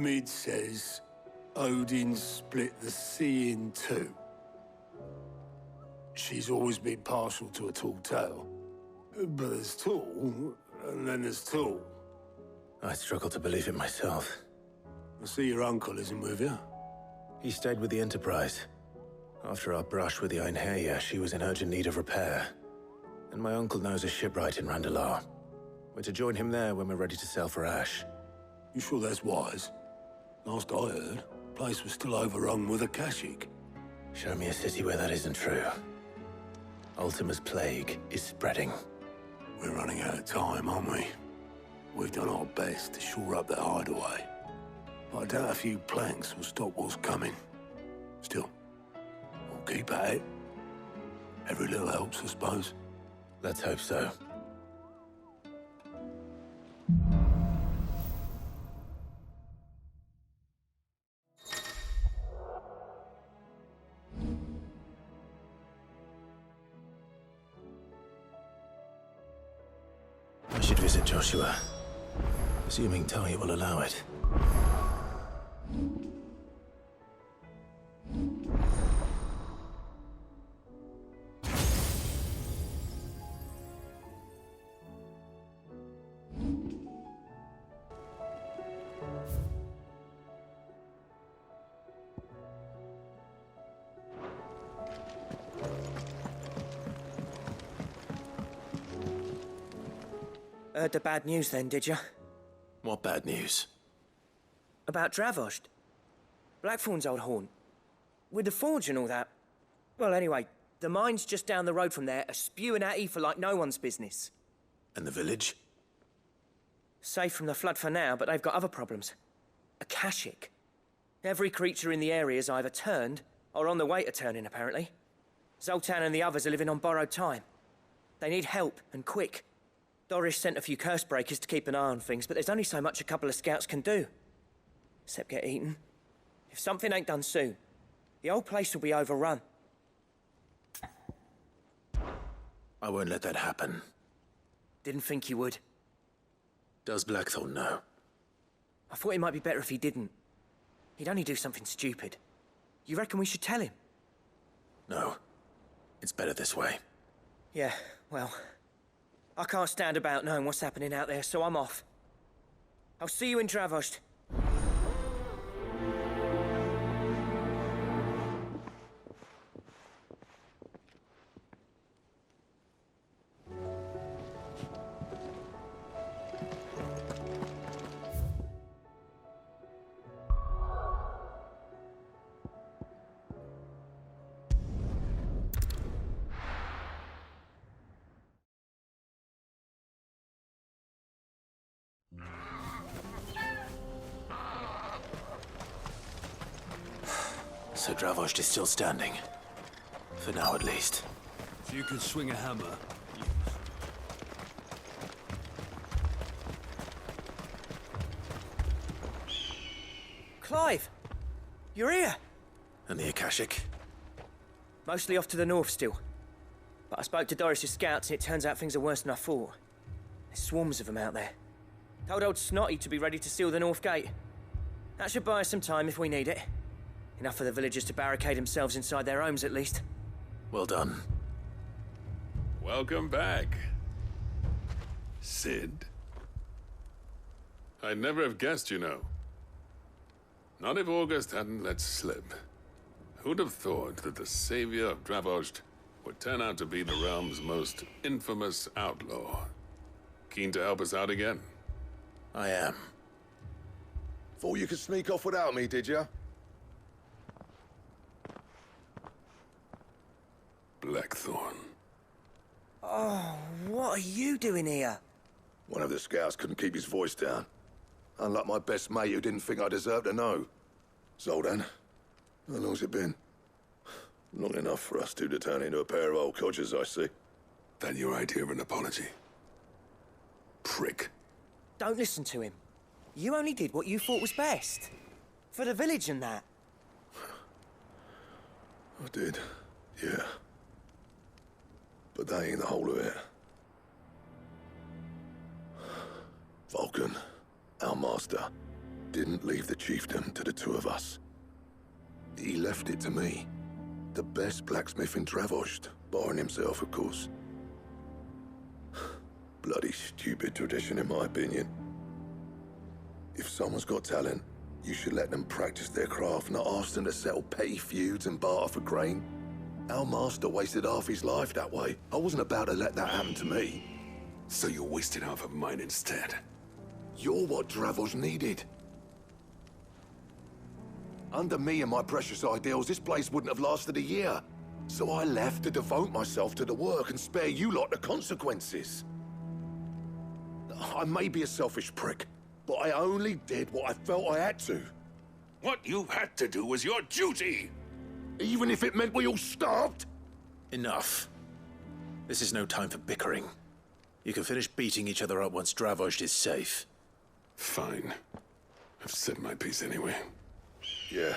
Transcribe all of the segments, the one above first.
Mid says Odin split the sea in two. She's always been partial to a tall tale. But there's tall, and then there's tall. I struggle to believe it myself. I see your uncle isn't with you. He stayed with the Enterprise. After our brush with the Einherja, she was in urgent need of repair. And my uncle knows a shipwright in Randalar. We're to join him there when we're ready to sail for Ash. You sure that's wise? Last I heard, the place was still overrun with Akashic. Show me a city where that isn't true. Ultima's plague is spreading. We're running out of time, aren't we? We've done our best to shore up that hideaway. But I doubt a few planks will stop what's coming. Still, we'll keep at it. Every little helps, I suppose. Let's hope so. I should visit Joshua, assuming Talia will allow it. Heard the bad news then, did you? What bad news? About Dravost. Blackthorn's old haunt. With the forge and all that. Well, anyway, the mines just down the road from there are spewing out ether like no one's business. And the village? Safe from the flood for now, but they've got other problems. Akashic. Every creature in the area's either turned or on the way to turning, apparently. Zoltan and the others are living on borrowed time. They need help, and quick. Doris sent a few curse breakers to keep an eye on things, but there's only so much a couple of scouts can do. Except get eaten. If something ain't done soon, the whole place will be overrun. I won't let that happen. Didn't think you would. Does Blackthorn know? I thought it might be better if he didn't. He'd only do something stupid. You reckon we should tell him? No. It's better this way. Yeah, well... I can't stand about knowing what's happening out there, so I'm off. I'll see you in Dravost. So Dravost is still standing. For now, at least. If you could swing a hammer... Clive! You're here! And the Akashic? Mostly off to the north still. But I spoke to Doris's scouts and it turns out things are worse than I thought. There's swarms of them out there. Told old Snotty to be ready to seal the north gate. That should buy us some time if we need it. Enough for the villagers to barricade themselves inside their homes, at least. Well done. Welcome back, Sid. I'd never have guessed, you know. Not if August hadn't let slip. Who'd have thought that the savior of Dravost would turn out to be the realm's most infamous outlaw? Keen to help us out again? I am. Thought you could sneak off without me, did you? Blackthorn. Oh, what are you doing here? One of the scouts couldn't keep his voice down. Unlike my best mate who didn't think I deserved to know. Zoltan, how long's it been? Long enough for us two to turn into a pair of old codgers, I see. That your idea of an apology? Prick. Don't listen to him. You only did what you thought was best. For the village and that. I did, yeah. But that ain't the whole of it. Vulcan, our master, didn't leave the chiefdom to the two of us. He left it to me. The best blacksmith in Dravost, barring himself, of course. Bloody stupid tradition, in my opinion. If someone's got talent, you should let them practice their craft, not ask them to settle petty feuds and barter for grain. Our master wasted half his life that way. I wasn't about to let that happen to me. So you wasted half of mine instead. You're what Dravost needed. Under me and my precious ideals, this place wouldn't have lasted a year. So I left to devote myself to the work and spare you lot the consequences. I may be a selfish prick, but I only did what I felt I had to. What you had to do was your duty! Even if it meant we all starved? Enough. This is no time for bickering. You can finish beating each other up once Dravost is safe. Fine. I've said my piece anyway. Yeah,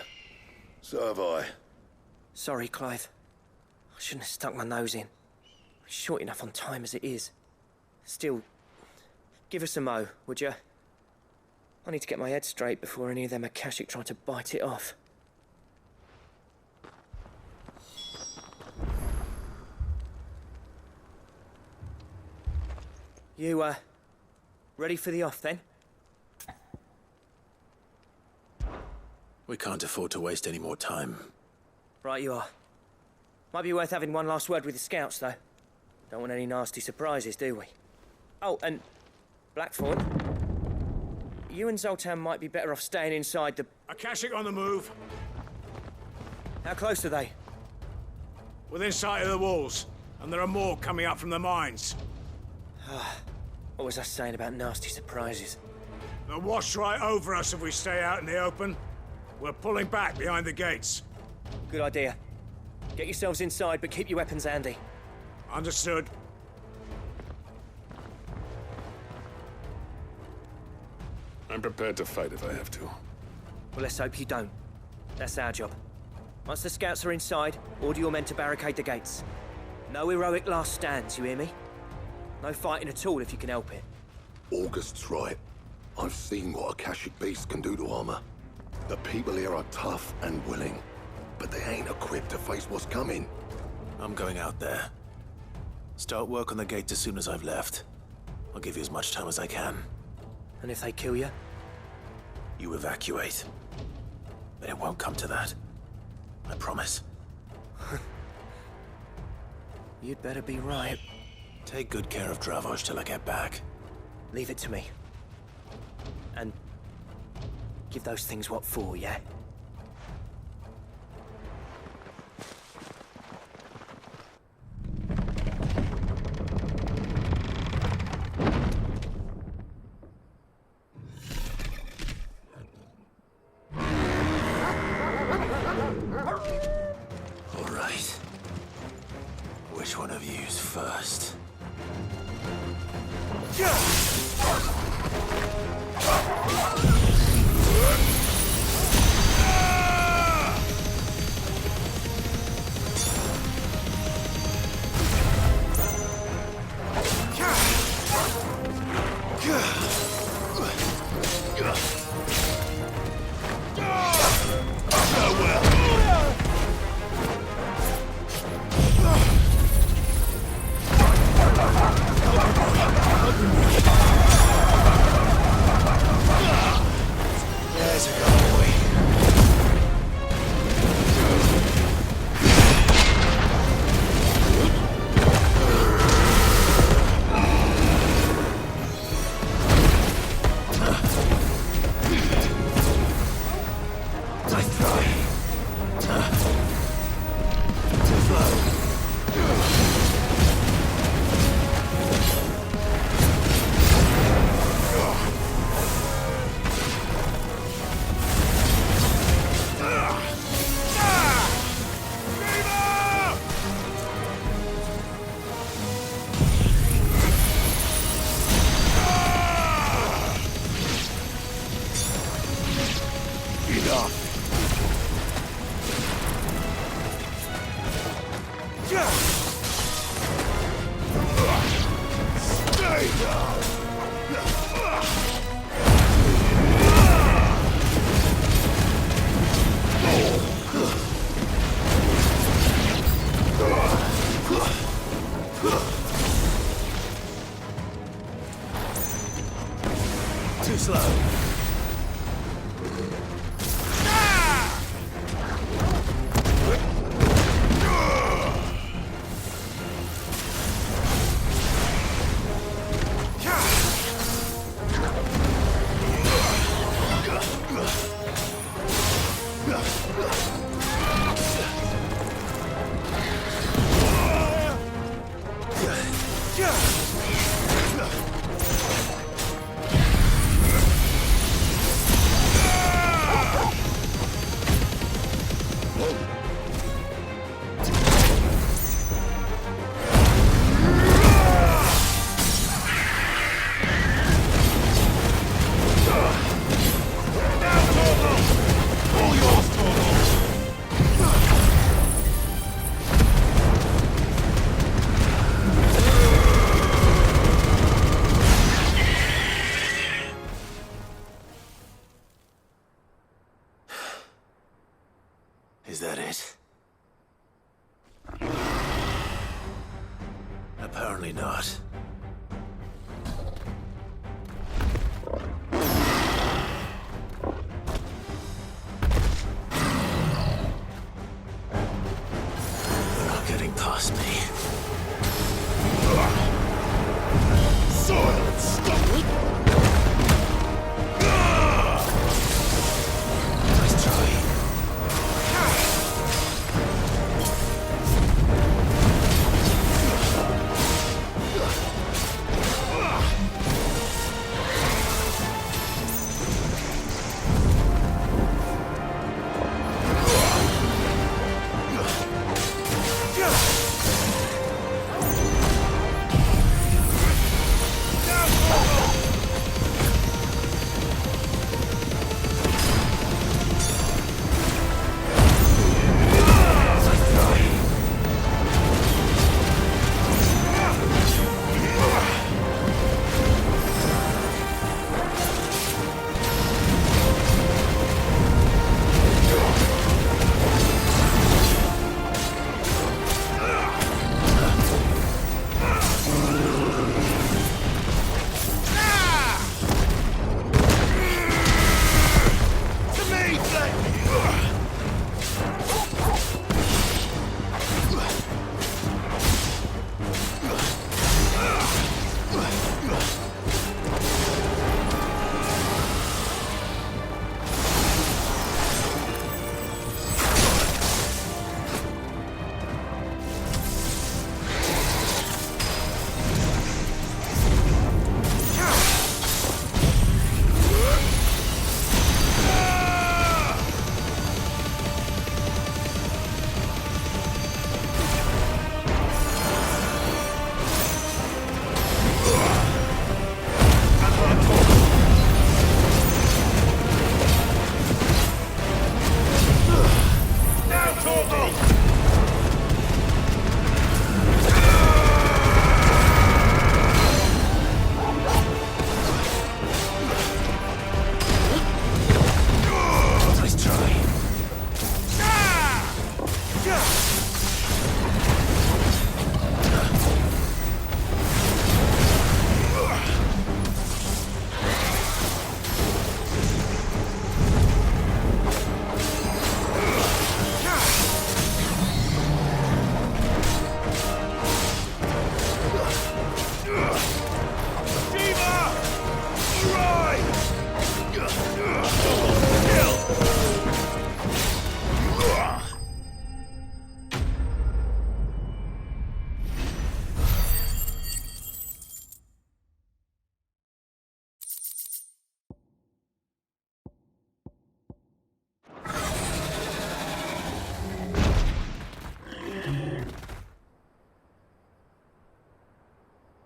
so have I. Sorry, Clive. I shouldn't have stuck my nose in. We're short enough on time as it is. Still, give us a mo, would you? I need to get my head straight before any of them Akashic try to bite it off. You, ready for the off, then? We can't afford to waste any more time. Right you are. Might be worth having one last word with the scouts, though. Don't want any nasty surprises, do we? Oh, and Blackthorn, you and Zoltan might be better off staying inside the... Akashic on the move. How close are they? Within sight of the walls. And there are more coming up from the mines. What was I saying about nasty surprises? They'll wash right over us if we stay out in the open. We're pulling back behind the gates. Good idea. Get yourselves inside, but keep your weapons handy. Understood. I'm prepared to fight if I have to. Well, let's hope you don't. That's our job. Once the scouts are inside, order your men to barricade the gates. No heroic last stands, you hear me? No fighting at all if you can help it. August's right. I've seen what Akashic beasts can do to armor. The people here are tough and willing, but they ain't equipped to face what's coming. I'm going out there. Start work on the gate as soon as I've left. I'll give you as much time as I can. And if they kill you? You evacuate. But it won't come to that. I promise. You'd better be right. Take good care of Dravost till I get back. Leave it to me. And give those things what for, yeah? All right. Which one of you's first? Too slow. Is that it? Apparently not. They're not getting past me. Silence! Stop it! Nice try.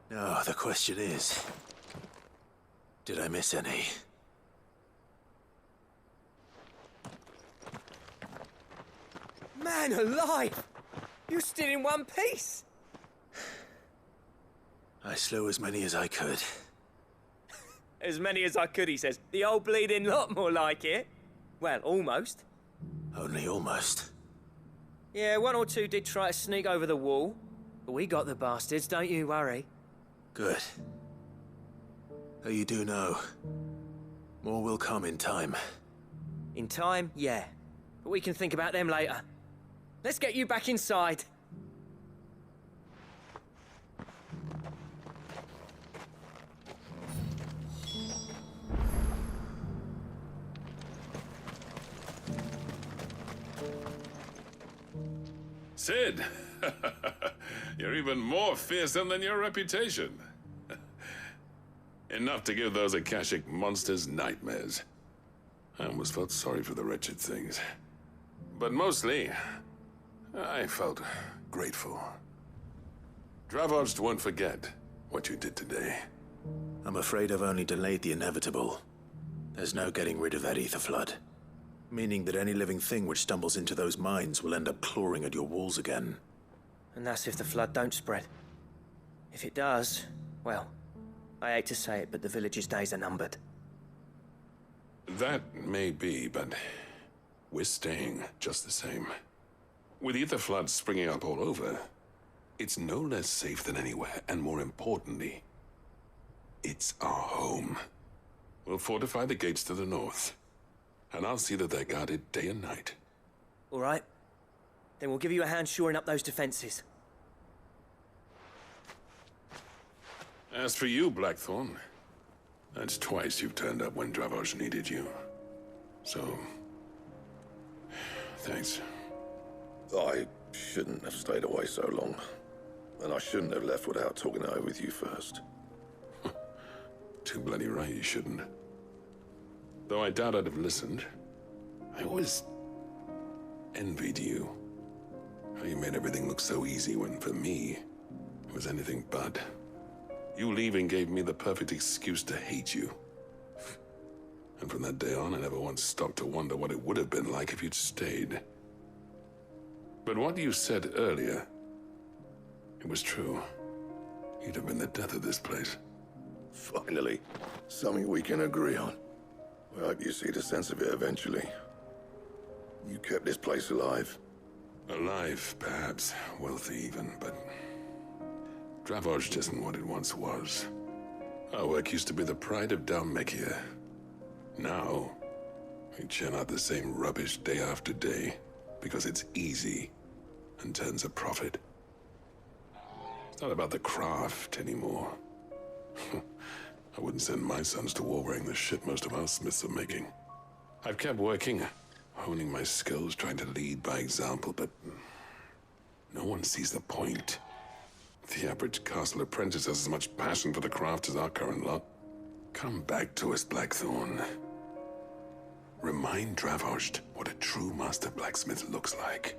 Now, the question is, did I miss any? Man alive! You're still in one piece! I slew as many as I could. As many as I could, he says. The old bleeding lot, more like it. Well, almost. Only almost. Yeah, one or two did try to sneak over the wall. But we got the bastards, don't you worry. Good. Though you do know, More will come in time. In time, yeah. But we can think about them later. Let's get you back inside. Sid! You're even more fearsome than your reputation. Enough to give those Akashic monsters nightmares. I almost felt sorry for the wretched things. But mostly, I felt grateful. Dravoged won't forget what you did today. I'm afraid I've only delayed the inevitable. There's no getting rid of that ether flood. Meaning that any living thing which stumbles into those mines will end up clawing at your walls again. And that's if the flood don't spread. If it does, well, I hate to say it, but the village's days are numbered. That may be, but we're staying just the same. With ether floods springing up all over, it's no less safe than anywhere, and more importantly, it's our home. We'll fortify the gates to the north, and I'll see that they're guarded day and night. All right. Then we'll give you a hand shoring up those defenses. As for you, Blackthorn, that's twice you've turned up when Dravoj needed you. So, thanks. I shouldn't have stayed away so long. And I shouldn't have left without talking it over with you first. Too bloody right you shouldn't. Though I doubt I'd have listened. I always envied you. How you made everything look so easy when, for me, it was anything but. You leaving gave me the perfect excuse to hate you. And from that day on, I never once stopped to wonder what it would have been like if you'd stayed. But what you said earlier, it was true. You'd have been the death of this place. Finally, something we can agree on. I hope you see the sense of it eventually. You kept this place alive. Alive, perhaps. Wealthy even, but Dravoj isn't what it once was. Our work used to be the pride of Dalmekia. Now, we churn out the same rubbish day after day because it's easy and turns a profit. It's not about the craft anymore. I wouldn't send my sons to war wearing the shit most of our smiths are making. I've kept working, honing my skills, trying to lead by example, but no one sees the point. The average castle apprentice has as much passion for the craft as our current lot. Come back to us, Blackthorn. Remind Dravoj what a true master blacksmith looks like.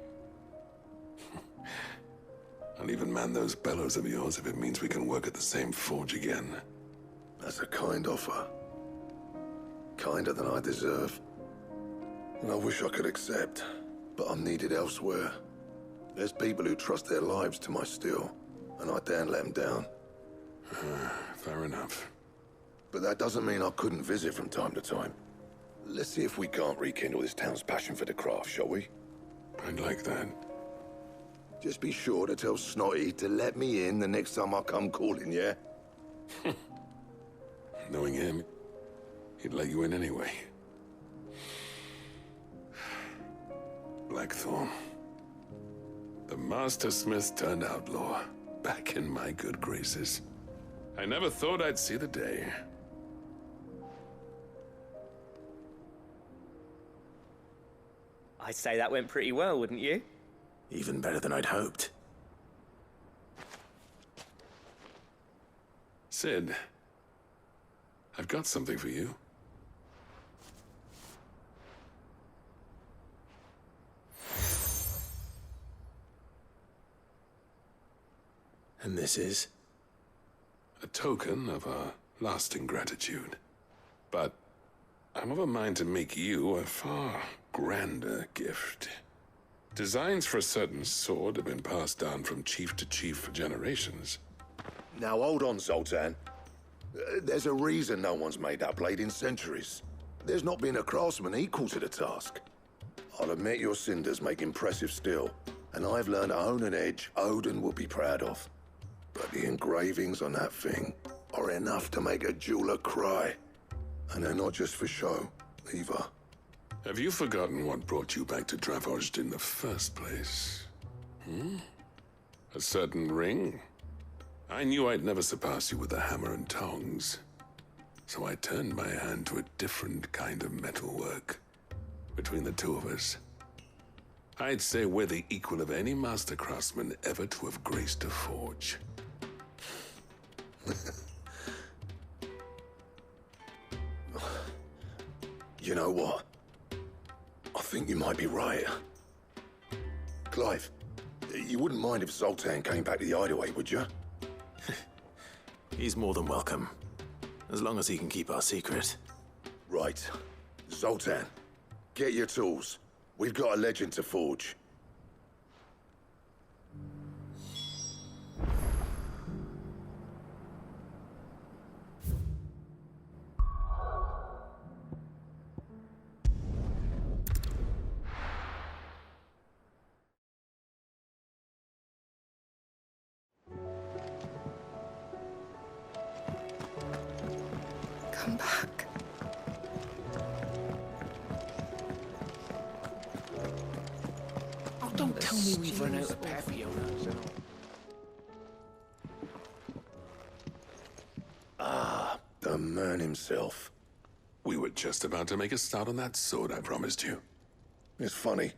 I'll even man those bellows of yours if it means we can work at the same forge again. That's a kind offer. Kinder than I deserve. And I wish I could accept, but I'm needed elsewhere. There's people who trust their lives to my steel, and I daren't let them down. Fair enough. But that doesn't mean I couldn't visit from time to time. Let's see if we can't rekindle this town's passion for the craft, shall we? I'd like that. Just be sure to tell Snotty to let me in the next time I come calling, yeah? Knowing him, he'd let you in anyway. Blackthorn. The Master Smith turned outlaw, back in my good graces. I never thought I'd see the day. I'd say that went pretty well, wouldn't you? Even better than I'd hoped. Sid, I've got something for you. And this is? A token of our lasting gratitude. But I'm of a mind to make you a far grander gift. Designs for a certain sword have been passed down from chief to chief for generations. Now hold on, Zoltan. There's a reason no one's made that blade in centuries. There's not been a craftsman equal to the task. I'll admit your cinders make impressive steel, and I've learned to own an edge Odin will be proud of. But the engravings on that thing are enough to make a jeweler cry. And they're not just for show, either. Have you forgotten what brought you back to Dravozd in the first place? A certain ring? I knew I'd never surpass you with the hammer and tongs. So I turned my hand to a different kind of metalwork. Between the two of us, I'd say we're the equal of any master craftsman ever to have graced a forge. You know what? I think you might be right. Clive, you wouldn't mind if Zoltan came back to the hideaway, would you? He's more than welcome. As long as he can keep our secret. Right. Zoltan, get your tools. We've got a legend to forge. Come back. Oh, don't tell me we've run out of Papillons. The man himself. We were just about to make a start on that sword I promised you. It's funny,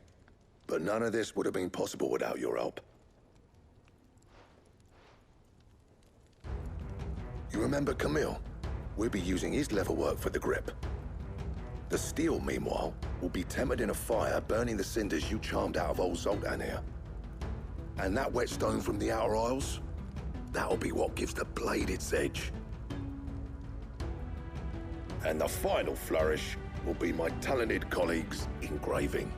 but none of this would have been possible without your help. You remember Camille? We'll be using his leatherwork for the grip. The steel, meanwhile, will be tempered in a fire, burning the cinders you charmed out of old Zoltan here. And that whetstone from the Outer Isles, that'll be what gives the blade its edge. And the final flourish will be my talented colleagues' engraving.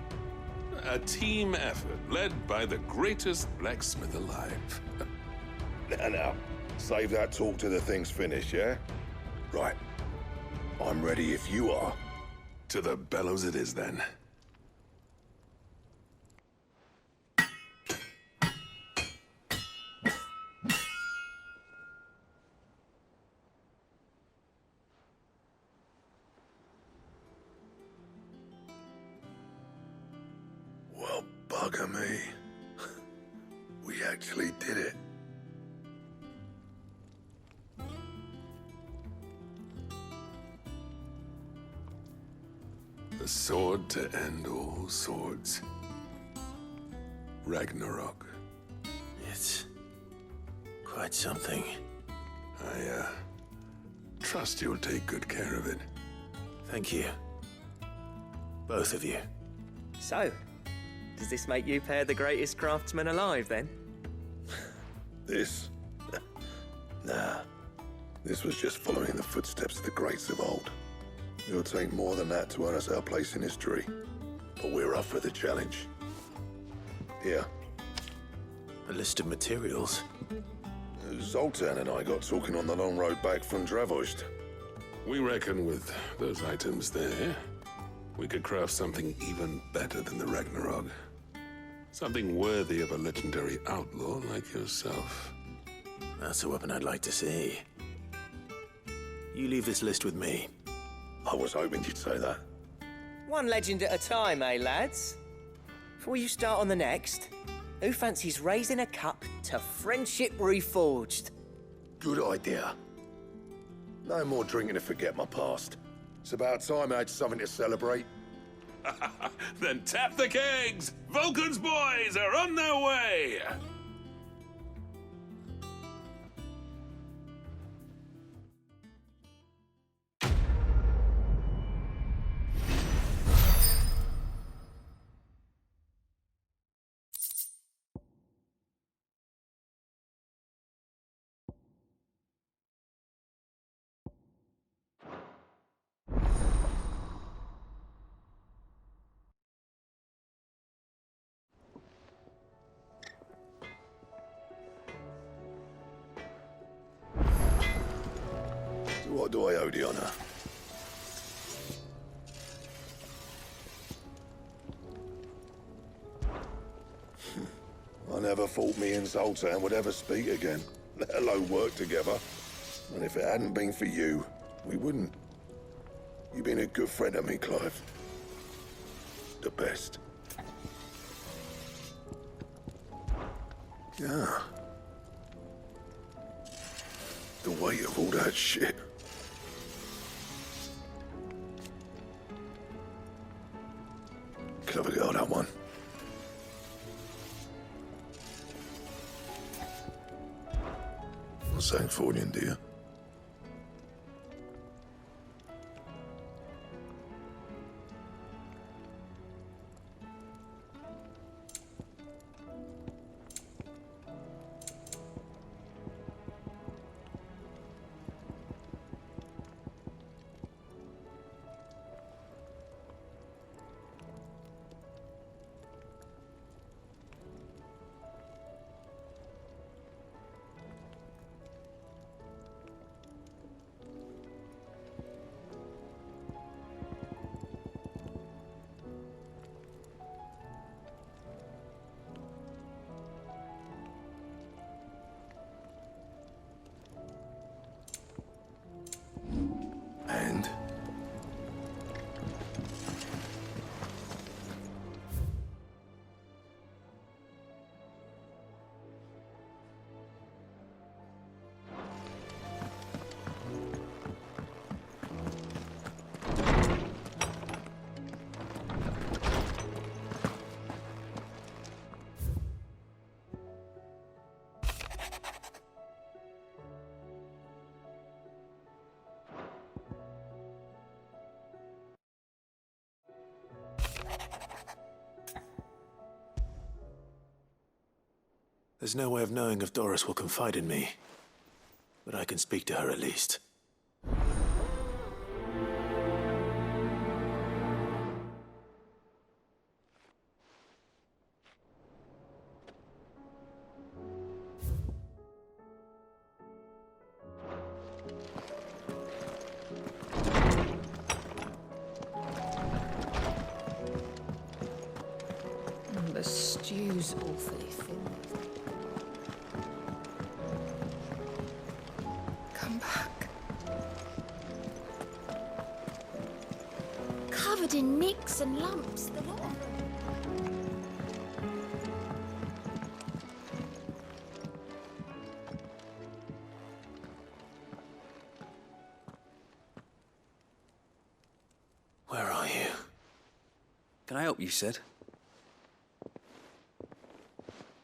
A team effort led by the greatest blacksmith alive. Now, save that talk till the thing's finished, yeah? Right. I'm ready if you are. To the bellows it is then. Well, bugger me. We actually did it. The sword to end all swords. Ragnarok. It's quite something. I, trust you'll take good care of it. Thank you. Both of you. So, does this make you pair the greatest craftsman alive, then? This? Nah. This was just following the footsteps of the greats of old. It'll take more than that to earn us our place in history. But we're up for the challenge. Here. A list of materials. Zoltan and I got talking on the long road back from Dravozd. We reckon with those items there, we could craft something even better than the Ragnarok. Something worthy of a legendary outlaw like yourself. That's a weapon I'd like to see. You leave this list with me. I was hoping you'd say that. One legend at a time, eh, lads? Before you start on the next, who fancies raising a cup to friendship reforged? Good idea. No more drinking to forget my past. It's about time I had something to celebrate. Then tap the kegs! Vulcan's boys are on their way! What do I owe the honor? I never thought me and Zoltan would ever speak again, let alone work together. And if it hadn't been for you, we wouldn't. You've been a good friend to me, Clive. The best. Yeah. The weight of all that shit. Clever girl, that one. Not saying for you, dear. And? There's no way of knowing if Doris will confide in me, but I can speak to her at least. The stew's awfully thin. Come back. Covered in nicks and lumps, the lot. Where are you? Can I help you, Sid?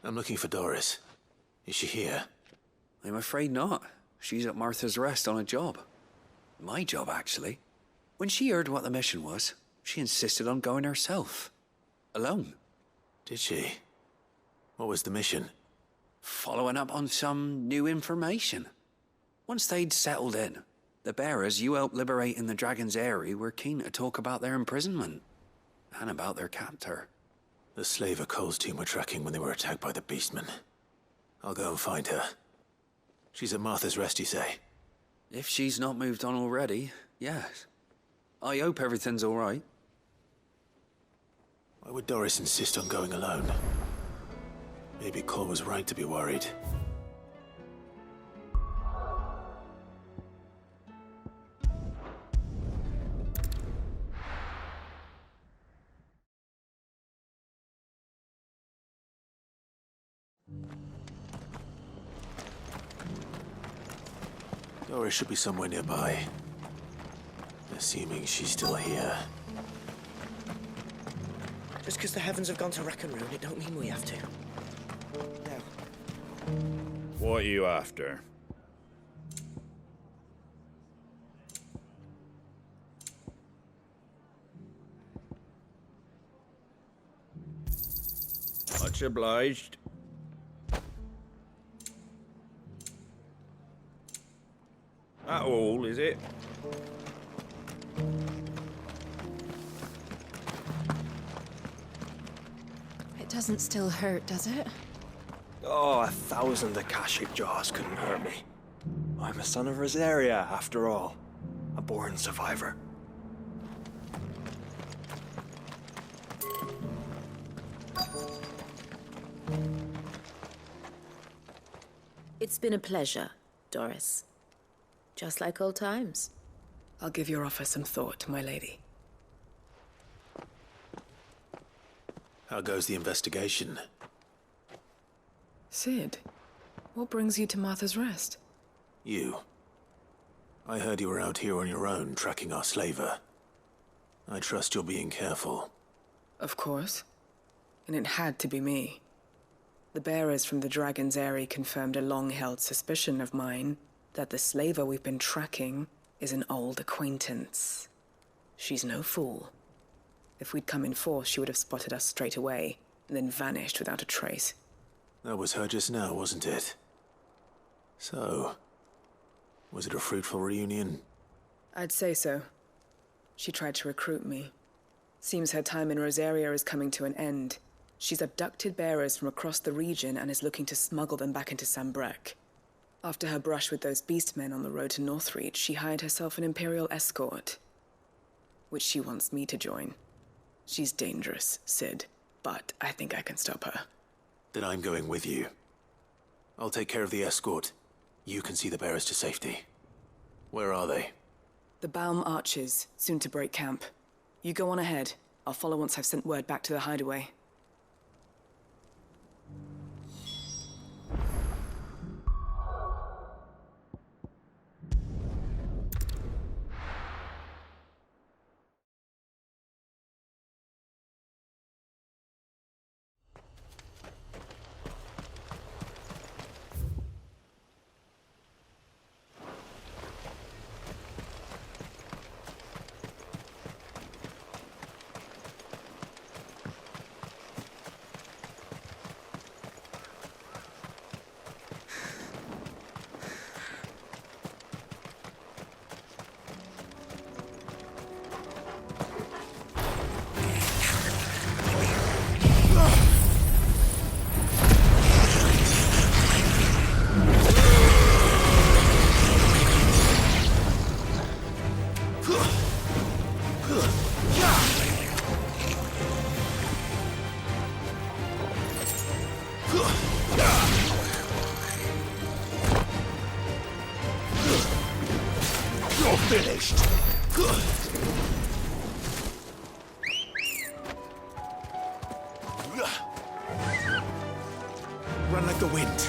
I'm looking for Doris. Is she here? I'm afraid not. She's at Martha's Rest on a job. My job, actually. When she heard what the mission was, she insisted on going herself. Alone. Did she? What was the mission? Following up on some new information. Once they'd settled in, the bearers you helped liberate in the Dragon's Eyrie were keen to talk about their imprisonment. And about their captor. The slaver Cole's team were tracking when they were attacked by the Beastmen. I'll go and find her. She's at Martha's Rest, you say? If she's not moved on already, yes. I hope everything's all right. Why would Doris insist on going alone? Maybe Cole was right to be worried. Doris should be somewhere nearby. Assuming she's still here. Just because the heavens have gone to wreck and ruin, it don't mean we have to. Now. What are you after? Much obliged. That all, is it? It doesn't still hurt, does it? Oh, 1,000 Akashic jaws couldn't hurt me. I'm a son of Rosaria, after all. A born survivor. It's been a pleasure, Doris. Just like old times. I'll give your offer some thought, my lady. How goes the investigation? Sid, what brings you to Martha's Rest? You. I heard you were out here on your own, tracking our slaver. I trust you're being careful. Of course. And it had to be me. The bearers from the Dragon's Eyrie confirmed a long-held suspicion of mine that the slaver we've been tracking is an old acquaintance. She's no fool. If we'd come in force, she would have spotted us straight away, and then vanished without a trace. That was her just now, wasn't it? So, was it a fruitful reunion? I'd say so. She tried to recruit me. Seems her time in Rosaria is coming to an end. She's abducted bearers from across the region and is looking to smuggle them back into Sambrec. After her brush with those beastmen on the road to Northreach, she hired herself an Imperial escort, which she wants me to join. She's dangerous, Sid, but I think I can stop her. Then I'm going with you. I'll take care of the escort. You can see the bearers to safety. Where are they? The Baum Archers, soon to break camp. You go on ahead. I'll follow once I've sent word back to the hideaway. Run like the wind.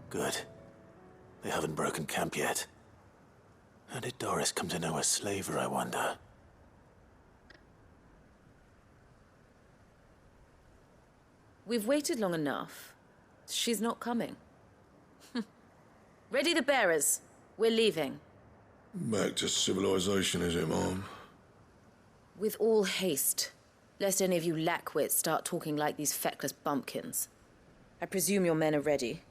Good. They haven't broken camp yet. How did Doris come to know a slaver, I wonder? We've waited long enough. She's not coming. Ready the bearers. We're leaving. Back to civilization, is it, Mom? With all haste, lest any of you lackwits start talking like these feckless bumpkins. I presume your men are ready.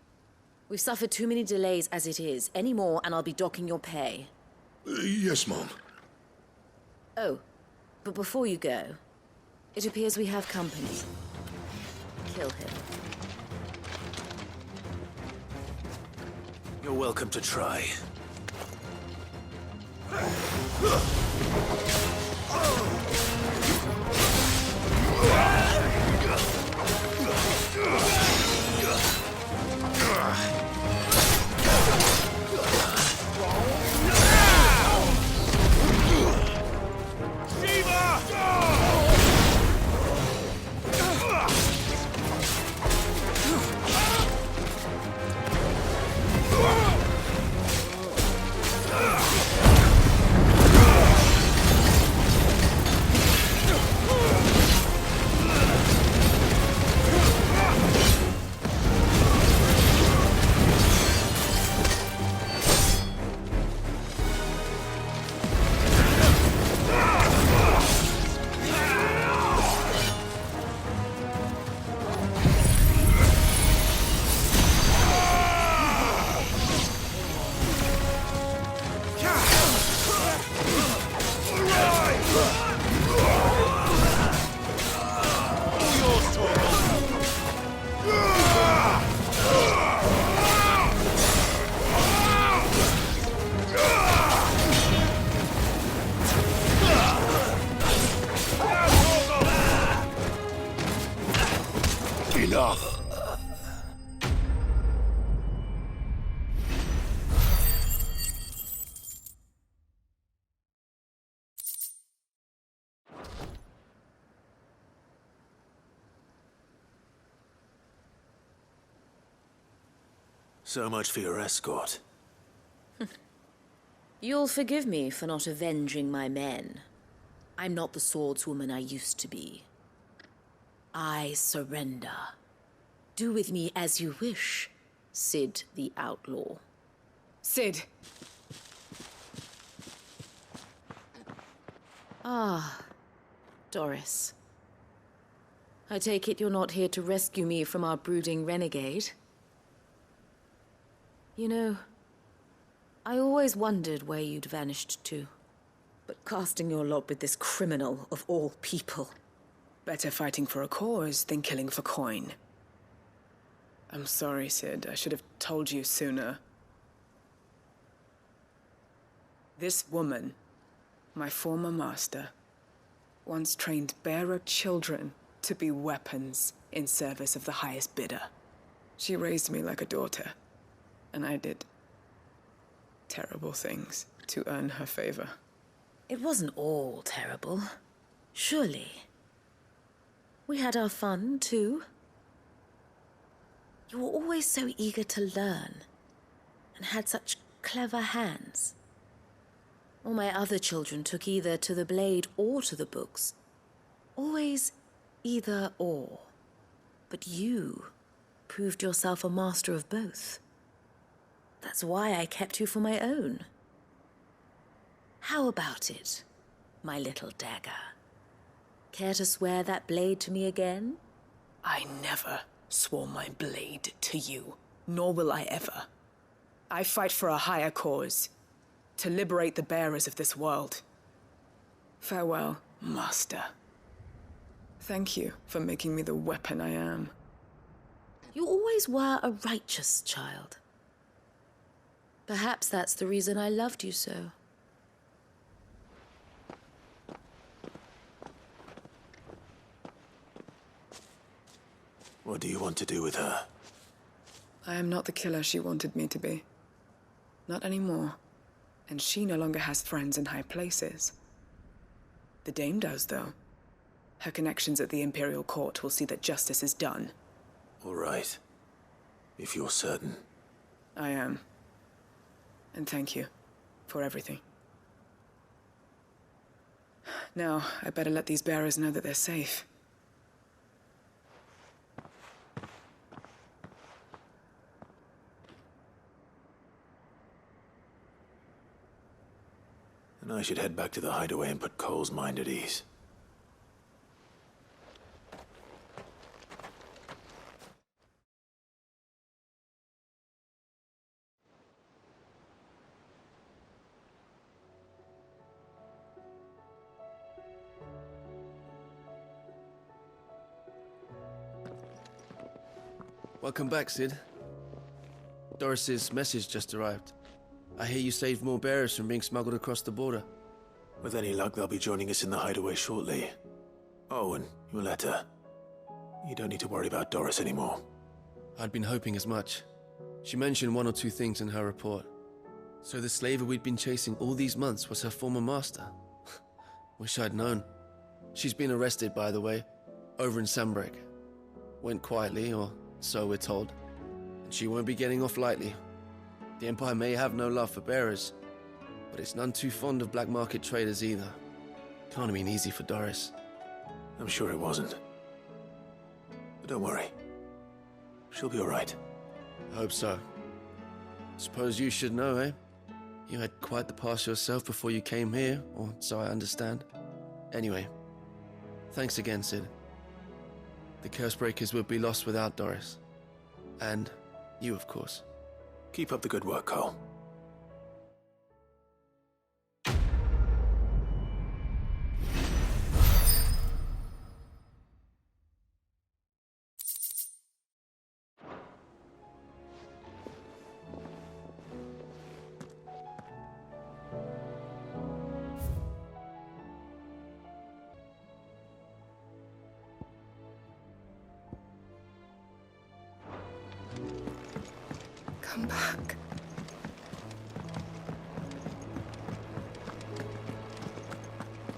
We've suffered too many delays as it is. Any more, and I'll be docking your pay. Yes, Mom. Oh, but before you go, it appears we have company. Kill him. You're welcome to try. So much for your escort. You'll forgive me for not avenging my men. I'm not the swordswoman I used to be. I surrender. Do with me as you wish, Sid the Outlaw. Sid! Ah, Doris. I take it you're not here to rescue me from our brooding renegade? You know, I always wondered where you'd vanished to. But casting your lot with this criminal of all people. Better fighting for a cause than killing for coin. I'm sorry, Sid. I should have told you sooner. This woman, my former master, once trained bearer children to be weapons in service of the highest bidder. She raised me like a daughter, and I did terrible things to earn her favor. It wasn't all terrible, surely. We had our fun, too. You were always so eager to learn, and had such clever hands. All my other children took either to the blade or to the books. Always either or. But you proved yourself a master of both. That's why I kept you for my own. How about it, my little dagger? Care to swear that blade to me again? I never swore my blade to you, nor will I ever. I fight for a higher cause, to liberate the bearers of this world. Farewell, Master. Thank you for making me the weapon I am. You always were a righteous child. Perhaps that's the reason I loved you so. What do you want to do with her? I am not the killer she wanted me to be. Not anymore. And she no longer has friends in high places. The Dame does, though. Her connections at the Imperial Court will see that justice is done. All right. If you're certain. I am. And thank you for everything. Now, I better let these bearers know that they're safe. And I should head back to the hideaway and put Cole's mind at ease. Welcome back, Sid. Doris's message just arrived. I hear you saved more bearers from being smuggled across the border. With any luck, they'll be joining us in the hideaway shortly. Oh, and your letter. You don't need to worry about Doris anymore. I'd been hoping as much. She mentioned one or two things in her report. So the slaver we'd been chasing all these months was her former master. Wish I'd known. She's been arrested, by the way, over in Sambrek. Went quietly, or so we're told. And she won't be getting off lightly. The Empire may have no love for bearers, but it's none too fond of black market traders either. Can't have been easy for Doris. I'm sure it wasn't. But don't worry. She'll be all right. I hope so. Suppose you should know, eh? You had quite the past yourself before you came here, or so I understand. Anyway, thanks again, Sid. The Cursebreakers would be lost without Doris. And you, of course. Keep up the good work, Cole. Come back.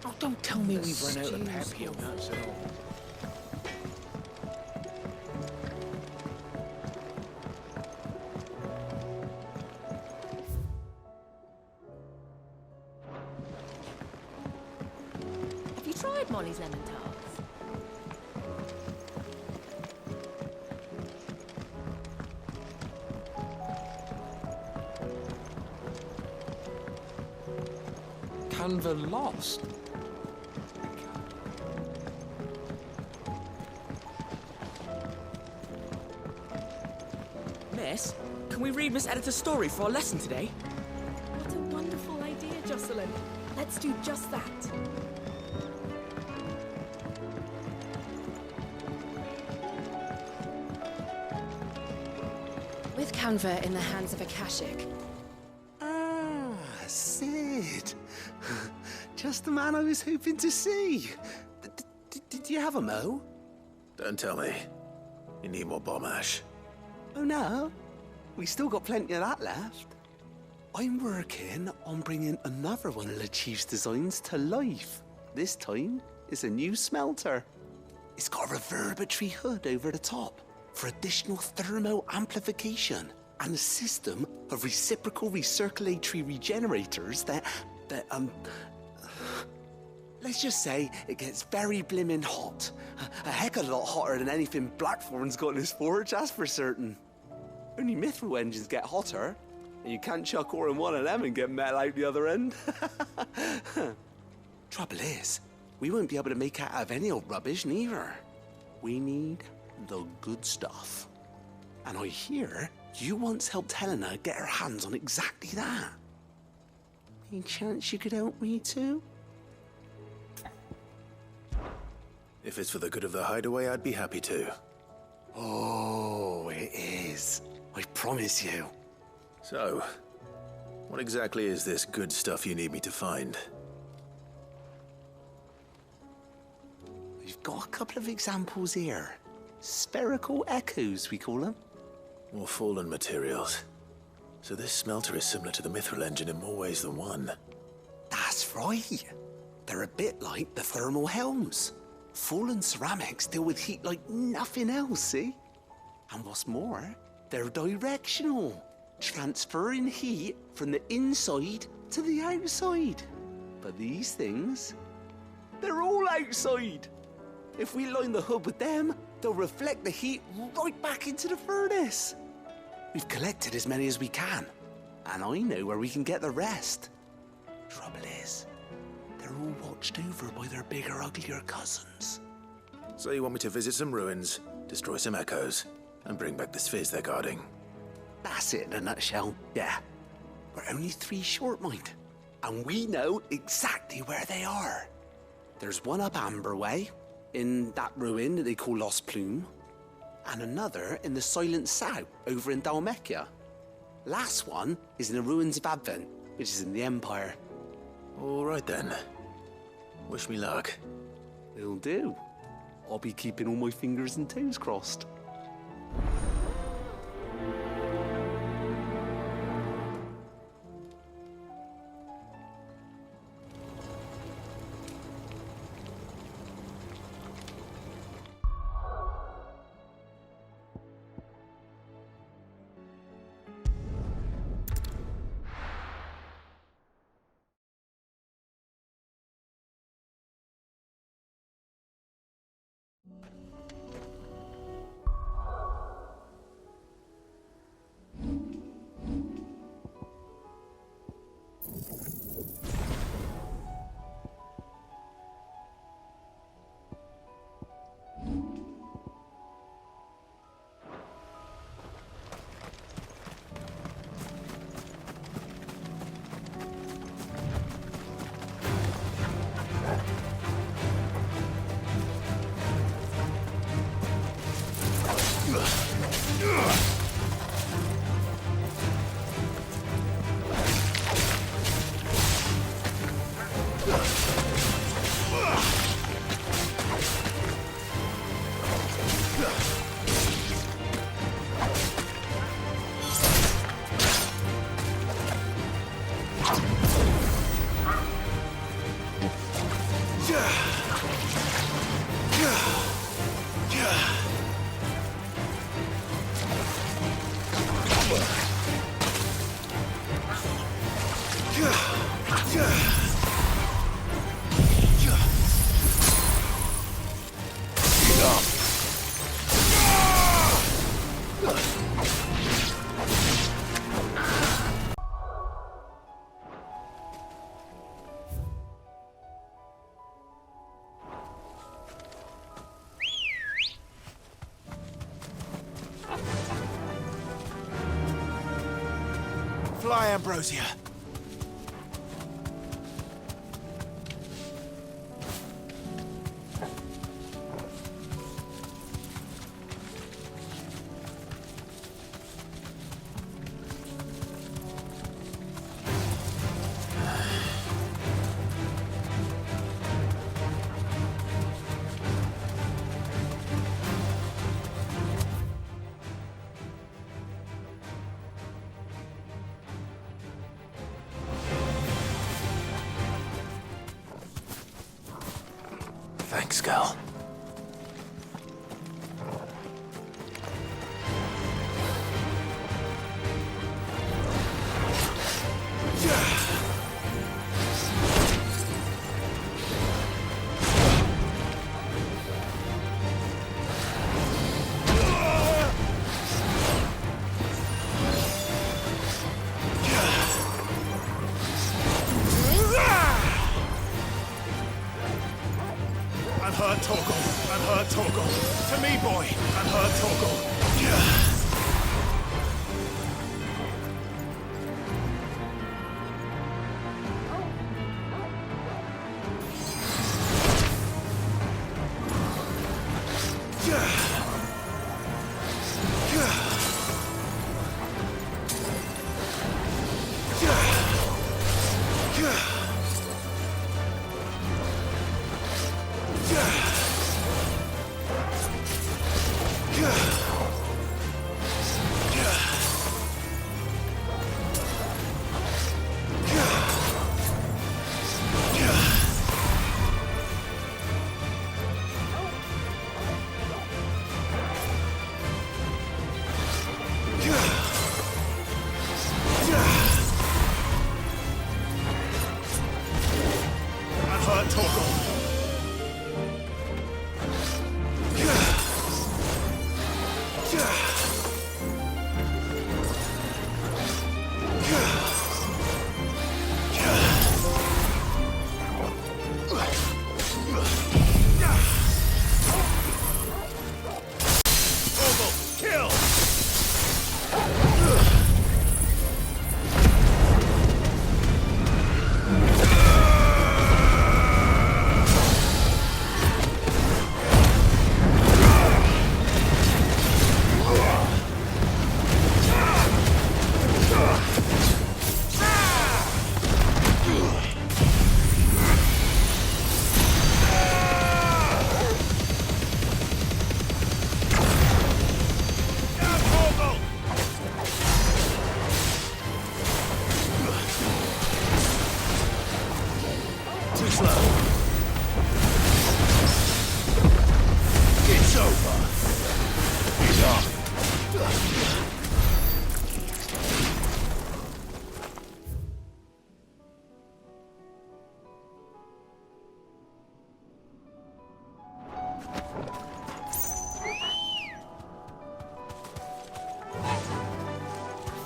Oh, don't tell me we've run out of happy nuts at all. tried Molly's lemon tarts? Canva lost. Miss, can we read Miss Editor's story for our lesson today? What a wonderful idea, Jocelyn. Let's do just that. With Canva in the hands of Akashic. Ah, Sid. Just the man I was hoping to see. Did you have a mo? Don't tell me. You need more bomb ash. Oh no, we still got plenty of that left. I'm working on bringing another one of the Chief's designs to life. This time, it's a new smelter. It's got a reverberatory hood over the top for additional thermo amplification and a system of reciprocal recirculatory regenerators that let's just say it gets very blimmin' hot. A heck of a lot hotter than anything Blackthorn's got in his forge, that's for certain. Only mithril engines get hotter, and you can't chuck ore in one of them and get metal out the other end. Trouble is, we won't be able to make out of any old rubbish neither. We need the good stuff. And I hear you once helped Helena get her hands on exactly that. Any chance you could help me too? If it's for the good of the hideaway, I'd be happy to. Oh, it is. I promise you. So, what exactly is this good stuff you need me to find? We've got a couple of examples here. Spherical echoes, we call them. More fallen materials. So this smelter is similar to the mithril engine in more ways than one. That's right. They're a bit like the thermal helms. Fallen ceramics deal with heat like nothing else, see? And what's more, they're directional, transferring heat from the inside to the outside. But these things, they're all outside. If we line the hood with them, they'll reflect the heat right back into the furnace. We've collected as many as we can, and I know where we can get the rest. Trouble is, they're all watched over by their bigger, uglier cousins. So you want me to visit some ruins, destroy some echoes, and bring back the spheres they're guarding? That's it in a nutshell, yeah. We're only 3 short, mind, and we know exactly where they are. There's one up Amber Way, in that ruin that they call Lost Plume, and another in the Silent South, over in Dalmekia. Last one is in the ruins of Advent, which is in the Empire. All right then. Wish me luck. Will do. I'll be keeping all my fingers and toes crossed. lie, Ambrosia. Thanks, girl. Unhurt Torgal. Unhurt Torgal. To me, boy. Unhurt Torgal.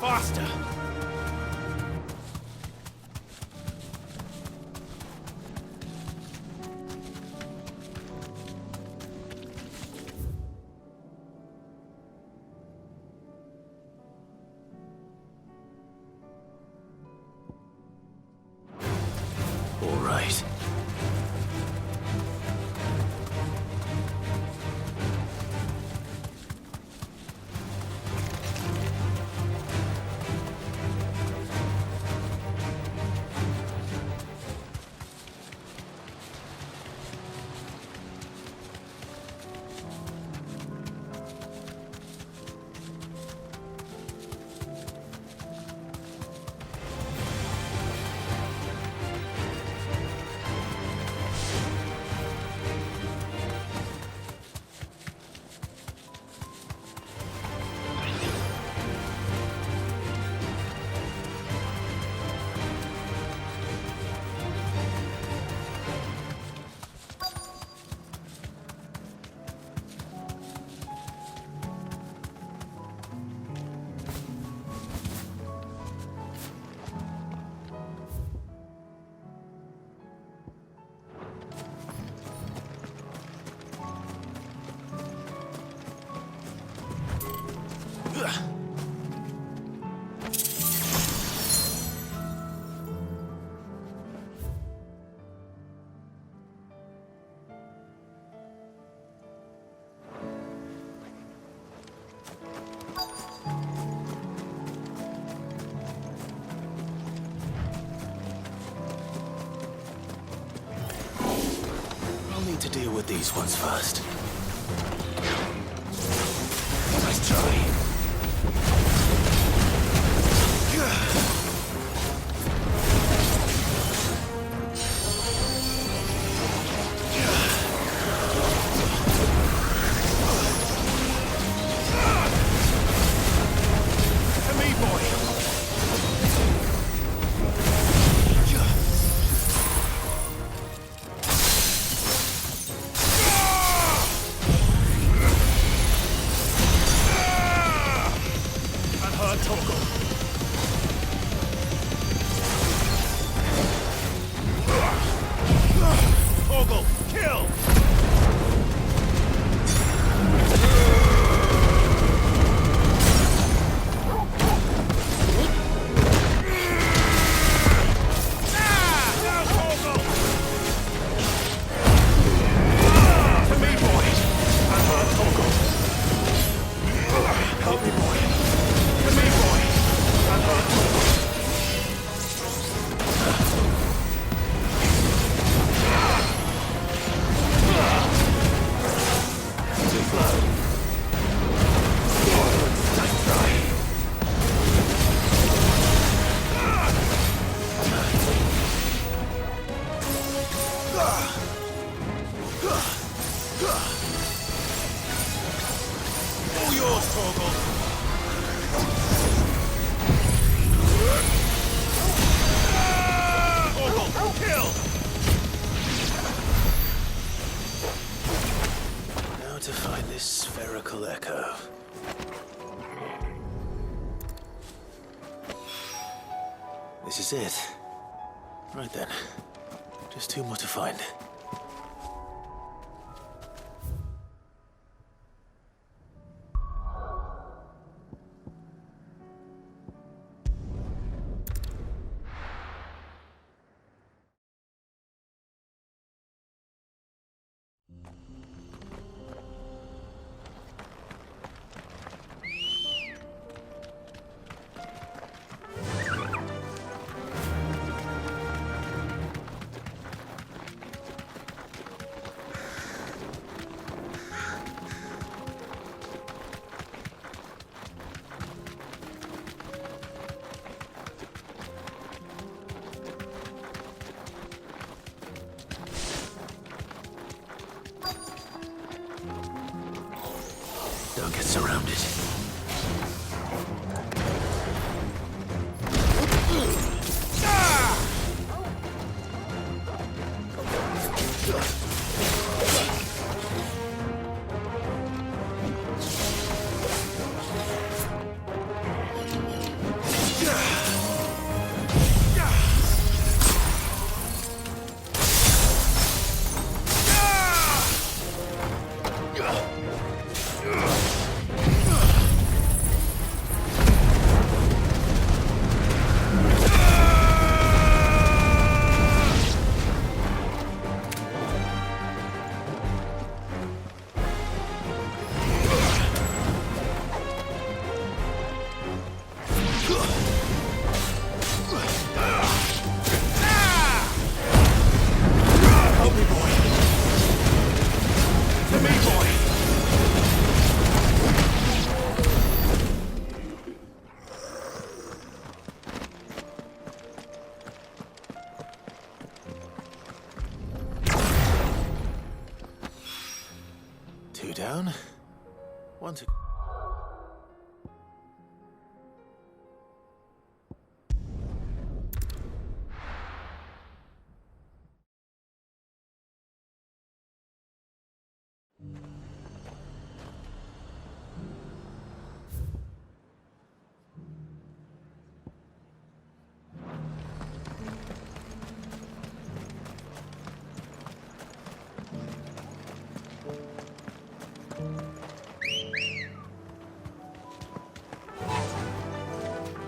Faster! All right. need to deal with these ones first. Nice try. This is it. Right then. Just two more to find. Don't get surrounded. Two down. One to...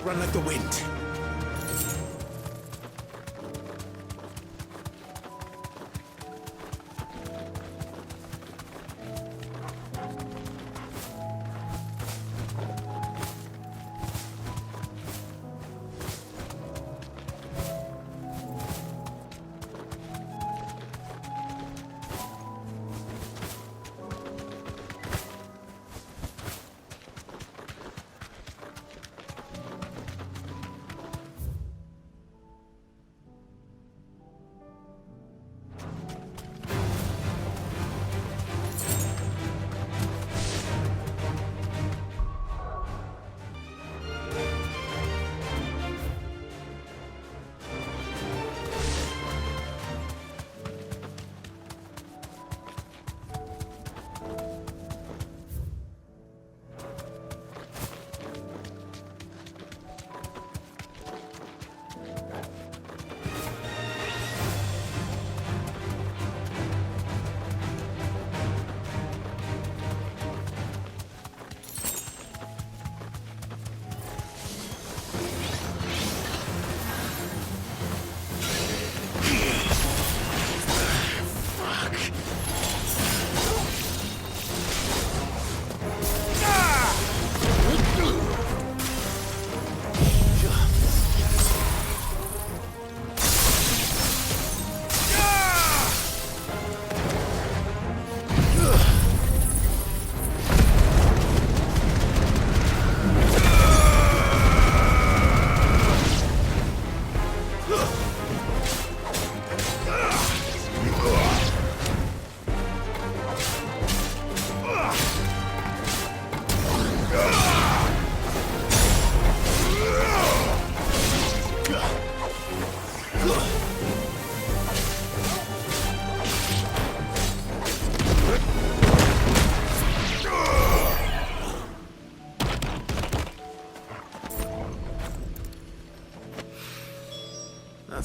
Run like the wind.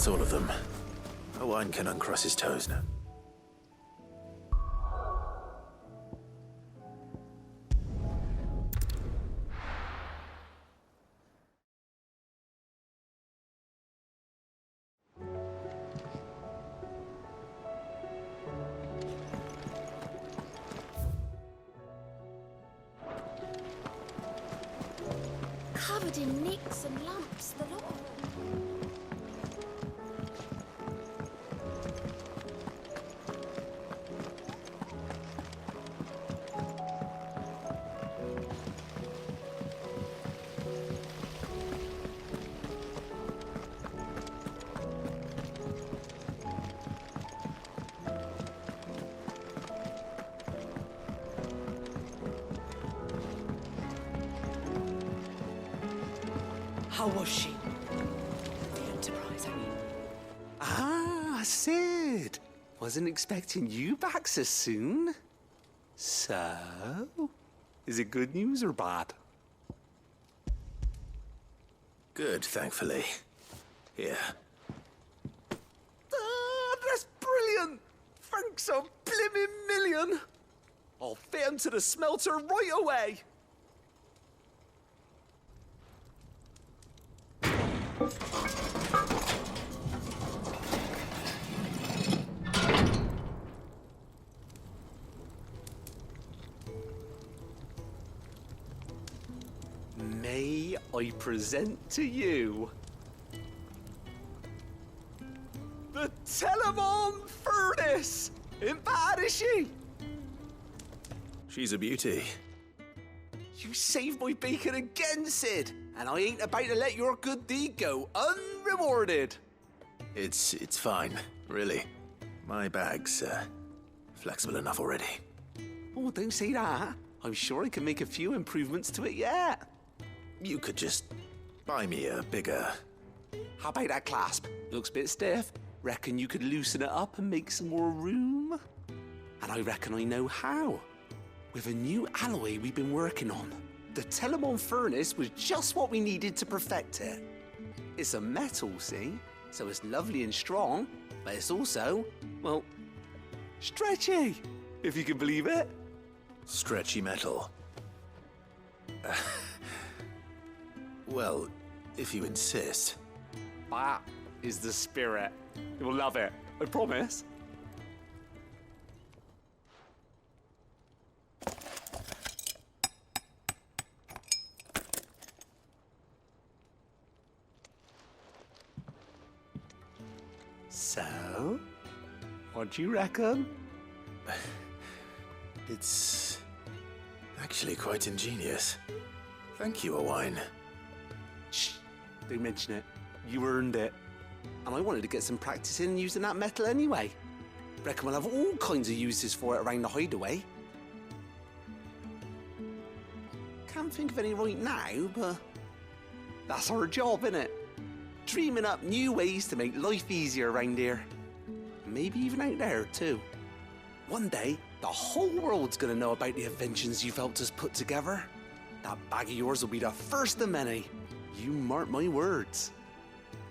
That's all of them. Owain can uncross his toes now. Covered in nicks and lumps, the lot of them. How was she? The Enterprise, I mean. Ah, Sid. Wasn't expecting you back so soon. So, is it good news or bad? Good, thankfully. Here. Ah, that's brilliant! Thanks a blimmin' million! I'll fit 'em to the smelter right away! May I present to you the Telemon Furnace? Ain't bad, is she? She's a beauty. You saved my bacon again, Sid, and I ain't about to let your good deed go unrewarded. It's fine, really. My bag's flexible enough already. Oh, don't say that. I'm sure I can make a few improvements to it yet. You could just buy me a bigger... How about that clasp? Looks a bit stiff. Reckon you could loosen it up and make some more room? And I reckon I know how. With a new alloy we've been working on. The Telemon Furnace was just what we needed to perfect it. It's a metal, see? So it's lovely and strong, but it's also, well, stretchy, if you can believe it. Stretchy metal. Well, if you insist. That is the spirit. You'll love it, I promise. So, what do you reckon? It's actually quite ingenious. Thank you, Owain. Shh, don't mention it. You earned it. And I wanted to get some practice in using that metal anyway. Reckon we'll have all kinds of uses for it around the hideaway. Can't think of any right now, but that's our job, innit? Dreaming up new ways to make life easier around here. Maybe even out there, too. One day, the whole world's gonna know about the inventions you've helped us put together. That bag of yours will be the first of many. You mark my words.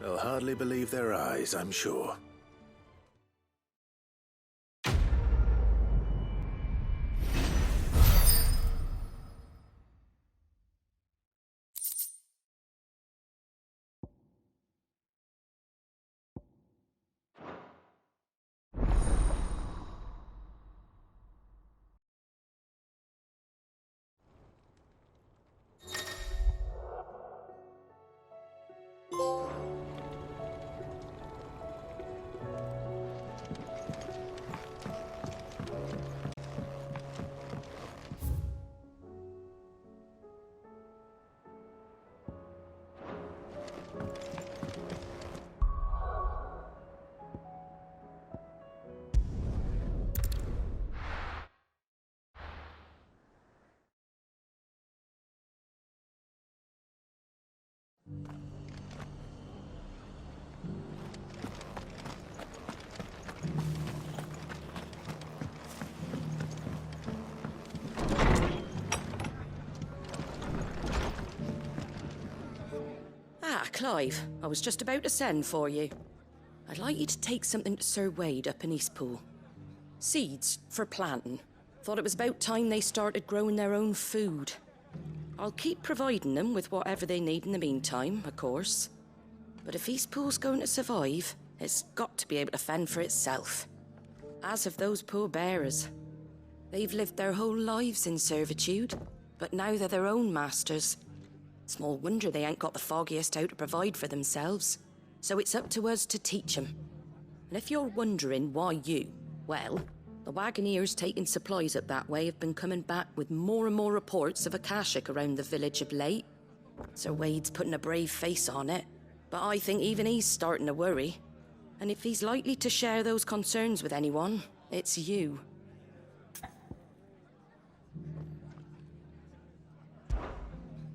They'll hardly believe their eyes, I'm sure. Ah, Clive. I was just about to send for you. I'd like you to take something to Sir Wade up in Eastpool. Seeds for planting. Thought it was about time they started growing their own food. I'll keep providing them with whatever they need in the meantime, of course. But if Eastpool's going to survive, it's got to be able to fend for itself. As of those poor bearers. They've lived their whole lives in servitude, but now they're their own masters. Small wonder they ain't got the foggiest how to provide for themselves. So it's up to us to teach them. And if you're wondering why well, the wagoneers taking supplies up that way have been coming back with more and more reports of Akashic around the village of late. Sir Wade's putting a brave face on it, but I think even he's starting to worry. And if he's likely to share those concerns with anyone, it's you.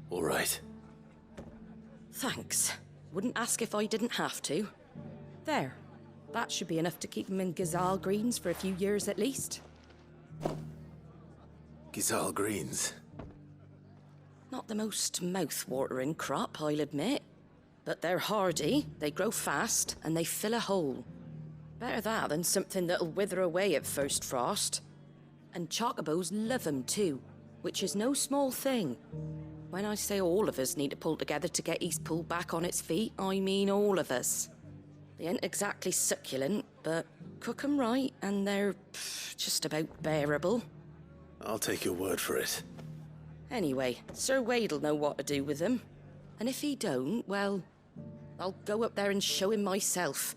All right. Thanks. Wouldn't ask if I didn't have to. There. That should be enough to keep them in Gazal Greens for a few years at least. Gazal Greens? Not the most mouth-watering crop, I'll admit. But they're hardy, they grow fast, and they fill a hole. Better that than something that'll wither away at first frost. And chocobos love them too, which is no small thing. When I say all of us need to pull together to get Eastpool back on its feet, I mean all of us. They ain't exactly succulent, but cook 'em right and they're just about bearable. I'll take your word for it. Anyway, Sir Wade'll know what to do with them. And if he don't, well, I'll go up there and show him myself.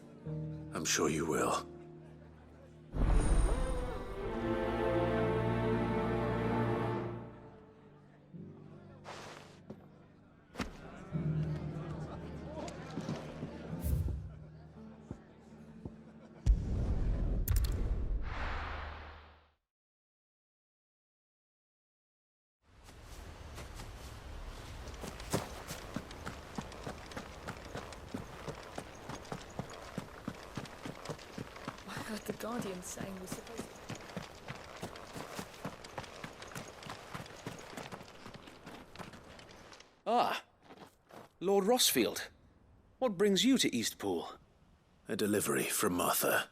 I'm sure you will. The Guardian saying we're supposed to... Ah, Lord Rossfield. What brings you to Eastpool? A delivery from Martha.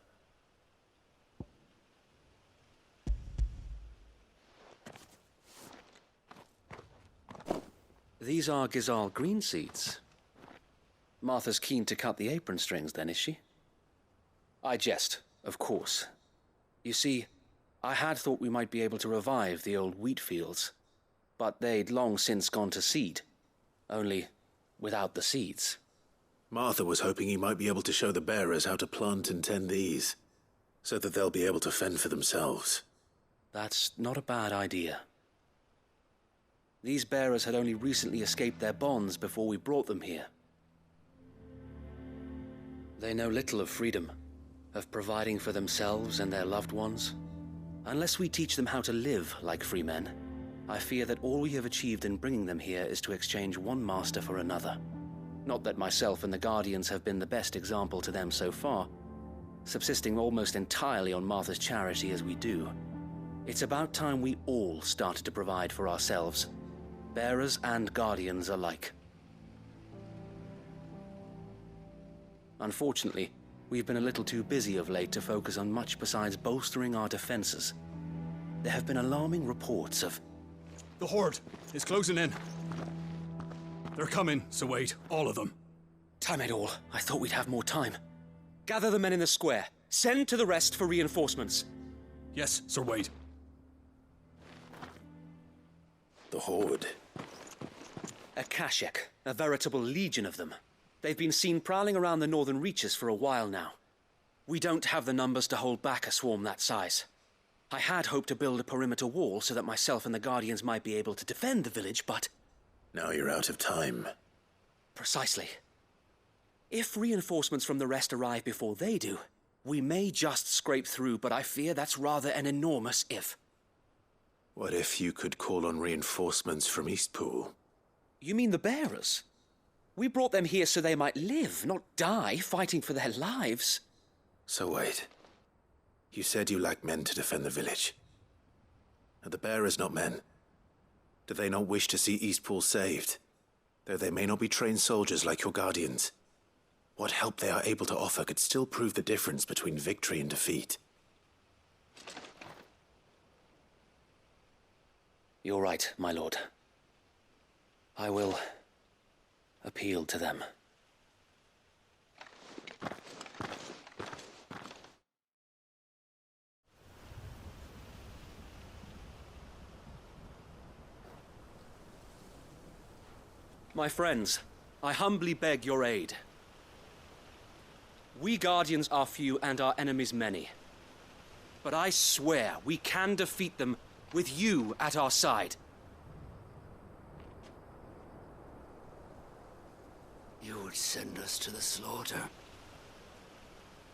These are Gazal green seeds. Martha's keen to cut the apron strings, then, is she? I jest, of course. You see, I had thought we might be able to revive the old wheat fields, but they'd long since gone to seed, only without the seeds. Martha was hoping he might be able to show the bearers how to plant and tend these, so that they'll be able to fend for themselves. That's not a bad idea. These bearers had only recently escaped their bonds before we brought them here. They know little of freedom, of providing for themselves and their loved ones. Unless we teach them how to live like free men, I fear that all we have achieved in bringing them here is to exchange one master for another. Not that myself and the Guardians have been the best example to them so far, subsisting almost entirely on Martha's charity as we do. It's about time we all started to provide for ourselves, bearers and Guardians alike. Unfortunately, we've been a little too busy of late to focus on much besides bolstering our defenses. There have been alarming reports of... The Hoard is closing in. They're coming, so wait, all of them. Damn it all, I thought we'd have more time. Gather the men in the square. Send to the rest for reinforcements. Yes, Sir Wade. The Hoard. Akashic, a veritable legion of them. They've been seen prowling around the northern reaches for a while now. We don't have the numbers to hold back a swarm that size. I had hoped to build a perimeter wall so that myself and the Guardians might be able to defend the village, but... Now you're out of time. Precisely. If reinforcements from the rest arrive before they do, we may just scrape through, but I fear that's rather an enormous if. What if you could call on reinforcements from Eastpool? You mean the bearers? We brought them here so they might live, not die, fighting for their lives. So wait. You said you lack men to defend the village. Are the bearers not men? Do they not wish to see Eastpool saved? Though they may not be trained soldiers like your Guardians. what help they are able to offer could still prove the difference between victory and defeat. You're right, my lord. I will appeal to them. My friends, I humbly beg your aid. We Guardians are few and our enemies many. But I swear we can defeat them with you at our side. You would send us to the slaughter,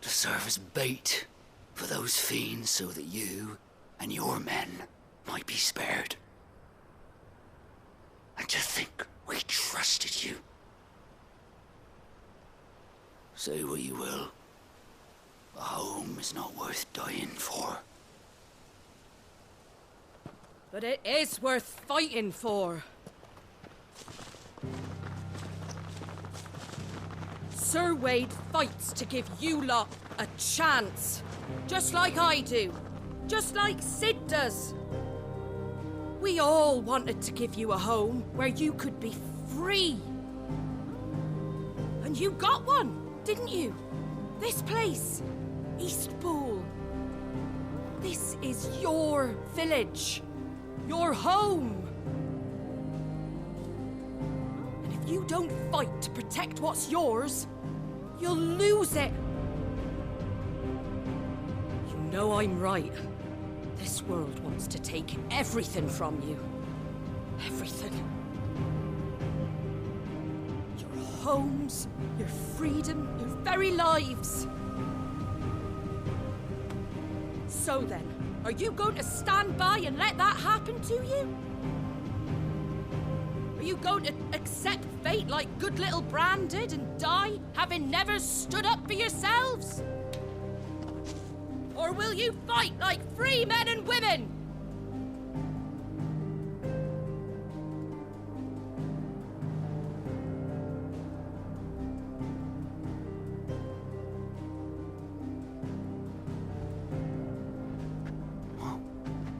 to serve as bait for those fiends so that you and your men might be spared. And to think we trusted you. Say what you will, a home is not worth dying for. But it is worth fighting for. Sir Wade fights to give you lot a chance. Just like I do. Just like Sid does. We all wanted to give you a home where you could be free. And you got one, didn't you? This place, Eastpool. This is your village. Your home. And if you don't fight to protect what's yours, you'll lose it. You know I'm right. This world wants to take everything from you. Everything. Your homes, your freedom, your very lives. So then, are you going to stand by and let that happen to you? Are you going to accept fate like good little Bran did and die, having never stood up for yourselves? Or will you fight like free men and women?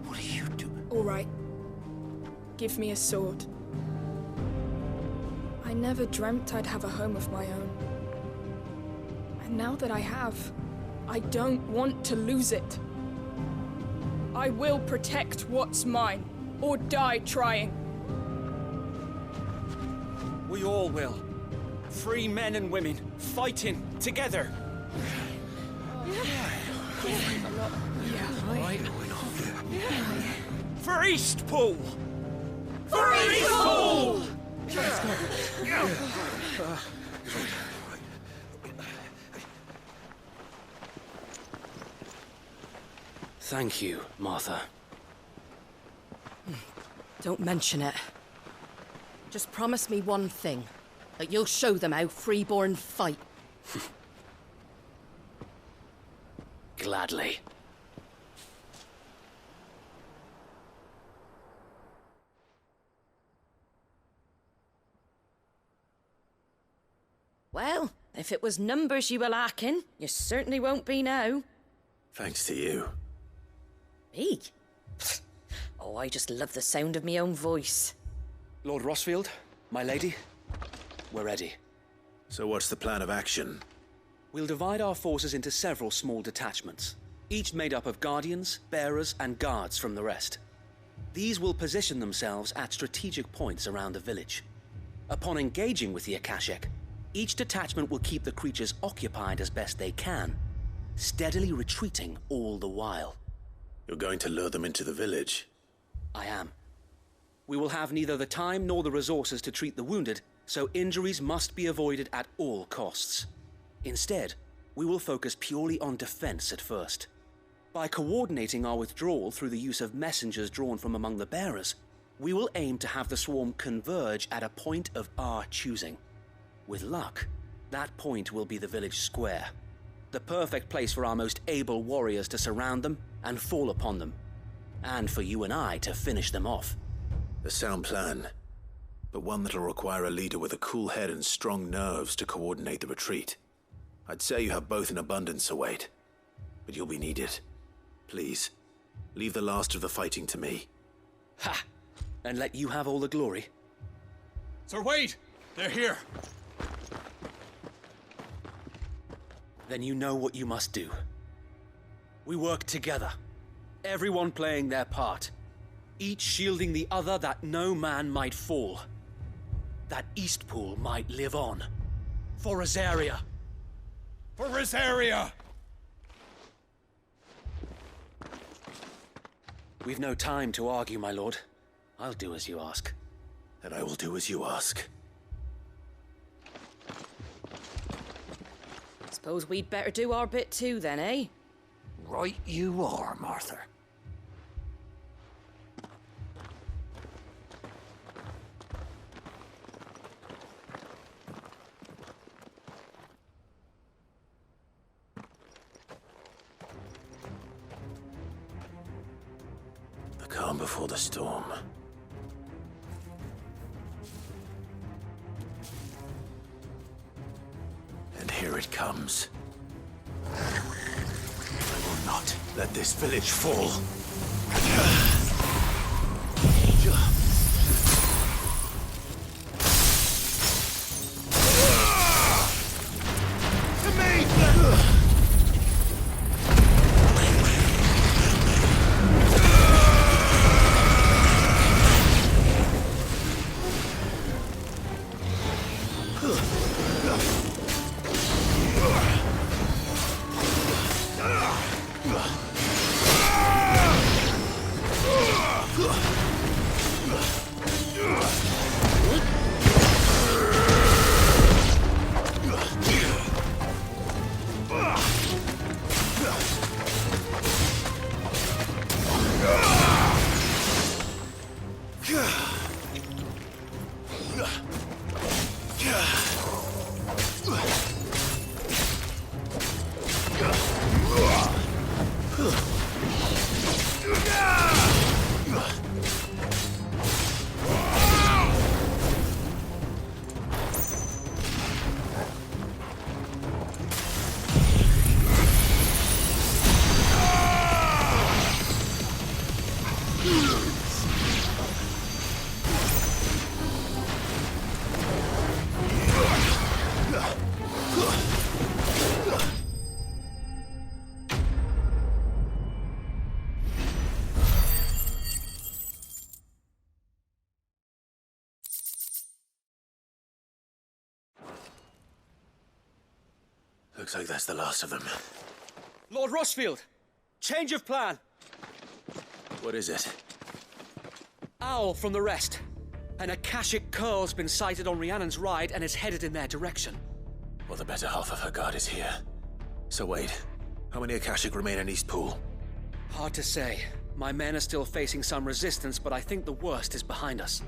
What are you doing? All right. Give me a sword. I never dreamt I'd have a home of my own. And now that I have, I don't want to lose it. I will protect what's mine, or die trying. We all will. Free men and women, fighting together. For Eastpool! For Eastpool! Thank you, Martha. Don't mention it. Just promise me one thing. That you'll show them how freeborn fight. Gladly. Well, if it was numbers you were lacking, you certainly won't be now. Thanks to you. Me? Oh, I just love the sound of my own voice. Lord Rossfield, my lady, we're ready. So what's the plan of action? We'll divide our forces into several small detachments, each made up of guardians, bearers, and guards from the rest. These will position themselves at strategic points around the village. Upon engaging with the Akashic, each detachment will keep the creatures occupied as best they can, steadily retreating all the while. You're going to lure them into the village? I am. We will have neither the time nor the resources to treat the wounded, so injuries must be avoided at all costs. Instead, we will focus purely on defense at first. By coordinating our withdrawal through the use of messengers drawn from among the bearers, we will aim to have the swarm converge at a point of our choosing. With luck, that point will be the village square, the perfect place for our most able warriors to surround them and fall upon them, and for you and I to finish them off. A sound plan, but one that'll require a leader with a cool head and strong nerves to coordinate the retreat. I'd say you have both in abundance, Sir Wade. But you'll be needed. Please, leave the last of the fighting to me. Ha! And let you have all the glory? Sir Wade! They're here! Then you know what you must do. We work together. Everyone playing their part. Each shielding the other that no man might fall. That Eastpool might live on. For Rosaria! For Rosaria! We've no time to argue, my lord. I'll do as you ask. And I will do as you ask. Suppose we'd better do our bit too then, eh? Right you are, Martha. The calm before the storm. And here it comes. I will not let this village fall. Looks like that's the last of them. Lord Rossfield! Change of plan! What is it? Owl from the Rest. An Akashic curl's been sighted on Rhiannon's ride and is headed in their direction. Well, the better half of her guard is here. So Wade, how many Akashic remain in Eastpool? Hard to say. My men are still facing some resistance, but I think the worst is behind us.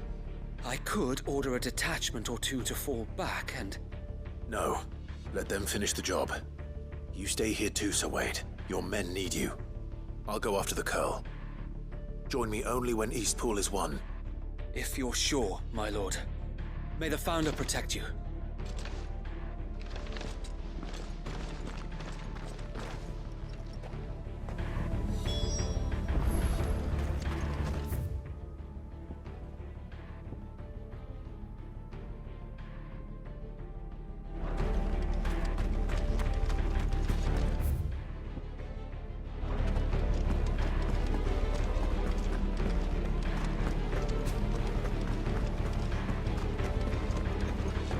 I could order a detachment or two to fall back and... No. Let them finish the job. You stay here too, Sir Wade. Your men need you. I'll go after the curl. Join me only when Eastpool is won. If you're sure, my lord. May the Founder protect you.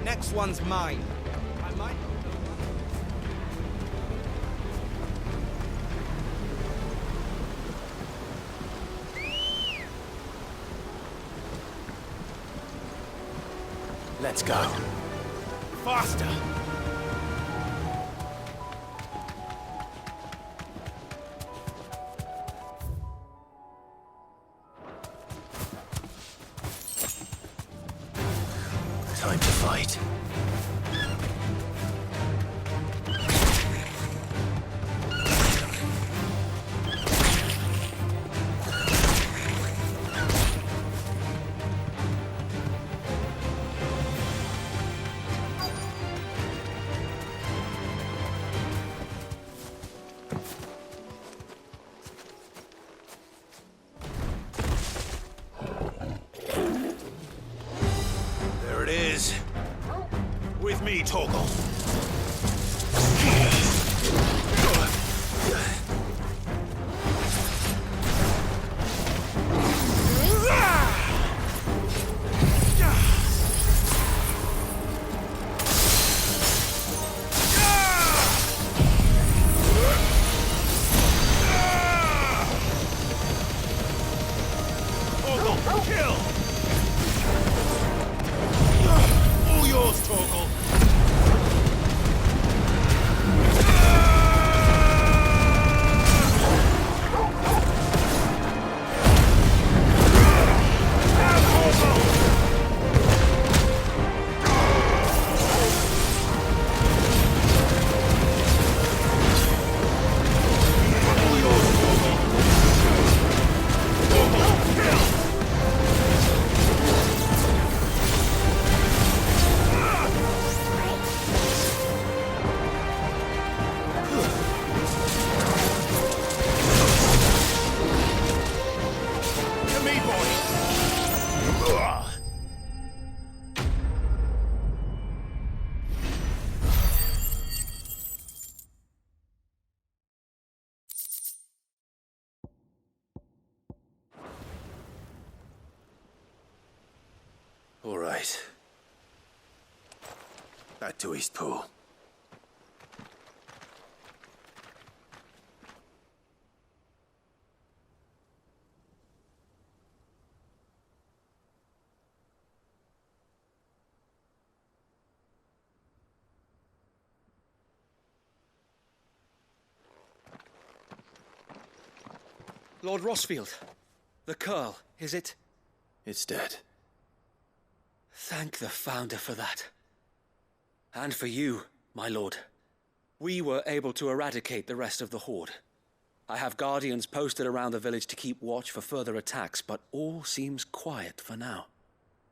Next one's mine. I might... Let's go. Faster! Time to fight. Torgal. All right. Back to Eastpool. Lord Rossfield, the Curl, is it? It's dead. Thank the Founder for that. And for you, my lord. We were able to eradicate the rest of the Hoard. I have guardians posted around the village to keep watch for further attacks, but all seems quiet for now.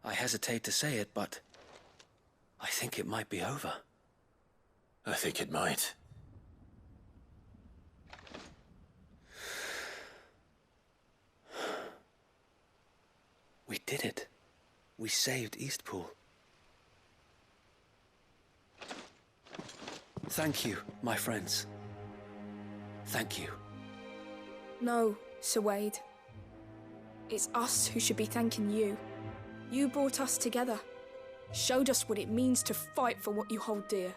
I hesitate to say it, but I think it might be over. I think it might. We did it. We saved Eastpool. Thank you, my friends. Thank you. No, Sir Wade. It's us who should be thanking you. You brought us together. Showed us what it means to fight for what you hold dear.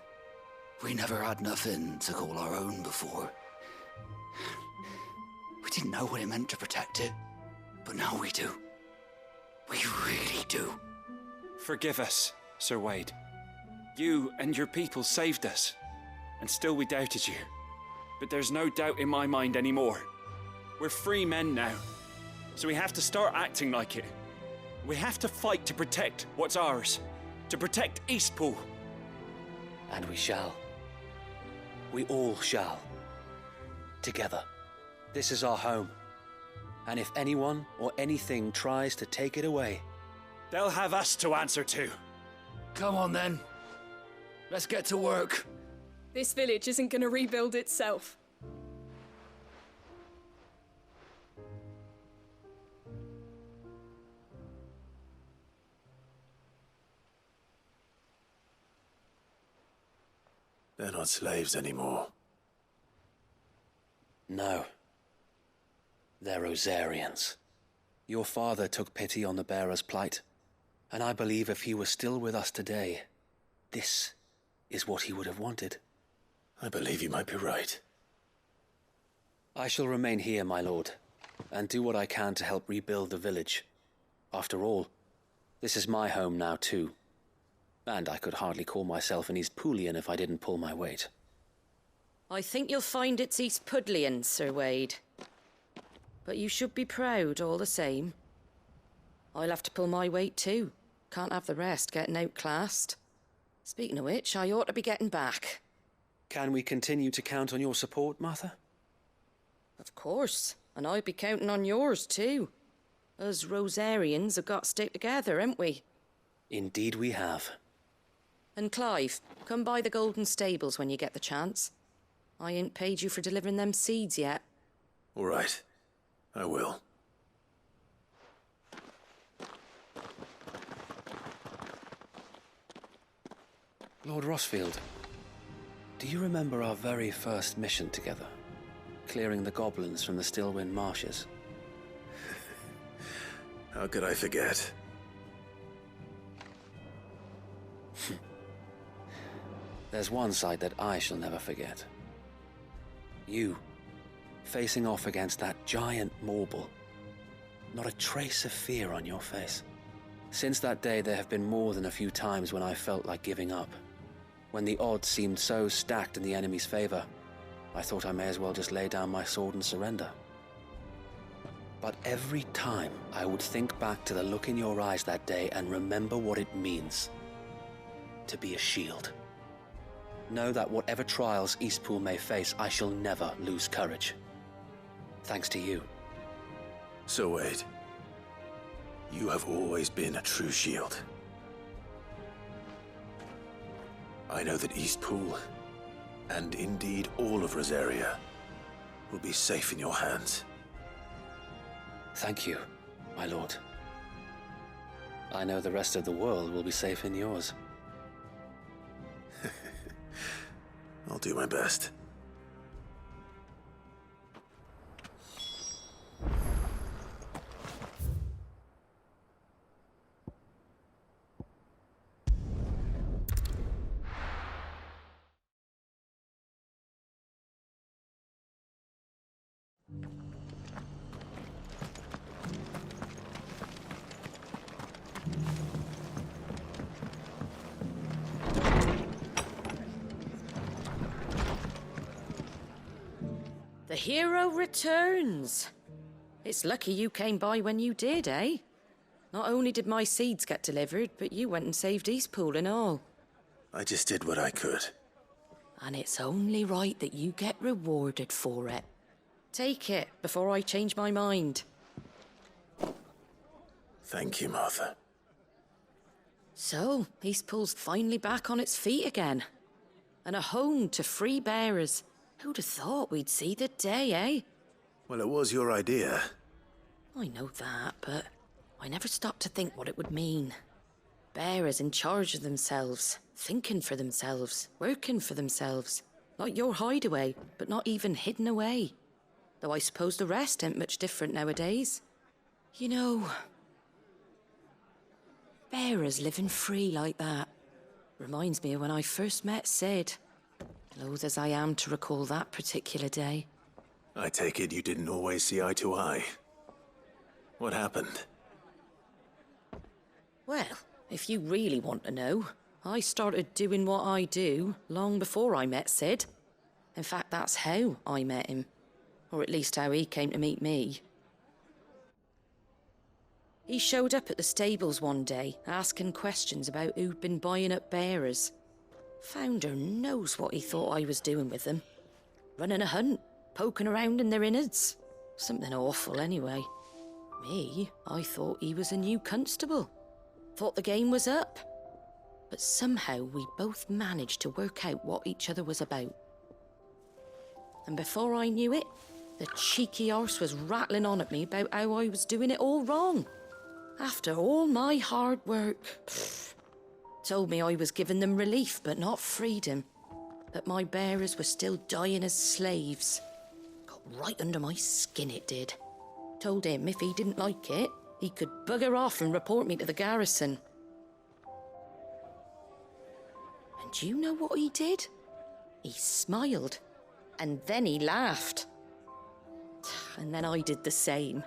We never had nothing to call our own before. We didn't know what it meant to protect it, but now we do. We really do. Forgive us, Sir Wade. You and your people saved us, and still we doubted you. But there's no doubt in my mind anymore. We're free men now, so we have to start acting like it. We have to fight to protect what's ours, to protect Eastpool. And we shall. We all shall. Together. This is our home. And if anyone or anything tries to take it away, they'll have us to answer to. Come on then. Let's get to work. This village isn't going to rebuild itself. They're not slaves anymore. No. They're Rosarians. Your father took pity on the bearer's plight, and I believe if he were still with us today, this is what he would have wanted. I believe you might be right. I shall remain here, my lord, and do what I can to help rebuild the village. After all, this is my home now too, and I could hardly call myself an Eastpoolian if I didn't pull my weight. I think you'll find it's Eastpudlian, Sir Wade. But you should be proud all the same. I'll have to pull my weight too. Can't have the rest getting outclassed. Speaking of which, I ought to be getting back. Can we continue to count on your support, Martha? Of course, and I'd be counting on yours too. Us Rosarians have got to stick together, haven't we? Indeed we have. And Clive, come by the Golden Stables when you get the chance. I ain't paid you for delivering them seeds yet. All right. I will. Lord Rossfield, do you remember our very first mission together? Clearing the goblins from the Stillwind marshes? How could I forget? There's one sight that I shall never forget. You, facing off against that giant Morble. Not a trace of fear on your face. Since that day, there have been more than a few times when I felt like giving up. When the odds seemed so stacked in the enemy's favor, I thought I may as well just lay down my sword and surrender. But every time I would think back to the look in your eyes that day and remember what it means to be a shield. Know that whatever trials Eastpool may face, I shall never lose courage. Thanks to you. So Wade, you have always been a true shield. I know that Eastpool, and indeed all of Rosaria, will be safe in your hands. Thank you, my lord. I know the rest of the world will be safe in yours. I'll do my best. The hero returns. It's lucky you came by when you did, eh? Not only did my seeds get delivered, but you went and saved Eastpool and all. I just did what I could. And it's only right that you get rewarded for it. Take it before I change my mind. Thank you, Martha. So, Eastpool's finally back on its feet again. And a home to free bearers. Who'd have thought we'd see the day, eh? Well, it was your idea. I know that, but I never stopped to think what it would mean. Bearers in charge of themselves, thinking for themselves, working for themselves. Like your hideaway, but not even hidden away. Though I suppose the rest ain't much different nowadays. You know, bearers living free like that reminds me of when I first met Sid. Loath as I am to recall that particular day. I take it you didn't always see eye to eye. What happened? Well, if you really want to know, I started doing what I do long before I met Sid. In fact, that's how I met him. Or at least how he came to meet me. He showed up at the stables one day, asking questions about who'd been buying up bearers. Founder knows what he thought I was doing with them. Running a hunt, poking around in their innards. Something awful anyway. Me, I thought he was a new constable. Thought the game was up. But somehow we both managed to work out what each other was about. And before I knew it, the cheeky arse was rattling on at me about how I was doing it all wrong. After all my hard work. Told me I was giving them relief, but not freedom. That my bearers were still dying as slaves. Got right under my skin, it did. Told him if he didn't like it, he could bugger off and report me to the garrison. And do you know what he did? He smiled. And then he laughed. And then I did the same.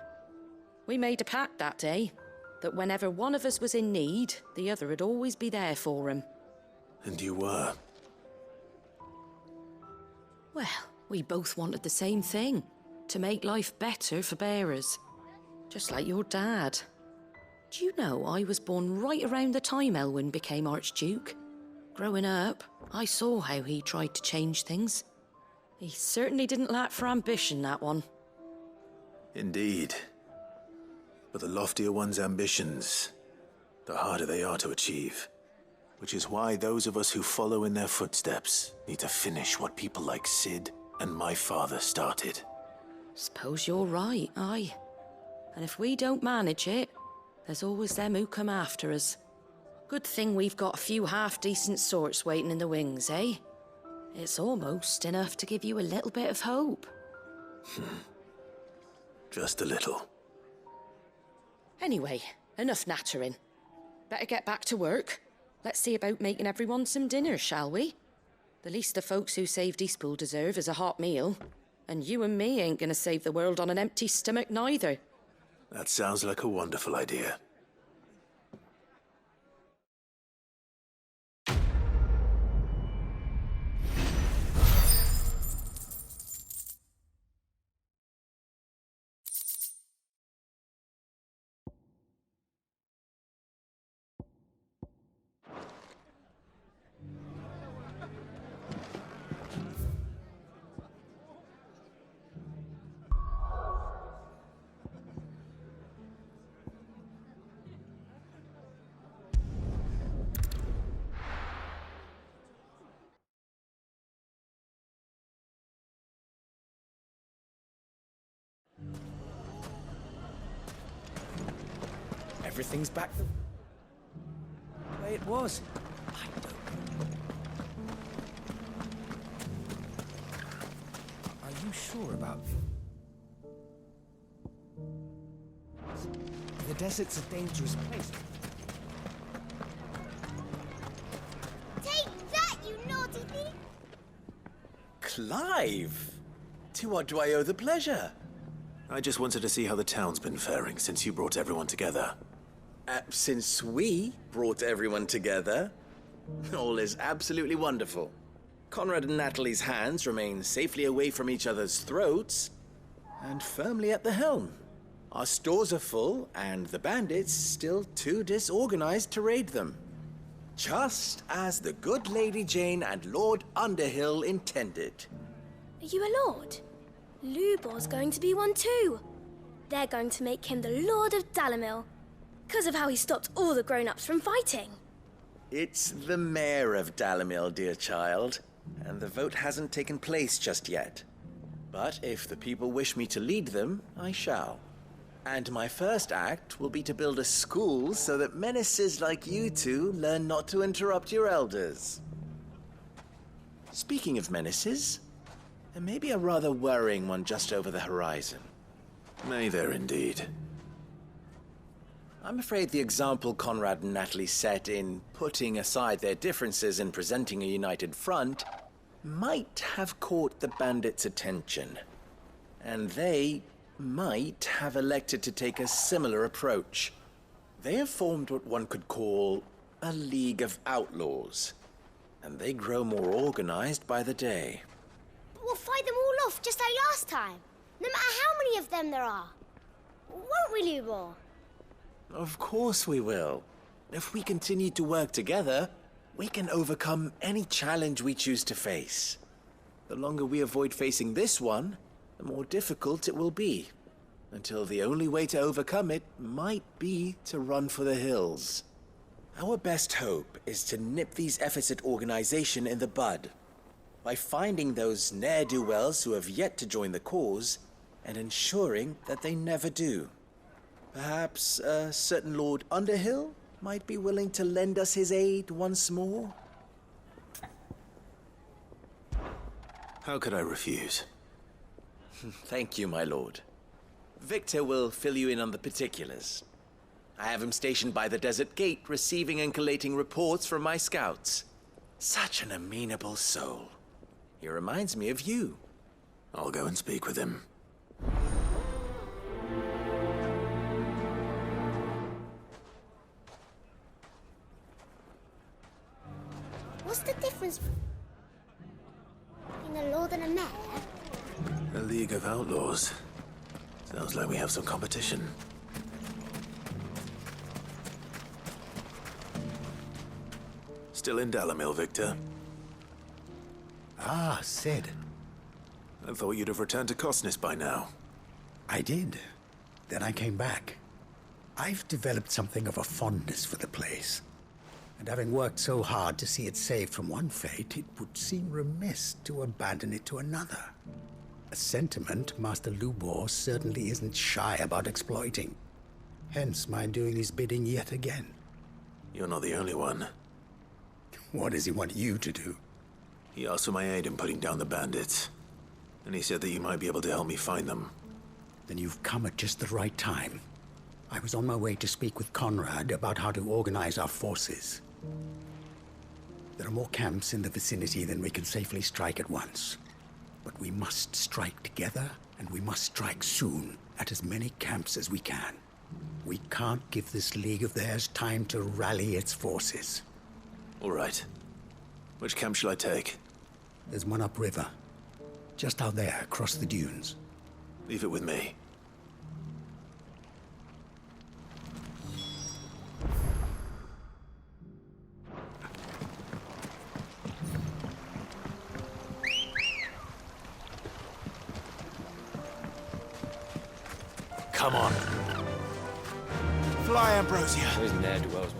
We made a pact that day. That whenever one of us was in need, the other would always be there for him. And you were? Well, we both wanted the same thing. To make life better for bearers. Just like your dad. Do you know I was born right around the time Elwyn became Archduke? Growing up, I saw how he tried to change things. He certainly didn't lack for ambition, that one. Indeed. But the loftier one's ambitions, the harder they are to achieve. Which is why those of us who follow in their footsteps need to finish what people like Sid and my father started. Suppose you're right, aye. And if we don't manage it, there's always them who come after us. Good thing we've got a few half-decent sorts waiting in the wings, eh? It's almost enough to give you a little bit of hope. Just a little. Anyway, enough nattering. Better get back to work. Let's see about making everyone some dinner, shall we? The least the folks who saved Eastpool deserve is a hot meal. And you and me ain't gonna save the world on an empty stomach neither. That sounds like a wonderful idea. Everything's back the way it was. Are you sure about the desert's a dangerous place? Take that, you naughty thief! Clive! To what do I owe the pleasure? I just wanted to see how the town's been faring since you brought everyone together. Since we brought everyone together, all is absolutely wonderful. Conrad and Natalie's hands remain safely away from each other's throats and firmly at the helm. Our stores are full, and the bandits still too disorganized to raid them. Just as the good Lady Jane and Lord Underhill intended. Are you a lord? Lubor's going to be one too. They're going to make him the Lord of Dalamil, because of how he stopped all the grown-ups from fighting. It's the mayor of Dalamil, dear child, and the vote hasn't taken place just yet. But if the people wish me to lead them, I shall. And my first act will be to build a school so that menaces like you two learn not to interrupt your elders. Speaking of menaces, there may be a rather worrying one just over the horizon. May there indeed. I'm afraid the example Conrad and Natalie set in putting aside their differences and presenting a united front might have caught the bandits' attention. And they might have elected to take a similar approach. They have formed what one could call a League of Outlaws, and they grow more organized by the day. But we'll fight them all off just like last time, no matter how many of them there are. Won't we, Lubor? Of course we will. If we continue to work together, we can overcome any challenge we choose to face. The longer we avoid facing this one, the more difficult it will be, until the only way to overcome it might be to run for the hills. Our best hope is to nip these efforts at organization in the bud, by finding those ne'er-do-wells who have yet to join the cause, and ensuring that they never do. Perhaps a certain Lord Underhill might be willing to lend us his aid once more? How could I refuse? Thank you, my lord. Victor will fill you in on the particulars. I have him stationed by the desert gate, receiving and collating reports from my scouts. Such an amenable soul. He reminds me of you. I'll go and speak with him. What's the difference between a lord and a mayor? A League of Outlaws. Sounds like we have some competition. Still in Dalamil, Victor? Ah, Sid. I thought you'd have returned to Cosnis by now. I did. Then I came back. I've developed something of a fondness for the place. And having worked so hard to see it saved from one fate, it would seem remiss to abandon it to another. A sentiment Master Lubor certainly isn't shy about exploiting. Hence my doing his bidding yet again. You're not the only one. What does he want you to do? He asked for my aid in putting down the bandits. And he said that you might be able to help me find them. Then you've come at just the right time. I was on my way to speak with Conrad about how to organize our forces. There are more camps in the vicinity than we can safely strike at once. But we must strike together, and we must strike soon at as many camps as we can. We can't give this league of theirs time to rally its forces. All right. Which camp shall I take? There's one upriver. Just out there, across the dunes. Leave it with me. Come on. Fly, Ambrosia. Where's Ned? Who else?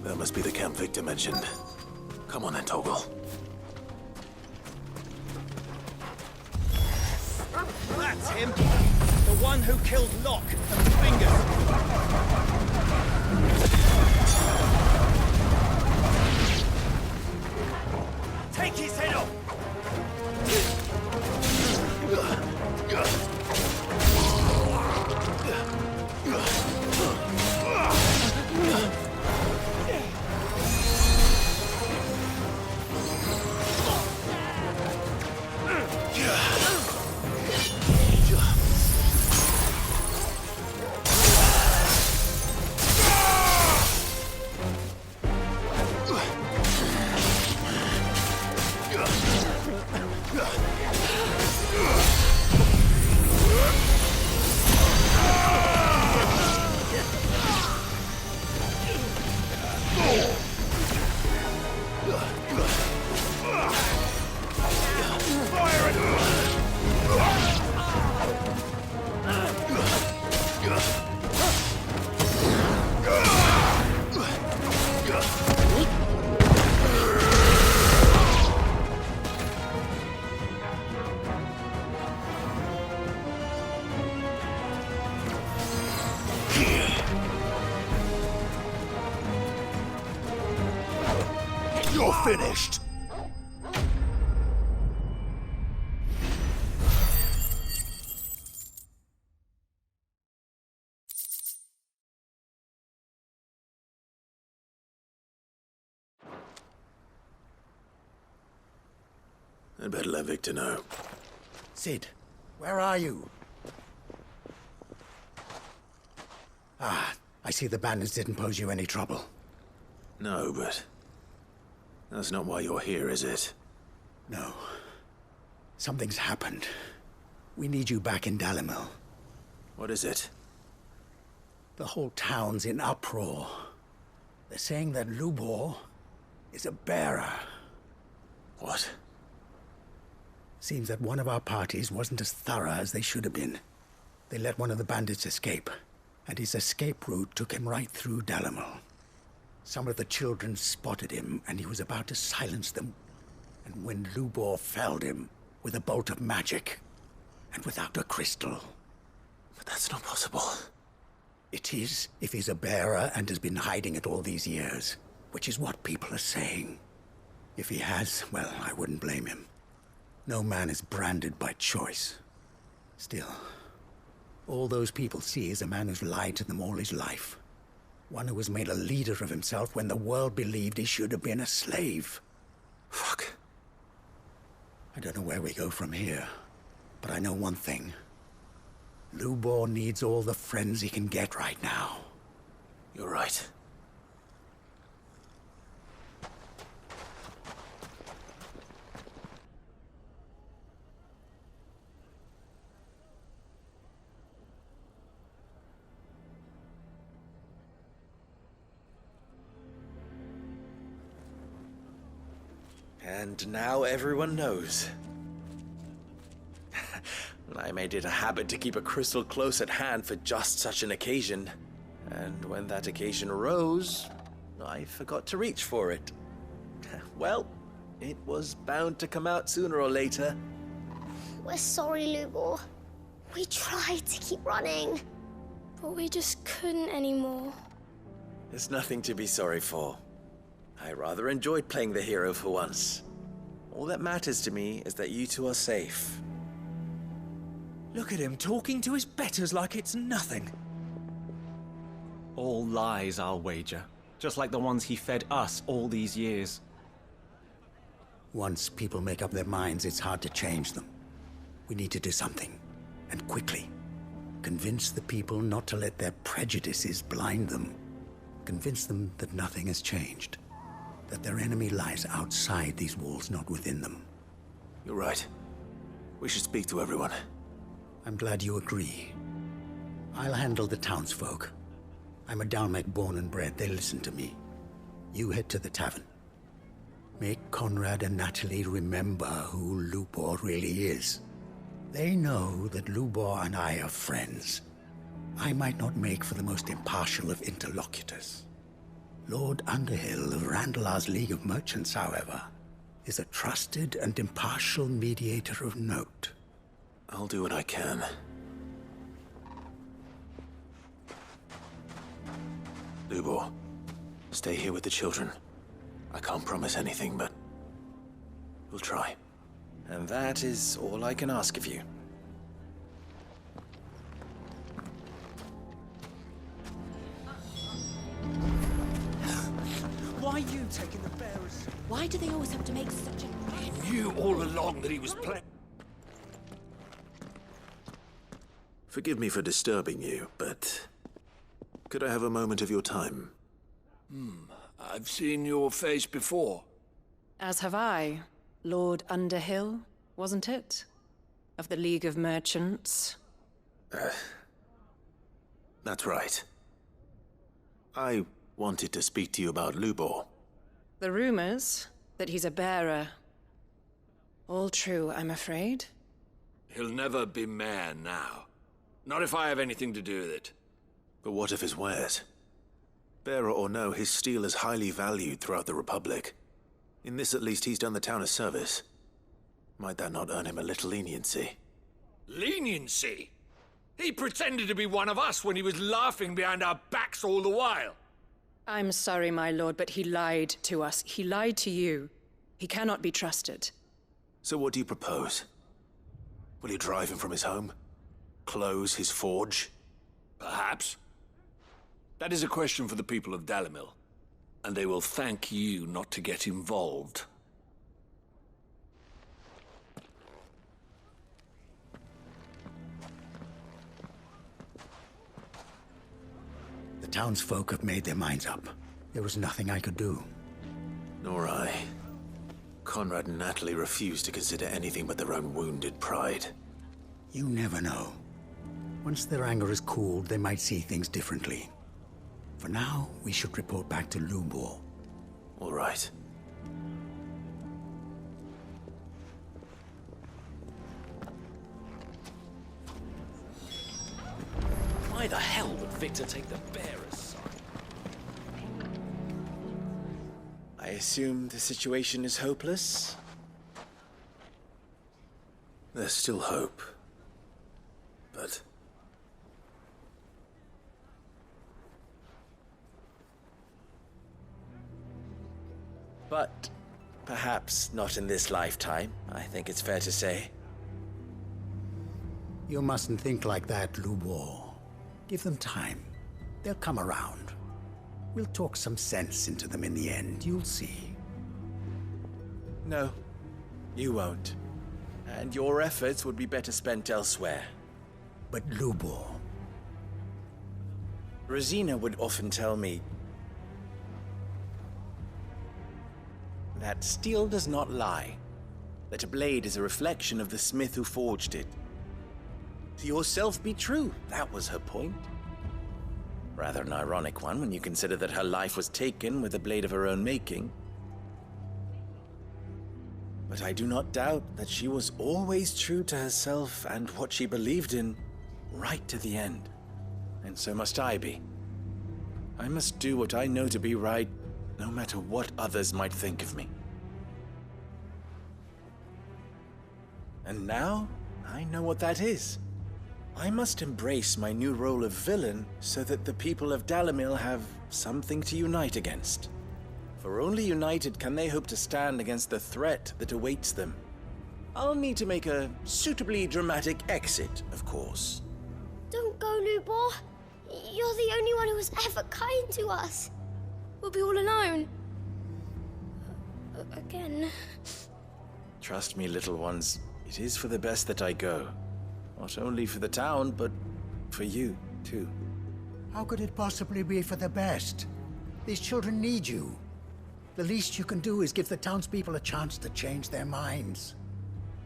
That must be the camp Victor mentioned. Come on then, Toggle. That's him! The one who killed Locke and Fingers! Take his head off! You're finished! I'd better let Victor know. Sid, where are you? Ah, I see the bandits didn't pose you any trouble. No, but... that's not why you're here, is it? No. Something's happened. We need you back in Dalimil. What is it? The whole town's in uproar. They're saying that Lubor is a bearer. What? Seems that one of our parties wasn't as thorough as they should have been. They let one of the bandits escape, and his escape route took him right through Dalimil. Some of the children spotted him, and he was about to silence them. And when Lubor felled him with a bolt of magic, and without a crystal. But that's not possible. It is, if he's a bearer and has been hiding it all these years, which is what people are saying. If he has, well, I wouldn't blame him. No man is branded by choice. Still, all those people see is a man who's lied to them all his life. One who was made a leader of himself when the world believed he should have been a slave. Fuck. I don't know where we go from here, but I know one thing. Lubor needs all the friends he can get right now. You're right. And now everyone knows. I made it a habit to keep a crystal close at hand for just such an occasion. And when that occasion arose, I forgot to reach for it. Well, it was bound to come out sooner or later. We're sorry, Lubor. We tried to keep running, but we just couldn't anymore. There's nothing to be sorry for. I rather enjoyed playing the hero for once. All that matters to me is that you two are safe. Look at him talking to his betters like it's nothing. All lies, I'll wager. Just like the ones he fed us all these years. Once people make up their minds, it's hard to change them. We need to do something, and quickly. Convince the people not to let their prejudices blind them. Convince them that nothing has changed. That their enemy lies outside these walls, not within them. You're right. We should speak to everyone. I'm glad you agree. I'll handle the townsfolk. I'm a Dalmec born and bred. They listen to me. You head to the tavern. Make Conrad and Natalie remember who Lubor really is. They know that Lubor and I are friends. I might not make for the most impartial of interlocutors. Lord Underhill of Randalar's League of Merchants, however, is a trusted and impartial mediator of note. I'll do what I can. Lubor, stay here with the children. I can't promise anything, but we'll try. And that is all I can ask of you. Why are you taking the bearers? Why do they always have to make such a... I knew all along that he was playing. Forgive me for disturbing you, but could I have a moment of your time? I've seen your face before. As have I. Lord Underhill, wasn't it? Of the League of Merchants. That's right. I wanted to speak to you about Lubor. The rumors that he's a bearer. All true, I'm afraid. He'll never be mayor now. Not if I have anything to do with it. But what of his wares? Bearer or no, his steel is highly valued throughout the Republic. In this at least, he's done the town a service. Might that not earn him a little leniency? Leniency? He pretended to be one of us when he was laughing behind our backs all the while. I'm sorry, my lord, but he lied to us. He lied to you. He cannot be trusted. So what do you propose? Will you drive him from his home? Close his forge? Perhaps. That is a question for the people of Dalimil, and they will thank you not to get involved. The townsfolk have made their minds up. There was nothing I could do. Nor I. Conrad and Natalie refused to consider anything but their own wounded pride. You never know. Once their anger is cooled, they might see things differently. For now, we should report back to Lubor. All right. Why the hell would Victor take the bearer's side? I assume the situation is hopeless? There's still hope. But perhaps not in this lifetime, I think it's fair to say. You mustn't think like that, Lubor. Give them time. They'll come around. We'll talk some sense into them in the end, you'll see. No, you won't. And your efforts would be better spent elsewhere. But Lubor... Rosina would often tell me that steel does not lie, that a blade is a reflection of the smith who forged it. To yourself be true, that was her point. Rather an ironic one when you consider that her life was taken with a blade of her own making. But I do not doubt that she was always true to herself and what she believed in, right to the end. And so must I be. I must do what I know to be right, no matter what others might think of me. And now, I know what that is. I must embrace my new role of villain so that the people of Dalimil have something to unite against. For only united can they hope to stand against the threat that awaits them. I'll need to make a suitably dramatic exit, of course. Don't go, Lubor. You're the only one who was ever kind to us. We'll be all alone. Again. Trust me, little ones. It is for the best that I go. Not only for the town, but for you, too. How could it possibly be for the best? These children need you. The least you can do is give the townspeople a chance to change their minds.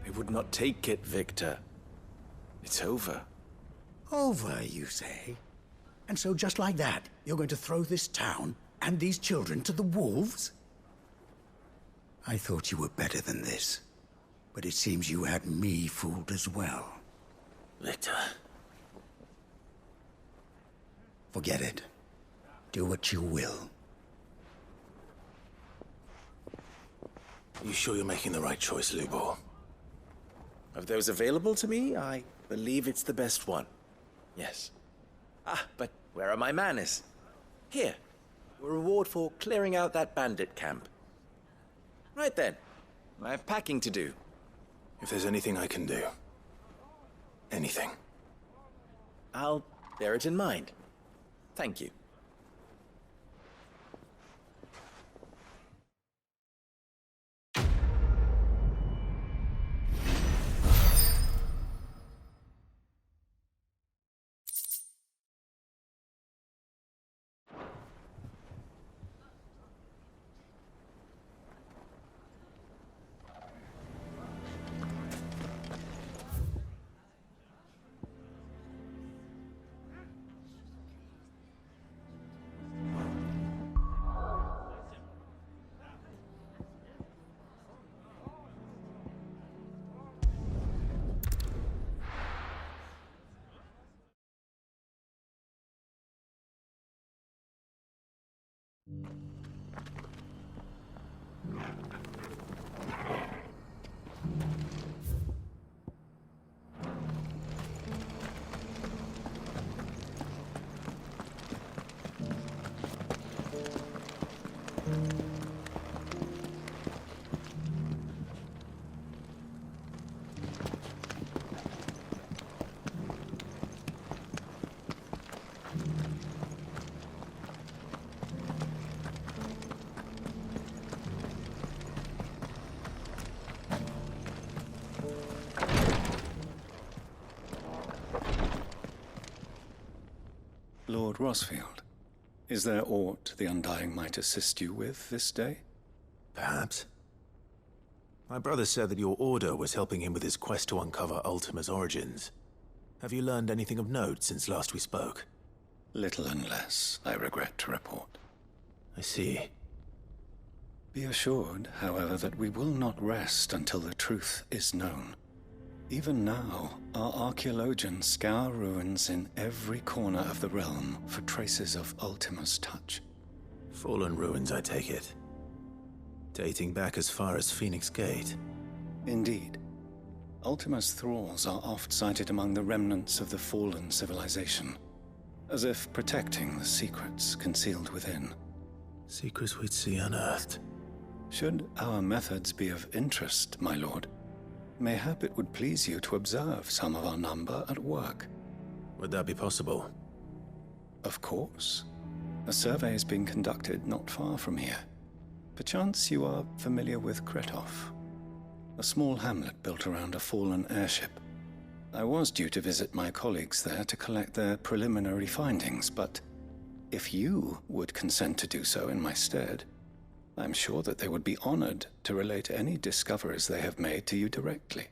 They would not take it, Victor. It's over. Over, you say? And so just like that, you're going to throw this town and these children to the wolves? I thought you were better than this. But it seems you had me fooled as well. Victor. Forget it. Do what you will. You sure you're making the right choice, Lubor? Of those available to me, I believe it's the best one. Yes. But where are my manners? Here. A reward for clearing out that bandit camp. Right then. I have packing to do. If there's anything I can do. Anything. I'll bear it in mind. Thank you. Lord Rosfield, is there aught the Undying might assist you with this day? Perhaps. My brother said that your order was helping him with his quest to uncover Ultima's origins. Have you learned anything of note since last we spoke? Little unless, I regret to report. I see. Be assured, however, that we will not rest until the truth is known. Even now, our archaeologians scour ruins in every corner of the realm for traces of Ultima's touch. Fallen ruins, I take it. Dating back as far as Phoenix Gate. Indeed. Ultima's thralls are oft sighted among the remnants of the fallen civilization, as if protecting the secrets concealed within. Secrets we'd see unearthed. Should our methods be of interest, my lord, mayhap it would please you to observe some of our number at work. Would that be possible? Of course. A survey is being conducted not far from here. Perchance you are familiar with Kretov, a small hamlet built around a fallen airship. I was due to visit my colleagues there to collect their preliminary findings, but if you would consent to do so in my stead, I'm sure that they would be honored to relate any discoveries they have made to you directly.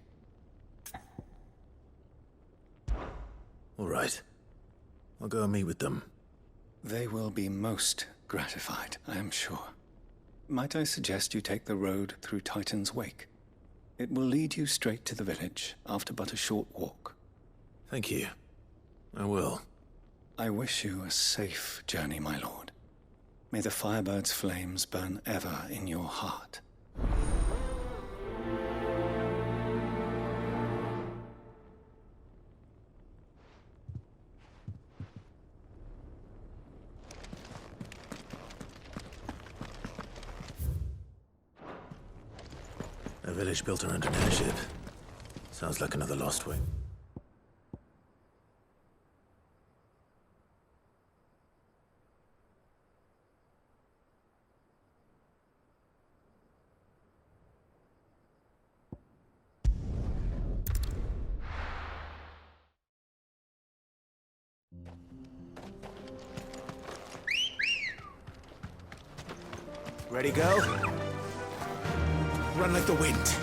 All right. I'll go and meet with them. They will be most gratified, I am sure. Might I suggest you take the road through Titan's Wake? It will lead you straight to the village after but a short walk. Thank you. I will. I wish you a safe journey, my lord. May the Firebird's flames burn ever in your heart. A village built around an airship. Sounds like another lost wing. Ready, go? Run like the wind.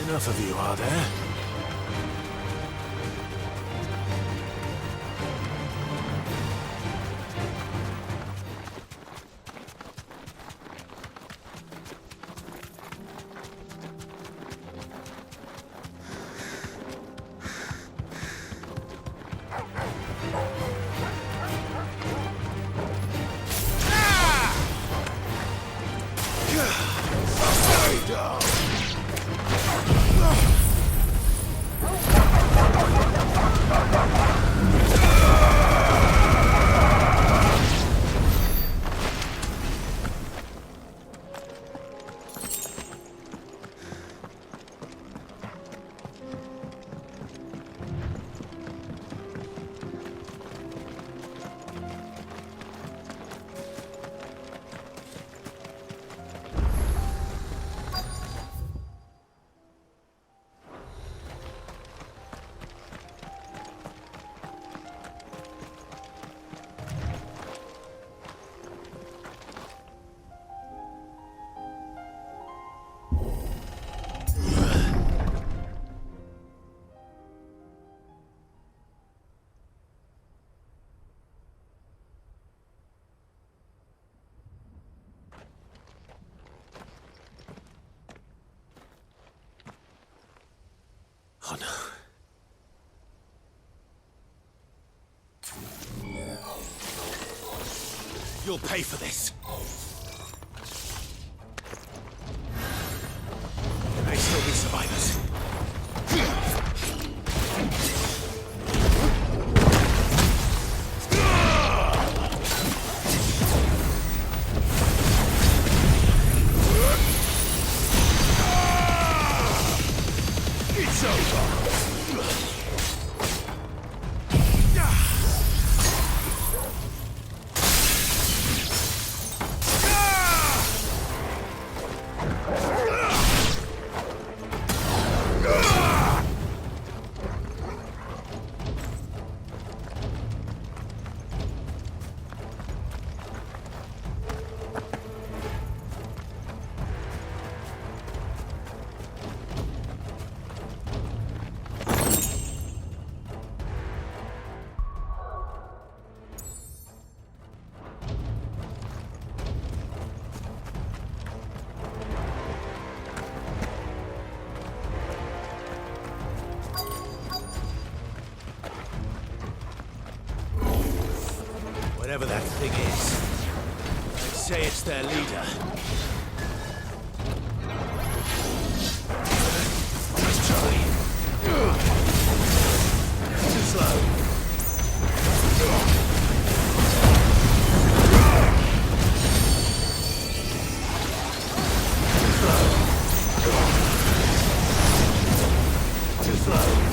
Enough of you, are there? Oh no. You'll pay for this. There may still be survivors. It's over. Whatever that thing is, I'd say it's their leader. Let's try. Too slow. slow.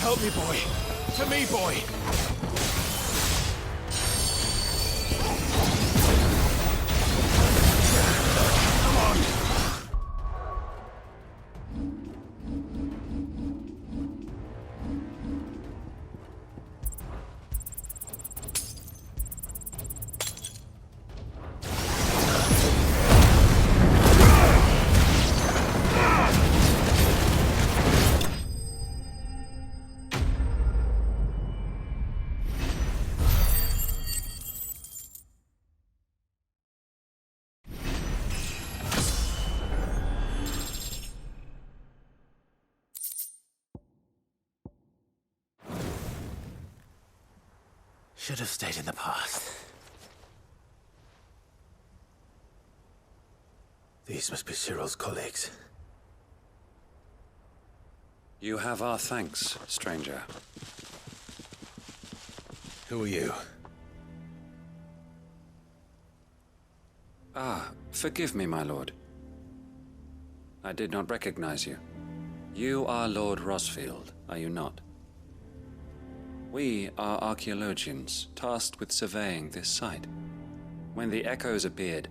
Help me, boy. To me, boy. Come on. Should have stayed in the past. These must be Cyril's colleagues. You have our thanks, stranger. Who are you? Ah, forgive me, my lord. I did not recognize you. You are Lord Rosfield, are you not? We are archaeologians, tasked with surveying this site. When the echoes appeared,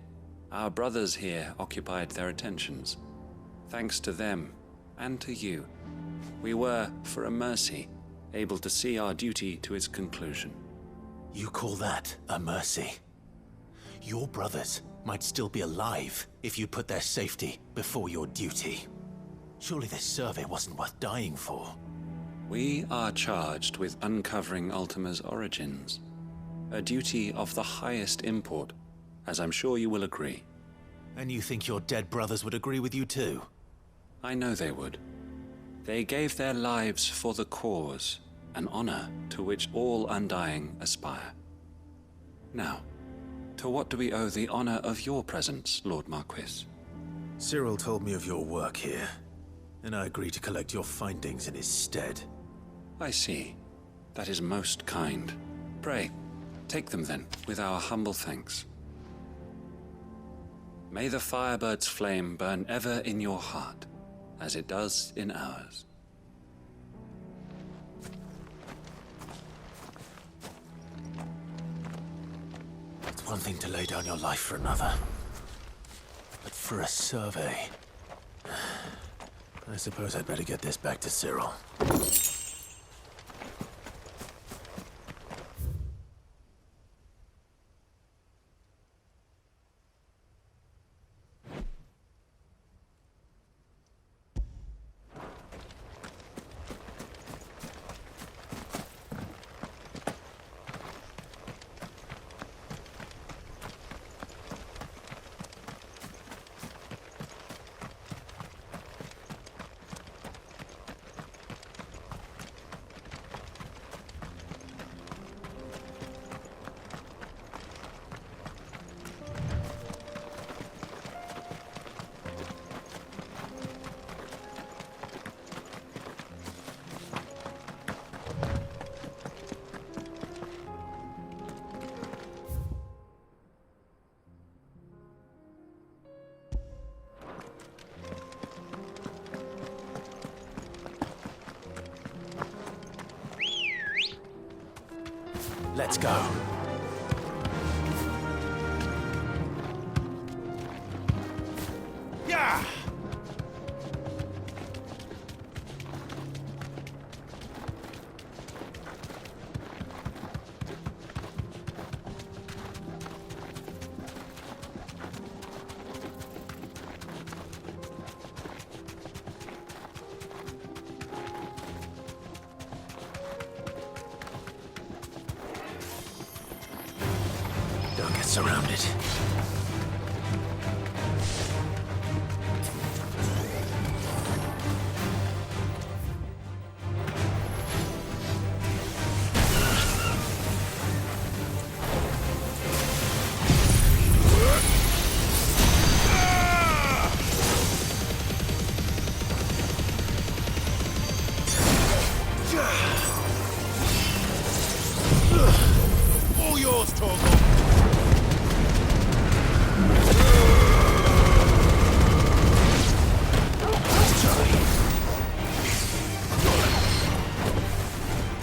our brothers here occupied their attentions. Thanks to them, and to you, we were, for a mercy, able to see our duty to its conclusion. You call that a mercy? Your brothers might still be alive if you put their safety before your duty. Surely this survey wasn't worth dying for. We are charged with uncovering Ultima's origins. A duty of the highest import, as I'm sure you will agree. And you think your dead brothers would agree with you too? I know they would. They gave their lives for the cause, an honor to which all Undying aspire. Now, to what do we owe the honor of your presence, Lord Marquis? Cyril told me of your work here, and I agreed to collect your findings in his stead. I see. That is most kind. Pray, take them then, with our humble thanks. May the Firebird's flame burn ever in your heart, as it does in ours. It's one thing to lay down your life for another, but for a survey... I suppose I'd better get this back to Cyril. Let's go. Yeah! Don't get surrounded. All yours, Torgal!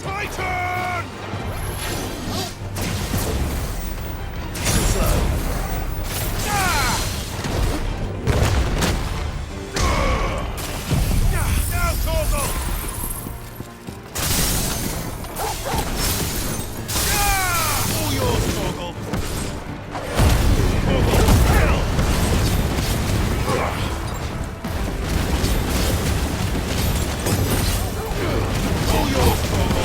Titan! Now, Torgal! All yours, Torgal! Torgal, hell! All yours, Torgal!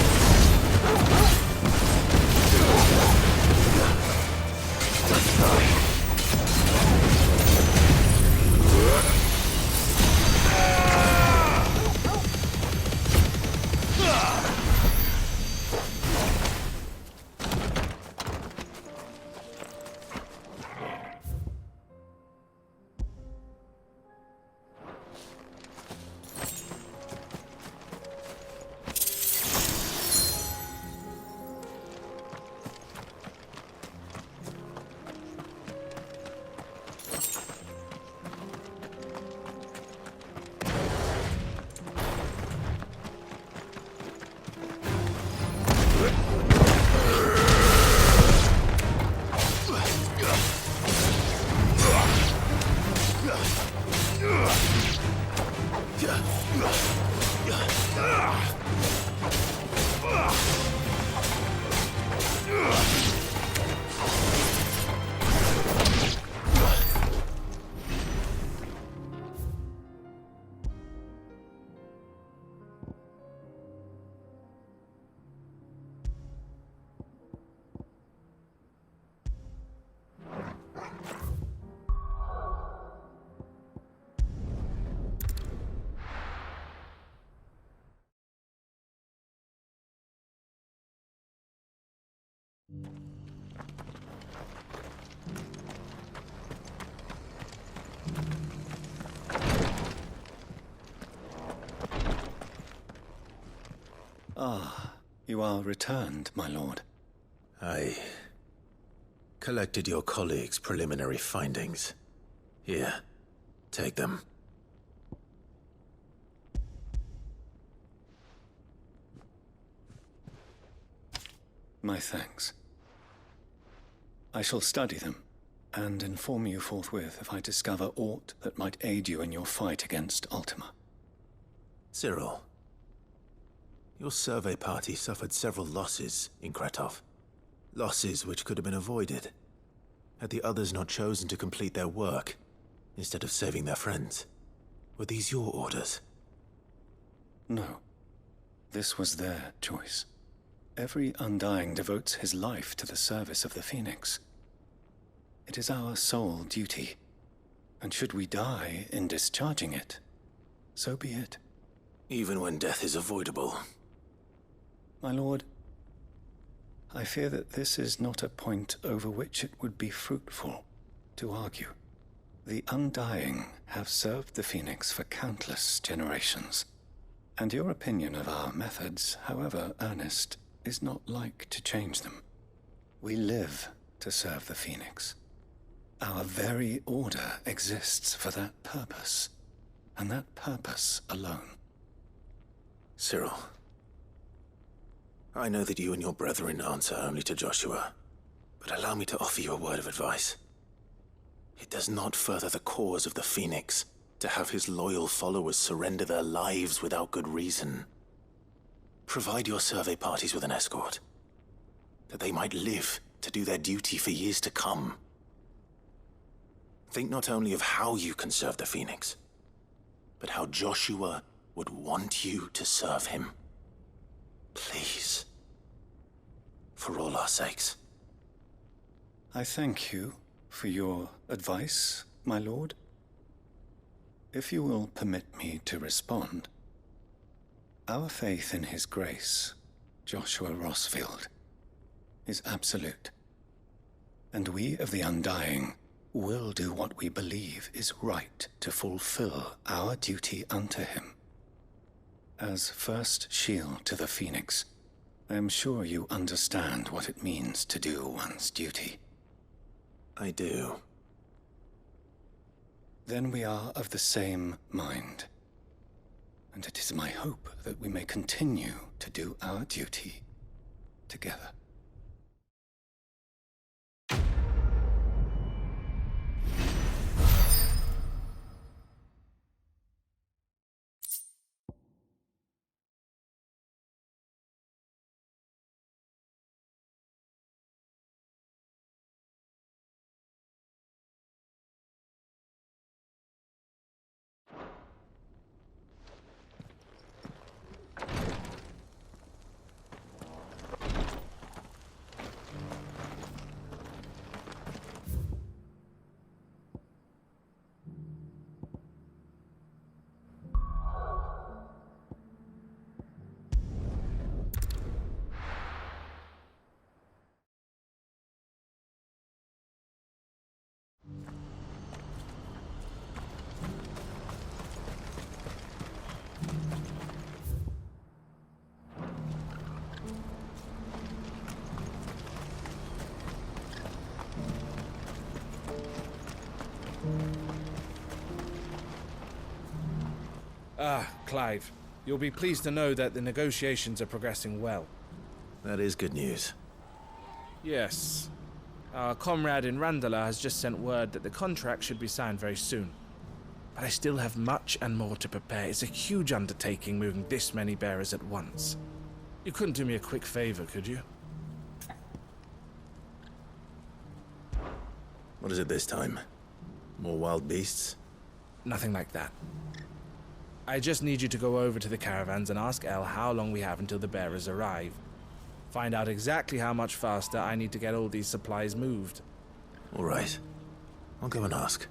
Ah, you are returned, my lord. I collected your colleagues' preliminary findings. Here, take them. My thanks. I shall study them, and inform you forthwith if I discover aught that might aid you in your fight against Ultima. Cyril, your survey party suffered several losses in Kretov. Losses which could have been avoided, had the others not chosen to complete their work, instead of saving their friends. Were these your orders? No. This was their choice. Every Undying devotes his life to the service of the Phoenix. It is our sole duty, and should we die in discharging it, so be it. Even when death is avoidable. My lord, I fear that this is not a point over which it would be fruitful to argue. The Undying have served the Phoenix for countless generations, and your opinion of our methods, however earnest, is not like to change them. We live to serve the Phoenix. Our very order exists for that purpose, and that purpose alone. Cyril, I know that you and your brethren answer only to Joshua, but allow me to offer you a word of advice. It does not further the cause of the Phoenix to have his loyal followers surrender their lives without good reason. Provide your survey parties with an escort, that they might live to do their duty for years to come. Think not only of how you can serve the Phoenix, but how Joshua would want you to serve him. Please. For all our sakes. I thank you for your advice, my lord. If you will permit me to respond, our faith in his grace, Joshua Rossfield, is absolute. And we of the Undying will do what we believe is right to fulfill our duty unto him. As first shield to the Phoenix, I am sure you understand what it means to do one's duty. I do. Then we are of the same mind. And it is my hope that we may continue to do our duty together. Clive, you'll be pleased to know that the negotiations are progressing well. That is good news. Yes. Our comrade in Randala has just sent word that the contract should be signed very soon. But I still have much and more to prepare. It's a huge undertaking moving this many bearers at once. You couldn't do me a quick favor, could you? What is it this time? More wild beasts? Nothing like that. I just need you to go over to the caravans and ask El how long we have until the bearers arrive. Find out exactly how much faster I need to get all these supplies moved. All right. I'll go and ask.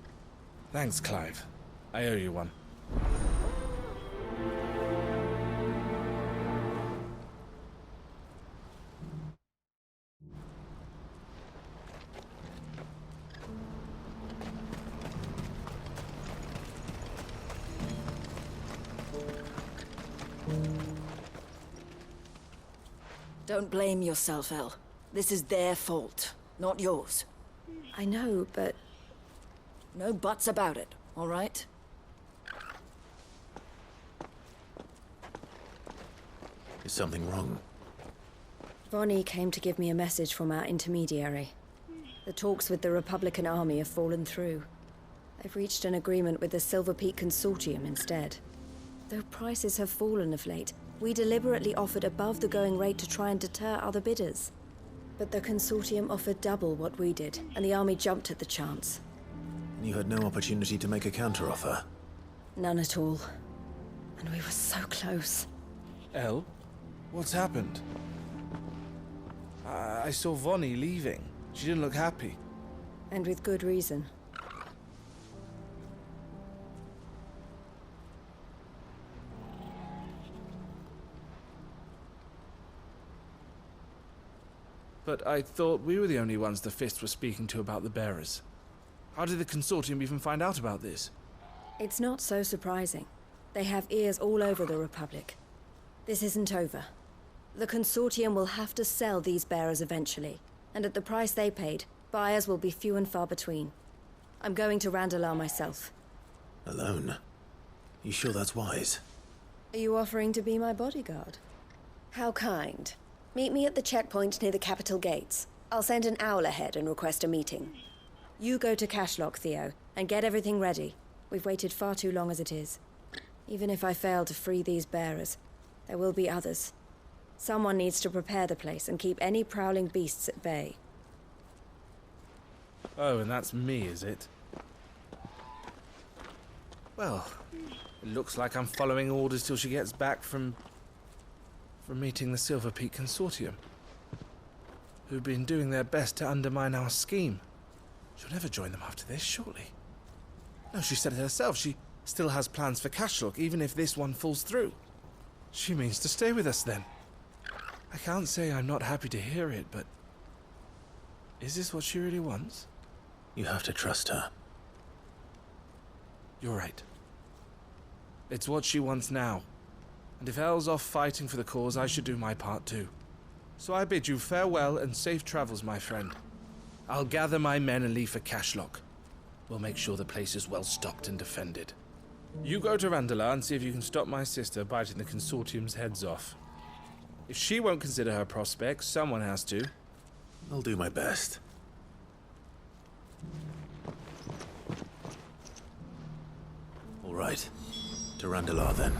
Thanks, Clive. I owe you one. Don't blame yourself, El. This is their fault, not yours. I know, but... No buts about it, all right? Is something wrong? Vonnie came to give me a message from our intermediary. The talks with the Republican army have fallen through. They've reached an agreement with the Silver Peak Consortium instead. Though prices have fallen of late, we deliberately offered above the going rate to try and deter other bidders. But the Consortium offered double what we did, and the army jumped at the chance. You had no opportunity to make a counteroffer? None at all. And we were so close. El? What's happened? I saw Vonnie leaving. She didn't look happy. And with good reason. But I thought we were the only ones the Fist was speaking to about the bearers. How did the Consortium even find out about this? It's not so surprising. They have ears all over the Republic. This isn't over. The Consortium will have to sell these bearers eventually, and at the price they paid, buyers will be few and far between. I'm going to Randalar myself. Alone? You sure that's wise? Are you offering to be my bodyguard? How kind. Meet me at the checkpoint near the capital gates. I'll send an owl ahead and request a meeting. You go to Cashlock, Theo, and get everything ready. We've waited far too long as it is. Even if I fail to free these bearers, there will be others. Someone needs to prepare the place and keep any prowling beasts at bay. Oh, and that's me, is it? Well, it looks like I'm following orders till she gets back from meeting the Silver Peak Consortium, who've been doing their best to undermine our scheme. She'll never join them after this, surely. No, she said it herself. She still has plans for Cashlock, even if this one falls through. She means to stay with us, then. I can't say I'm not happy to hear it, but... is this what she really wants? You have to trust her. You're right. It's what she wants now. And if Elle's off fighting for the cause, I should do my part too. So I bid you farewell and safe travels, my friend. I'll gather my men and leave for Cashlock. We'll make sure the place is well stocked and defended. You go to Randala and see if you can stop my sister biting the Consortium's heads off. If she won't consider her prospects, someone has to. I'll do my best. All right. To Randala, then.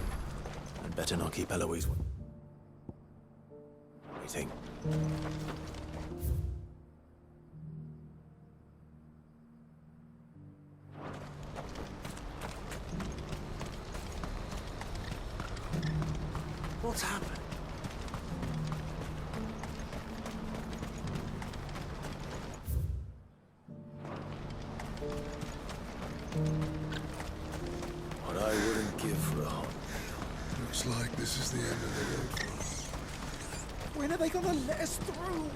I'd better not keep Eloise waiting. What's happened? What I wouldn't give for a hot meal. Looks like this is the end of the road for us. When are they gonna let us through?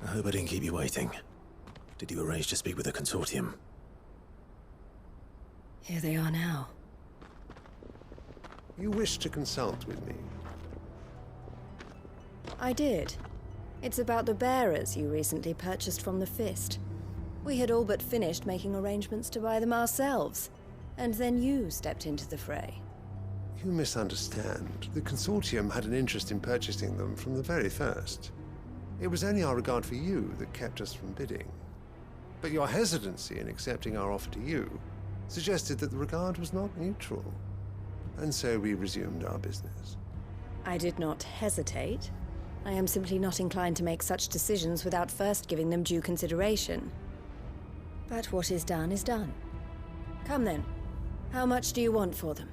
I hope I didn't keep you waiting. Did you arrange to speak with the Consortium? Here they are now. You wish to consult with me? I did. It's about the bearers you recently purchased from the Fist. We had all but finished making arrangements to buy them ourselves, and then you stepped into the fray. You misunderstand. The Consortium had an interest in purchasing them from the very first. It was only our regard for you that kept us from bidding. But your hesitancy in accepting our offer to you suggested that the regard was not mutual. And so we resumed our business. I did not hesitate. I am simply not inclined to make such decisions without first giving them due consideration. But what is done is done. Come then. How much do you want for them?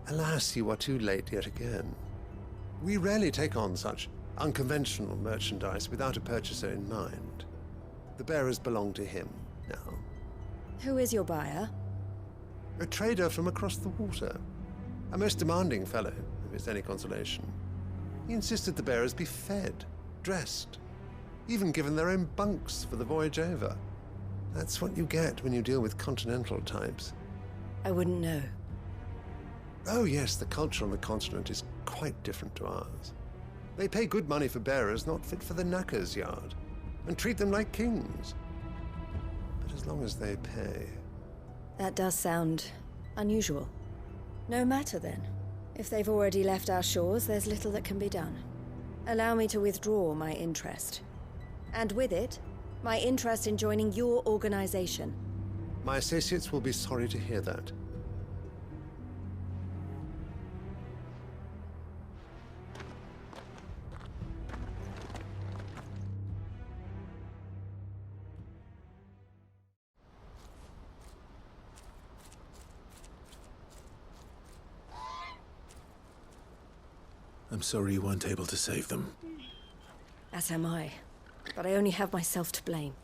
Alas, you are too late yet again. We rarely take on such unconventional merchandise without a purchaser in mind. The bearers belong to him now. Who is your buyer? A trader from across the water. A most demanding fellow, if it's any consolation. He insisted the bearers be fed, dressed, even given their own bunks for the voyage over. That's what you get when you deal with continental types. I wouldn't know. Oh yes, the culture on the continent is quite different to ours. They pay good money for bearers not fit for the knacker's yard, and treat them like kings. But as long as they pay... That does sound unusual. No matter then. If they've already left our shores, there's little that can be done. Allow me to withdraw my interest. And with it, my interest in joining your organization. My associates will be sorry to hear that. I'm sorry you weren't able to save them. As am I. But I only have myself to blame.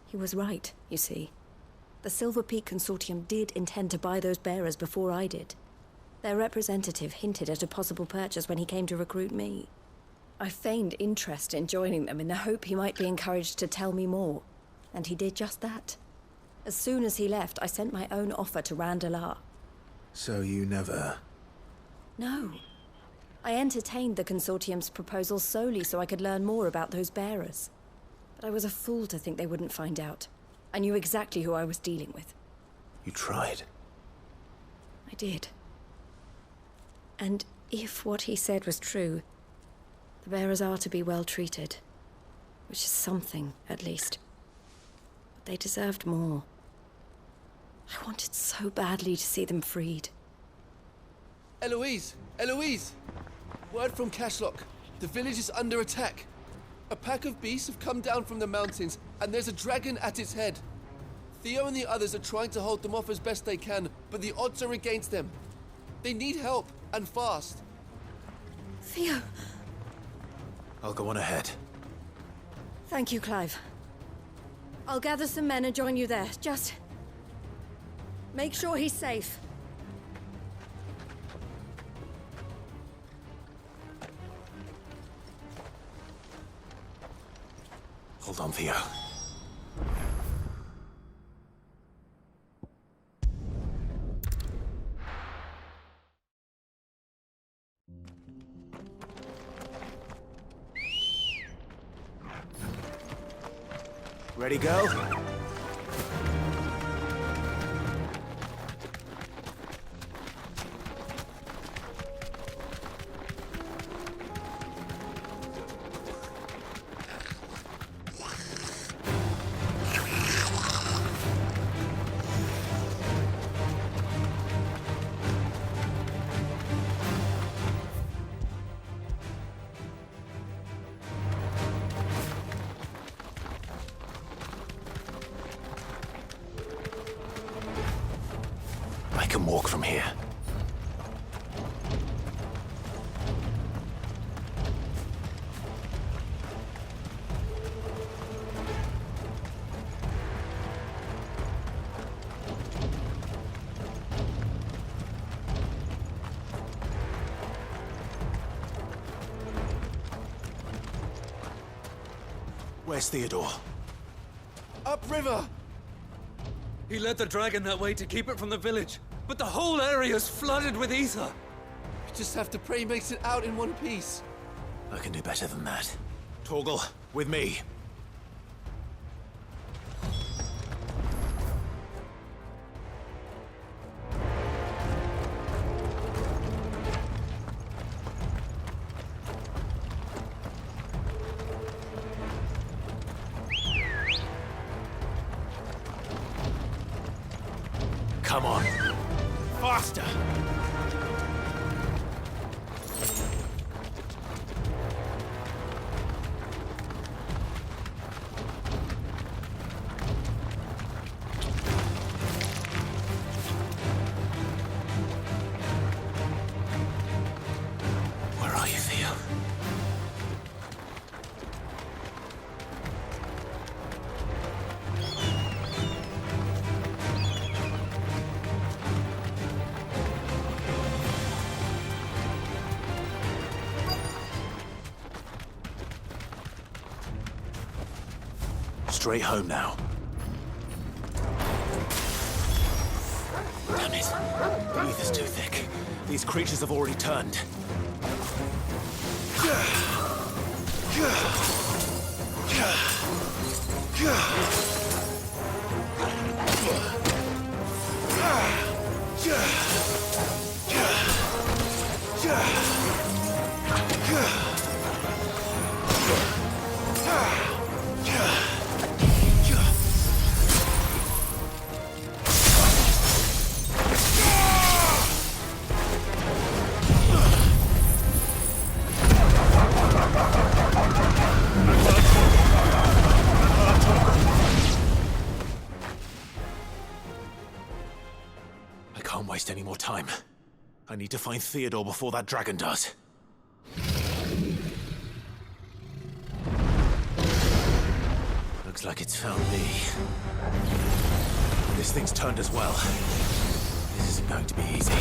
He was right, you see. The Silver Peak Consortium did intend to buy those bearers before I did. Their representative hinted at a possible purchase when he came to recruit me. I feigned interest in joining them in the hope he might be encouraged to tell me more. And he did just that. As soon as he left, I sent my own offer to Randalar. So you never... No. I entertained the Consortium's proposal solely so I could learn more about those bearers. But I was a fool to think they wouldn't find out. I knew exactly who I was dealing with. You tried. I did. And if what he said was true, the bearers are to be well treated. Which is something, at least. But they deserved more. I wanted so badly to see them freed. Eloise! Eloise! Word from Cashlock. The village is under attack. A pack of beasts have come down from the mountains, and there's a dragon at its head. Theo and the others are trying to hold them off as best they can, but the odds are against them. They need help, and fast. Theo! I'll go on ahead. Thank you, Clive. I'll gather some men and join you there. Just... make sure he's safe. Hold on, Theo. Ready, go? I can walk from here. Where's Theodore? Upriver! He led the dragon that way to keep it from the village, but the whole area's flooded with ether. We just have to pray he makes it out in one piece. I can do better than that. Torgal, with me. Come on. Faster! Where are you, Theo? Straight home now. Damn it. The ether's too thick. These creatures have already turned. I can't waste any more time. I need to find Theodore before that dragon does. Looks like it's found me. This thing's turned as well. This isn't going to be easy.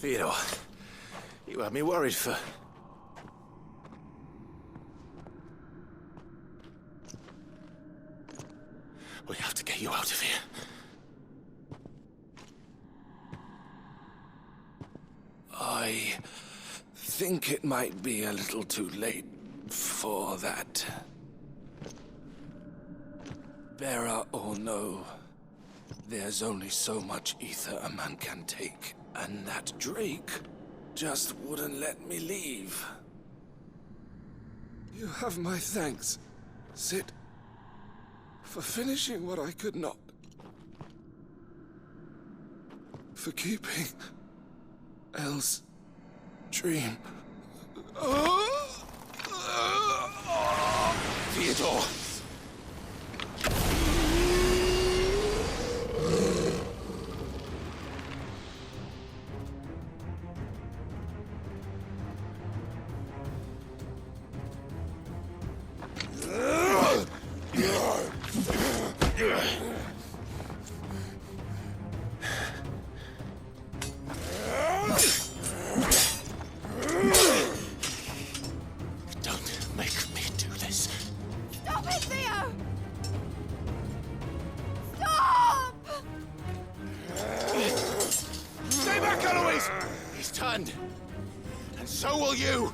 Theodore, you had me worried for... We have to get you out of here. I think it might be a little too late for that. Bearer or no, there's only so much ether a man can take, and that Drake just wouldn't let me leave. You have my thanks, Sid, for finishing what I could not. For keeping Elle's dream. Theodore! Don't make me do this. Stop it, Theo! Stop! Stay back, Eloise! He's turned. And so will you!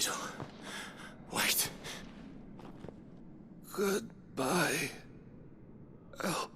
Little. Wait. Goodbye, El.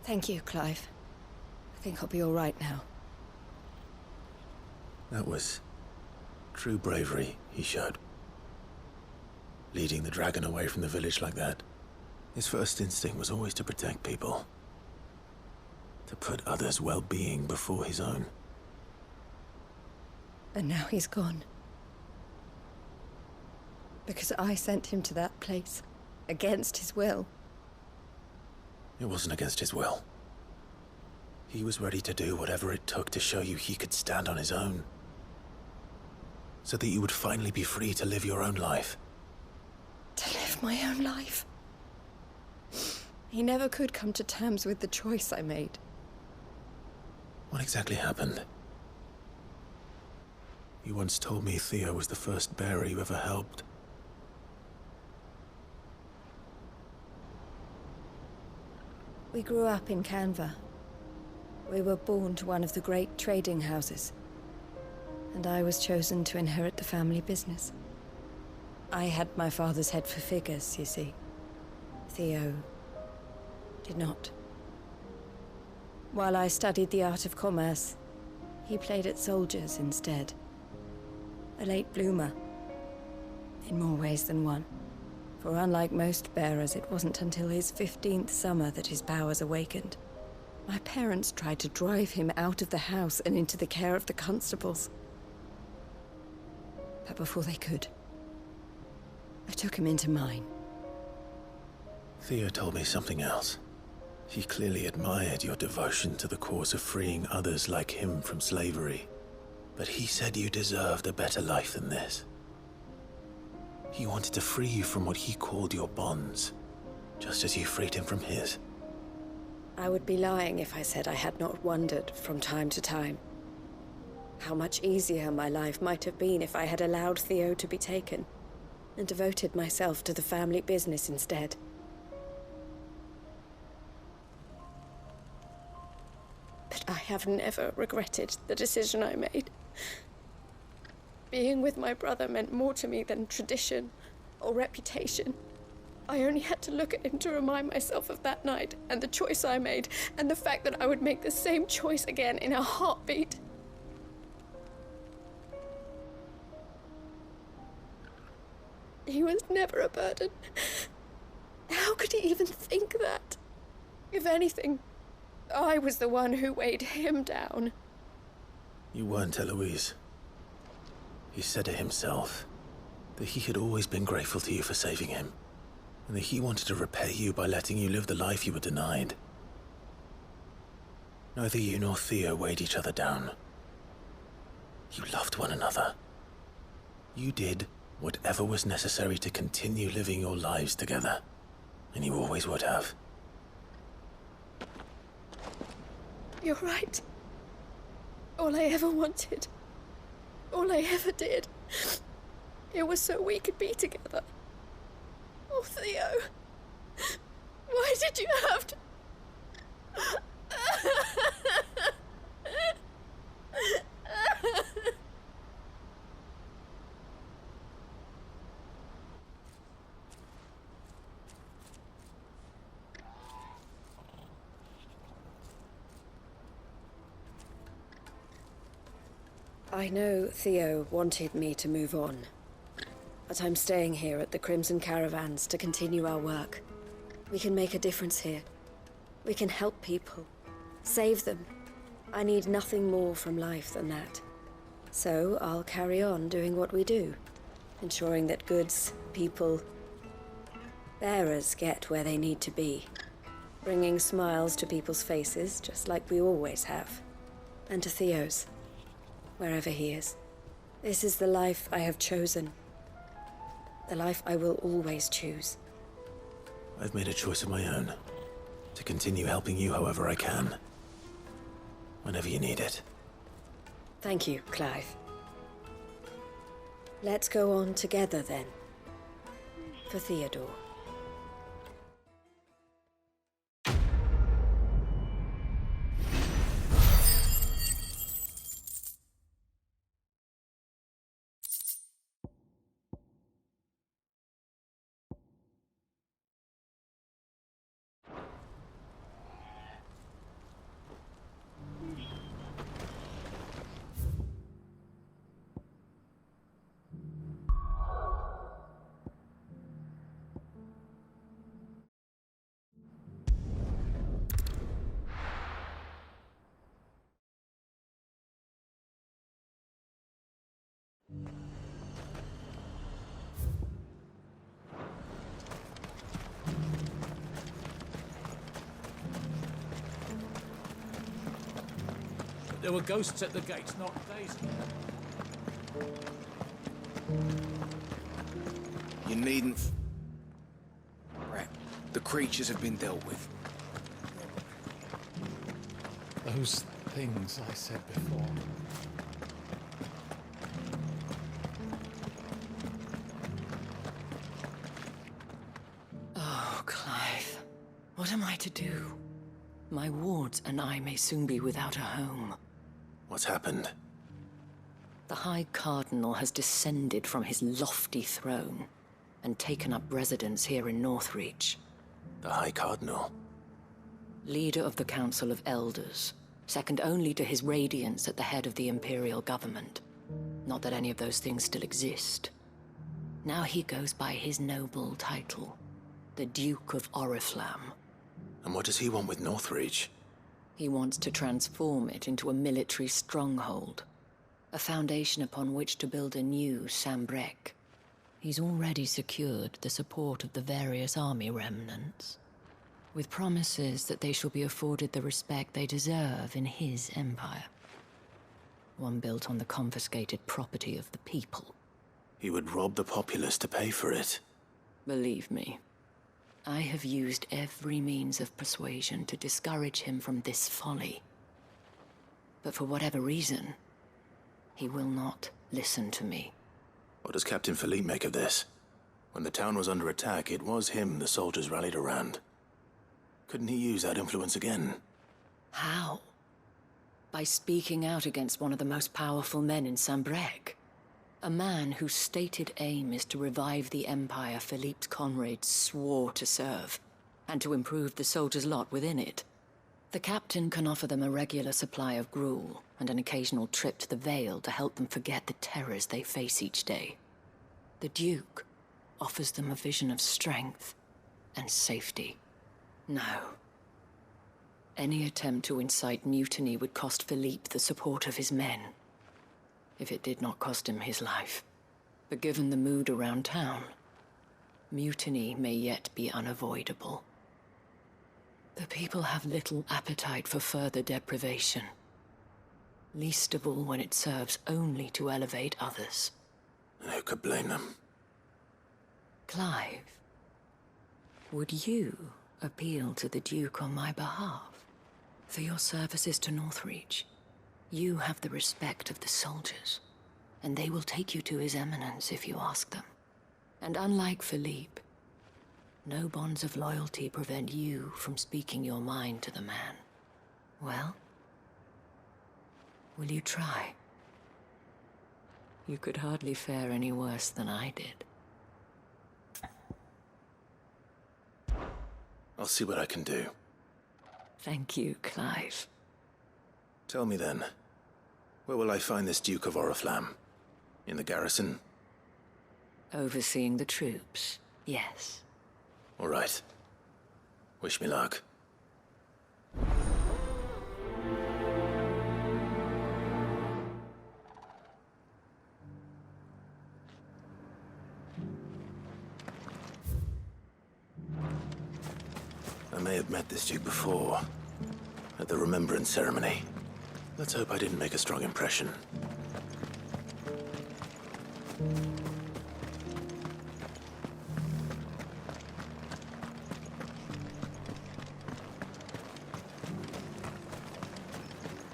Thank you, Clive. I think I'll be all right now. That was true bravery he showed. Leading the dragon away from the village like that. His first instinct was always to protect people. To put others' well-being before his own. And now he's gone. Because I sent him to that place, against his will. It wasn't against his will. He was ready to do whatever it took to show you he could stand on his own. So that you would finally be free to live your own life. To live my own life? He never could come to terms with the choice I made. What exactly happened? You once told me Theo was the first bearer you ever helped. We grew up in Canva. We were born to one of the great trading houses. And I was chosen to inherit the family business. I had my father's head for figures, you see. Theo did not. While I studied the art of commerce, he played at soldiers instead. A late bloomer, in more ways than one. For unlike most bearers, it wasn't until his 15th summer that his powers awakened. My parents tried to drive him out of the house and into the care of the constables. But before they could, I took him into mine. Theo told me something else. He clearly admired your devotion to the cause of freeing others like him from slavery. But he said you deserved a better life than this. He wanted to free you from what he called your bonds, just as you freed him from his. I would be lying if I said I had not wondered from time to time how much easier my life might have been if I had allowed Theo to be taken and devoted myself to the family business instead. But I have never regretted the decision I made. Being with my brother meant more to me than tradition or reputation. I only had to look at him to remind myself of that night and the choice I made and the fact that I would make the same choice again in a heartbeat. He was never a burden. How could he even think that? If anything, I was the one who weighed him down. You weren't, Eloise. He said it himself, that he had always been grateful to you for saving him, and that he wanted to repay you by letting you live the life you were denied. Neither you nor Theo weighed each other down. You loved one another. You did whatever was necessary to continue living your lives together, and you always would have. You're right. All I ever wanted, all I ever did, it was so we could be together. Oh, Theo, why did you have to... I know Theo wanted me to move on, but I'm staying here at the Crimson Caravans to continue our work. We can make a difference here. We can help people, save them. I need nothing more from life than that. So I'll carry on doing what we do, ensuring that goods, people, bearers get where they need to be, bringing smiles to people's faces just like we always have, and to Theo's, wherever he is. This is the life I have chosen, the life I will always choose. I've made a choice of my own, to continue helping you however I can, whenever you need it. Thank you, Clive. Let's go on together then, for Theodore. There were ghosts at the gates not days ago. You needn't... Right. The creatures have been dealt with. Those things I said before. Oh, Clive. What am I to do? My wards and I may soon be without a home. What's happened? The High Cardinal has descended from his lofty throne and taken up residence here in Northreach. The High Cardinal? Leader of the Council of Elders, second only to his Radiance at the head of the Imperial government. Not that any of those things still exist. Now he goes by his noble title, the Duke of Oriflamme. And what does he want with Northreach? He wants to transform it into a military stronghold, a foundation upon which to build a new Sambrec. He's already secured the support of the various army remnants, with promises that they shall be afforded the respect they deserve in his empire. One built on the confiscated property of the people. He would rob the populace to pay for it. Believe me, I have used every means of persuasion to discourage him from this folly. But for whatever reason, he will not listen to me. What does Captain Philippe make of this? When the town was under attack, it was him the soldiers rallied around. Couldn't he use that influence again? How? By speaking out against one of the most powerful men in Sambrec. A man whose stated aim is to revive the empire Philippe's comrades swore to serve, and to improve the soldiers' lot within it. The captain can offer them a regular supply of gruel, and an occasional trip to the Vale to help them forget the terrors they face each day. The Duke offers them a vision of strength and safety. No. Any attempt to incite mutiny would cost Philippe the support of his men. If it did not cost him his life. But given the mood around town, mutiny may yet be unavoidable. The people have little appetite for further deprivation. Least of all when it serves only to elevate others. And who could blame them? Clive, would you appeal to the Duke on my behalf? For your services to Northreach? You have the respect of the soldiers, and they will take you to His Eminence if you ask them. And unlike Philippe, no bonds of loyalty prevent you from speaking your mind to the man. Well, will you try? You could hardly fare any worse than I did. I'll see what I can do. Thank you, Clive. Tell me then, Where will I find this Duke of Oriflamme? In the garrison? Overseeing the troops, yes. All right. Wish me luck. I may have met this Duke before, at the Remembrance Ceremony. Let's hope I didn't make a strong impression.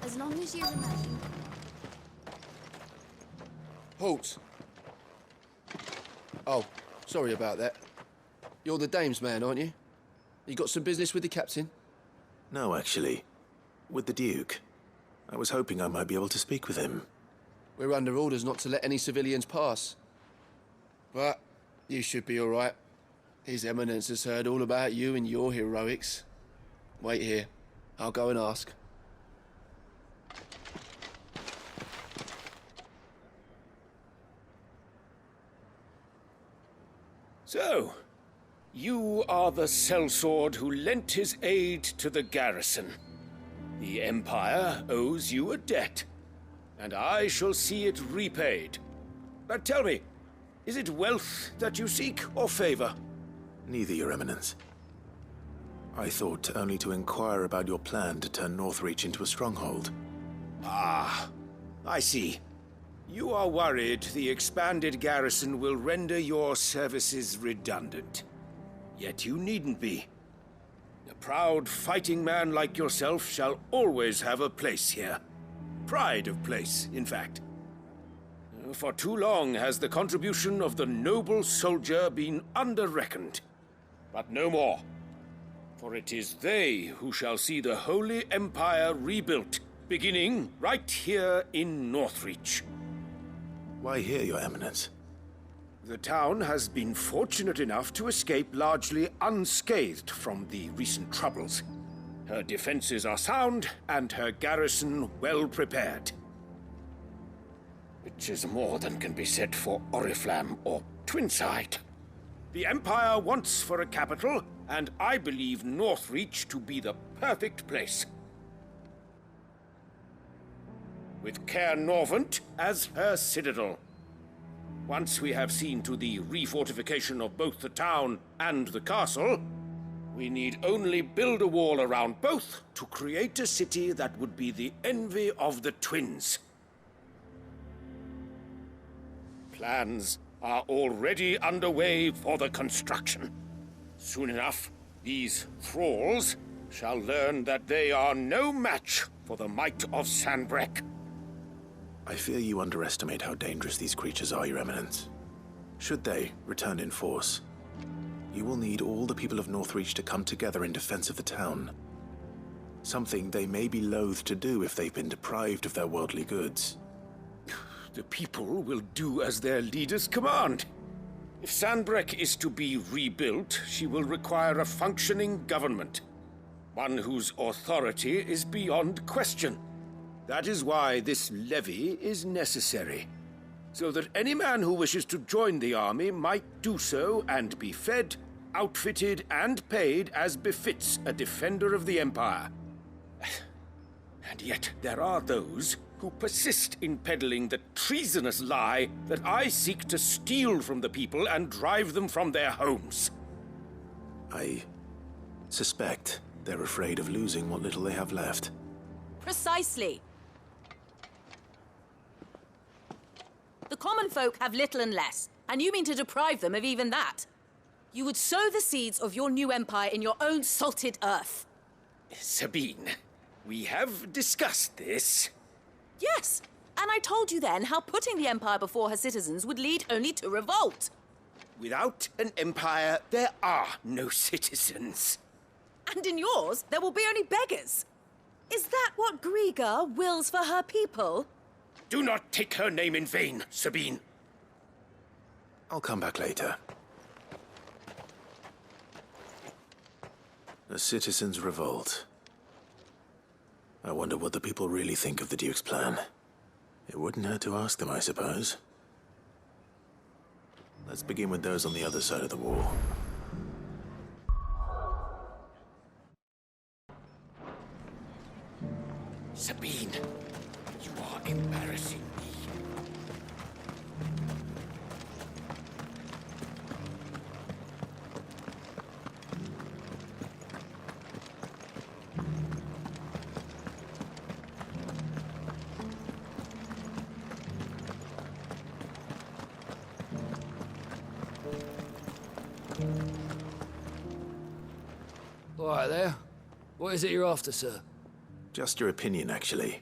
As long as you remain. Halt! Oh, sorry about that. You're the dame's man, aren't you? You got some business with the captain? No, actually. With the Duke. I was hoping I might be able to speak with him. We're under orders not to let any civilians pass. But you should be all right. His Eminence has heard all about you and your heroics. Wait here. I'll go and ask. So, you are the sellsword who lent his aid to the garrison. The Empire owes you a debt, and I shall see it repaid. But tell me, is it wealth that you seek, or favor? Neither, Your Eminence. I thought only to inquire about your plan to turn Northreach into a stronghold. Ah, I see. You are worried the expanded garrison will render your services redundant. Yet you needn't be. A proud fighting man like yourself shall always have a place here. Pride of place, in fact. For too long has the contribution of the noble soldier been under-reckoned. But no more. For it is they who shall see the Holy Empire rebuilt, beginning right here in Northreach. Why here, Your Eminence? The town has been fortunate enough to escape largely unscathed from the recent troubles. Her defenses are sound, and her garrison well prepared. Which is more than can be said for Oriflamme or Twinside. The Empire wants for a capital, and I believe Northreach to be the perfect place. With Caer Norvent as her citadel. Once we have seen to the refortification of both the town and the castle, we need only build a wall around both to create a city that would be the envy of the twins. Plans are already underway for the construction. Soon enough, these thralls shall learn that they are no match for the might of Sanbreque. I fear you underestimate how dangerous these creatures are, Your Eminence. Should they return in force, you will need all the people of Northreach to come together in defense of the town. Something they may be loath to do if they've been deprived of their worldly goods. The people will do as their leaders command. If Sanbreque is to be rebuilt, she will require a functioning government. One whose authority is beyond question. That is why this levy is necessary. So that any man who wishes to join the army might do so and be fed, outfitted, and paid as befits a defender of the Empire. And yet there are those who persist in peddling the treasonous lie that I seek to steal from the people and drive them from their homes. I suspect they're afraid of losing what little they have left. Precisely. The common folk have little and less, and you mean to deprive them of even that. You would sow the seeds of your new empire in your own salted earth. Sabine, we have discussed this. Yes, and I told you then how putting the empire before her citizens would lead only to revolt. Without an empire, there are no citizens. And in yours, there will be only beggars. Is that what Griga wills for her people? Do not take her name in vain, Sabine. I'll come back later. The citizens revolt. I wonder what the people really think of the Duke's plan. It wouldn't hurt to ask them, I suppose. Let's begin with those on the other side of the wall. Sabine, you are embarrassing me. All right there. What is it you're after, sir? Just your opinion, actually.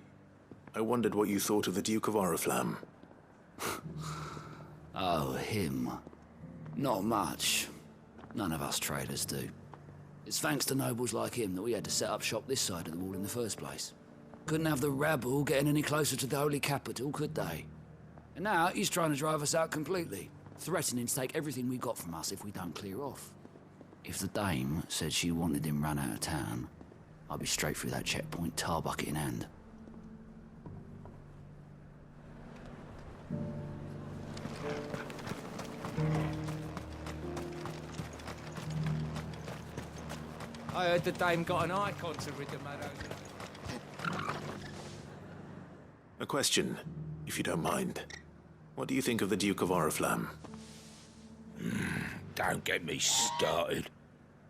I wondered what you thought of the Duke of Oriflamme. Oh, him. Not much. None of us traders do. It's thanks to nobles like him that we had to set up shop this side of the wall in the first place. Couldn't have the rabble getting any closer to the holy capital, could they? And now he's trying to drive us out completely, threatening to take everything we got from us if we don't clear off. If the dame said she wanted him run out of town, I'd be straight through that checkpoint, tar bucket in hand. I heard the dame got an icon to rid the meadows. A question, if you don't mind. What do you think of the Duke of Oriflamme? Don't get me started.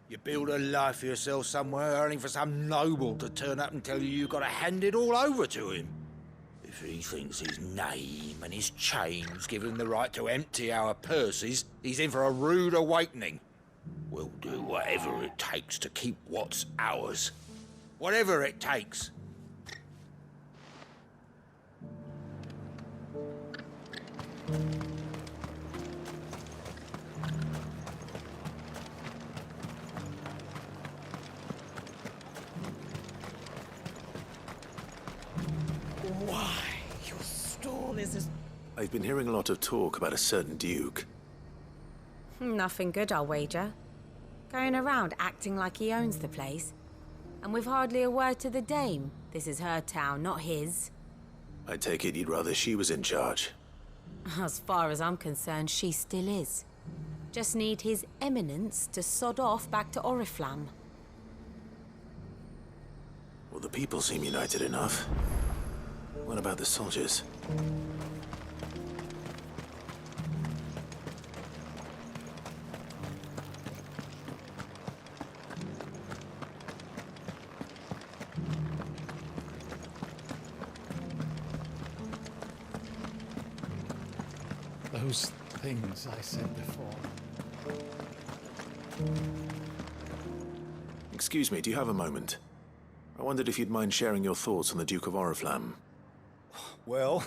You build a life for yourself somewhere, only for some noble to turn up and tell you you've got to hand it all over to him. If he thinks his name and his chains give him the right to empty our purses, he's in for a rude awakening. We'll do whatever it takes to keep what's ours. Whatever it takes. Why, your stall is as... I've been hearing a lot of talk about a certain duke. Nothing good, I'll wager. Going around acting like he owns the place. And with hardly a word to the dame. This is her town, not his. I take it you'd rather she was in charge. As far as I'm concerned, she still is. Just need his eminence to sod off back to Oriflamme. Well, the people seem united enough. What about the soldiers? Those things I said before. Excuse me, do you have a moment? I wondered if you'd mind sharing your thoughts on the Duke of Oriflamme. Well,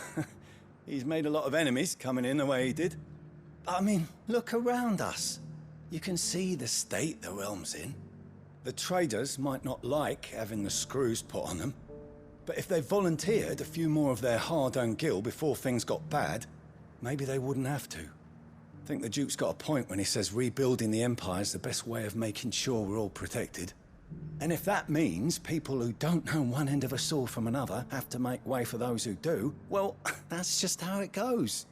he's made a lot of enemies coming in the way he did. I mean, look around us. You can see the state the realm's in. The traders might not like having the screws put on them, but if they volunteered a few more of their hard-earned gil before things got bad, maybe they wouldn't have to. I think the Duke's got a point when he says rebuilding the Empire's the best way of making sure we're all protected. And if that means people who don't know one end of a sword from another have to make way for those who do, well, that's just how it goes.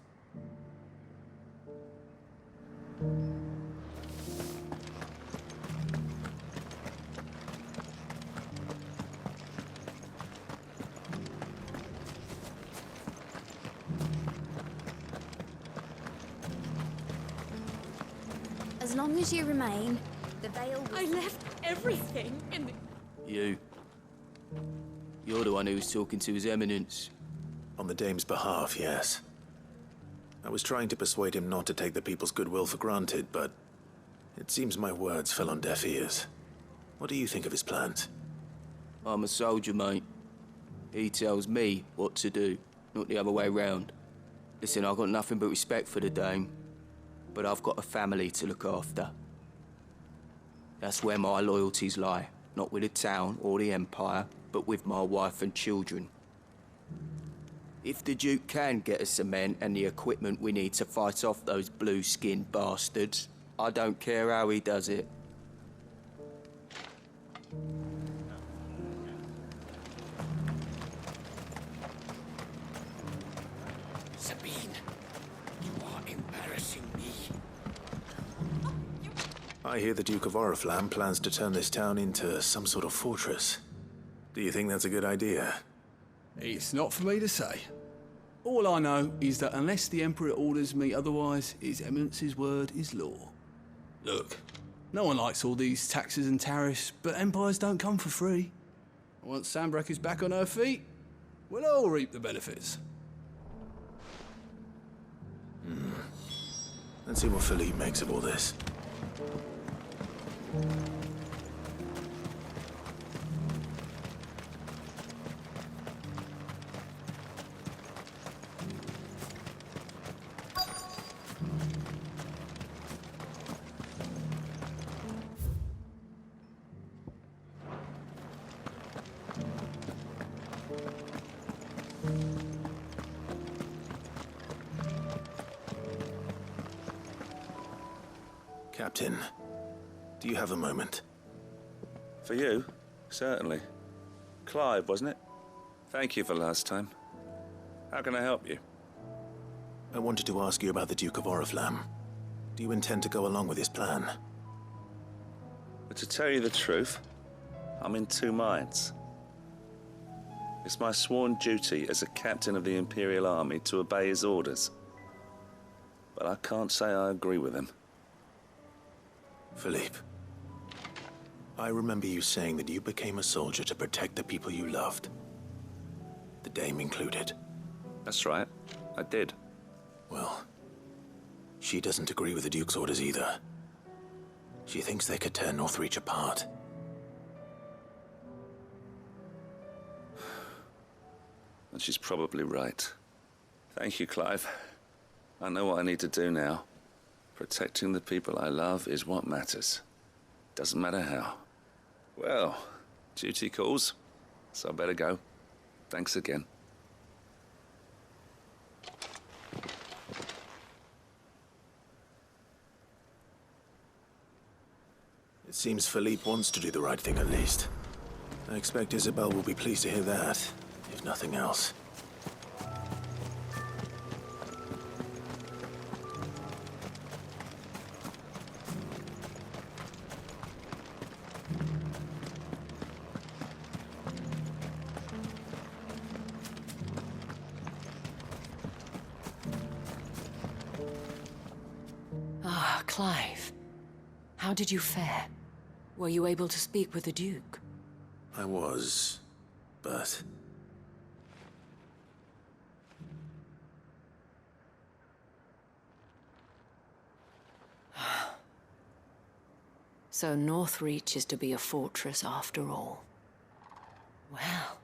As long as you remain, the veil... I left everything in the... You. You're the one who was talking to His Eminence. On the dame's behalf, yes. I was trying to persuade him not to take the people's goodwill for granted, but it seems my words fell on deaf ears. What do you think of his plans? I'm a soldier, mate. He tells me what to do, not the other way round. Listen, I've got nothing but respect for the dame, but I've got a family to look after. That's where my loyalties lie, not with the town or the Empire, but with my wife and children. If the Duke can get us the men and the equipment we need to fight off those blue-skinned bastards, I don't care how he does it. I hear the Duke of Oriflamme plans to turn this town into some sort of fortress. Do you think that's a good idea? It's not for me to say. All I know is that unless the Emperor orders me otherwise, His Eminence's word is law. Look, no one likes all these taxes and tariffs, but empires don't come for free. Once Sanbreque is back on her feet, we'll all reap the benefits. Let's see what Philippe makes of all this. Captain, do you have a moment? For you? Certainly. Clive, wasn't it? Thank you for last time. How can I help you? I wanted to ask you about the Duke of Oriflamme. Do you intend to go along with his plan? But to tell you the truth, I'm in two minds. It's my sworn duty as a captain of the Imperial Army to obey his orders. But I can't say I agree with him. Philippe, I remember you saying that you became a soldier to protect the people you loved. The Dame included. That's right, I did. Well, she doesn't agree with the Duke's orders either. She thinks they could tear Northreach apart. And she's probably right. Thank you, Clive. I know what I need to do now. Protecting the people I love is what matters. Doesn't matter how. Well, duty calls, so I better go. Thanks again. It seems Philippe wants to do the right thing at least. I expect Isabel will be pleased to hear that, if nothing else. Clive, how did you fare? Were you able to speak with the Duke? I was, but... So Northreach is to be a fortress after all. Well,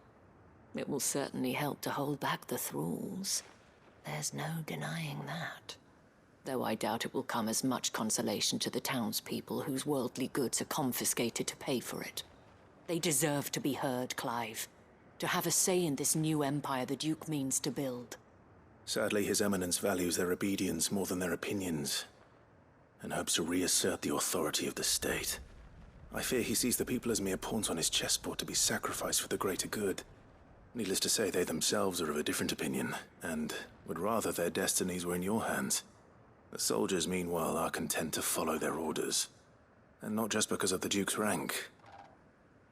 it will certainly help to hold back the thralls. There's no denying that. Though I doubt it will come as much consolation to the townspeople whose worldly goods are confiscated to pay for it. They deserve to be heard, Clive. To have a say in this new empire the Duke means to build. Sadly, His Eminence values their obedience more than their opinions, and hopes to reassert the authority of the state. I fear he sees the people as mere pawns on his chessboard to be sacrificed for the greater good. Needless to say, they themselves are of a different opinion, and would rather their destinies were in your hands. The soldiers, meanwhile, are content to follow their orders. And not just because of the Duke's rank,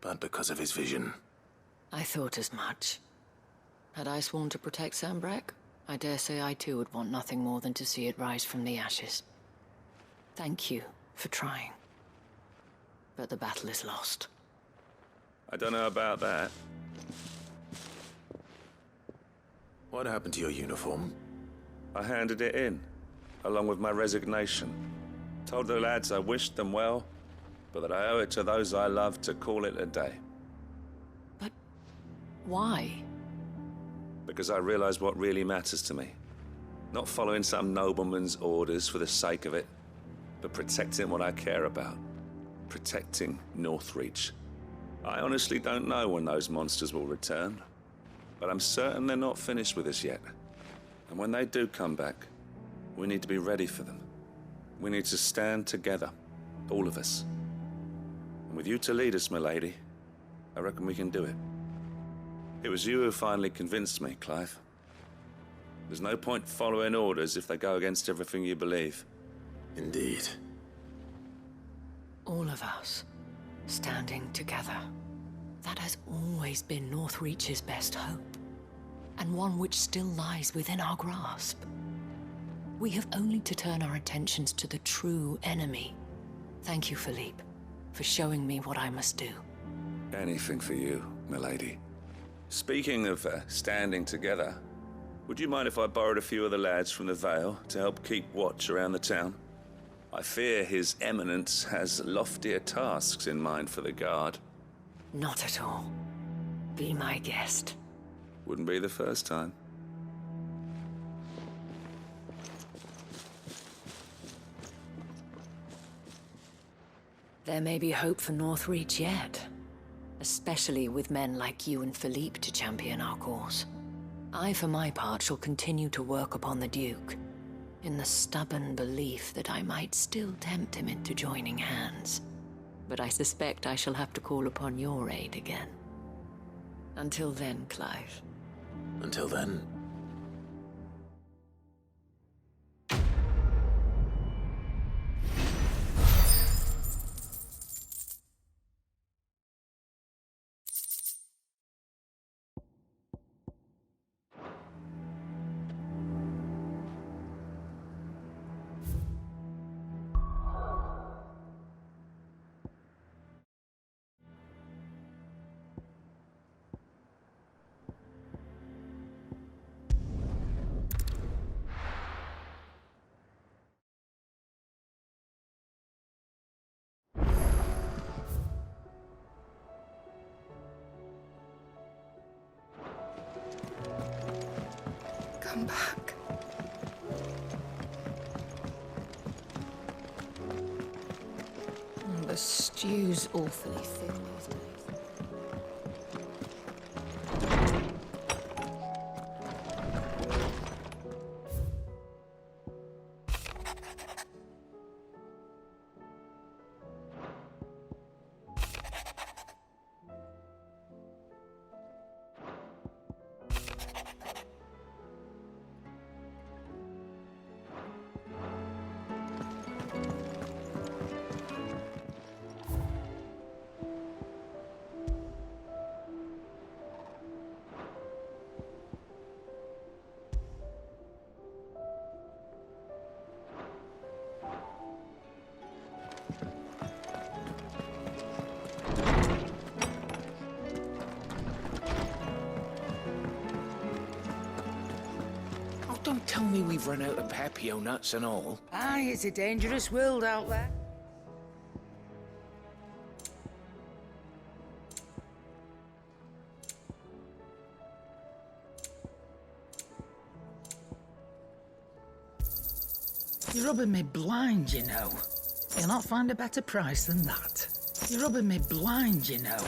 but because of his vision. I thought as much. Had I sworn to protect Sanbreque, I dare say I too would want nothing more than to see it rise from the ashes. Thank you for trying. But the battle is lost. I don't know about that. What happened to your uniform? I handed it in, along with my resignation. Told the lads I wished them well, but that I owe it to those I love to call it a day. But why? Because I realized what really matters to me. Not following some nobleman's orders for the sake of it, but protecting what I care about. Protecting Northreach. I honestly don't know when those monsters will return, but I'm certain they're not finished with us yet. And when they do come back, we need to be ready for them. We need to stand together, all of us. And with you to lead us, milady, I reckon we can do it. It was you who finally convinced me, Clive. There's no point following orders if they go against everything you believe. Indeed. All of us, standing together. That has always been Northreach's best hope, and one which still lies within our grasp. We have only to turn our attentions to the true enemy. Thank you, Philippe, for showing me what I must do. Anything for you, milady. Speaking of standing together, would you mind if I borrowed a few of the lads from the Vale to help keep watch around the town? I fear His Eminence has loftier tasks in mind for the guard. Not at all. Be my guest. Wouldn't be the first time. There may be hope for Northreach yet, especially with men like you and Philippe to champion our cause. I, for my part, shall continue to work upon the Duke, in the stubborn belief that I might still tempt him into joining hands. But I suspect I shall have to call upon your aid again. Until then, Clive. Until then... Come back. The stew's awfully thin these days. Don't tell me we've run out of papio nuts and all. Aye, it's a dangerous world out there. You're rubbing me blind, you know. You'll not find a better price than that. You're rubbing me blind, you know.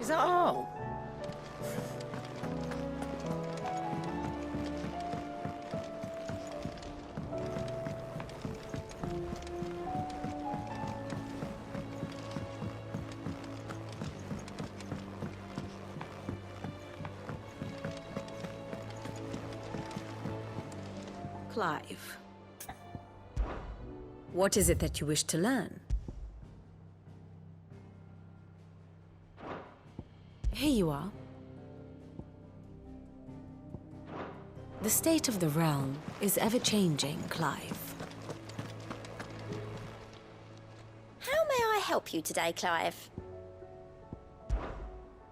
Is that all? Clive. What is it that you wish to learn? Here you are. The state of the realm is ever-changing, Clive. How may I help you today, Clive?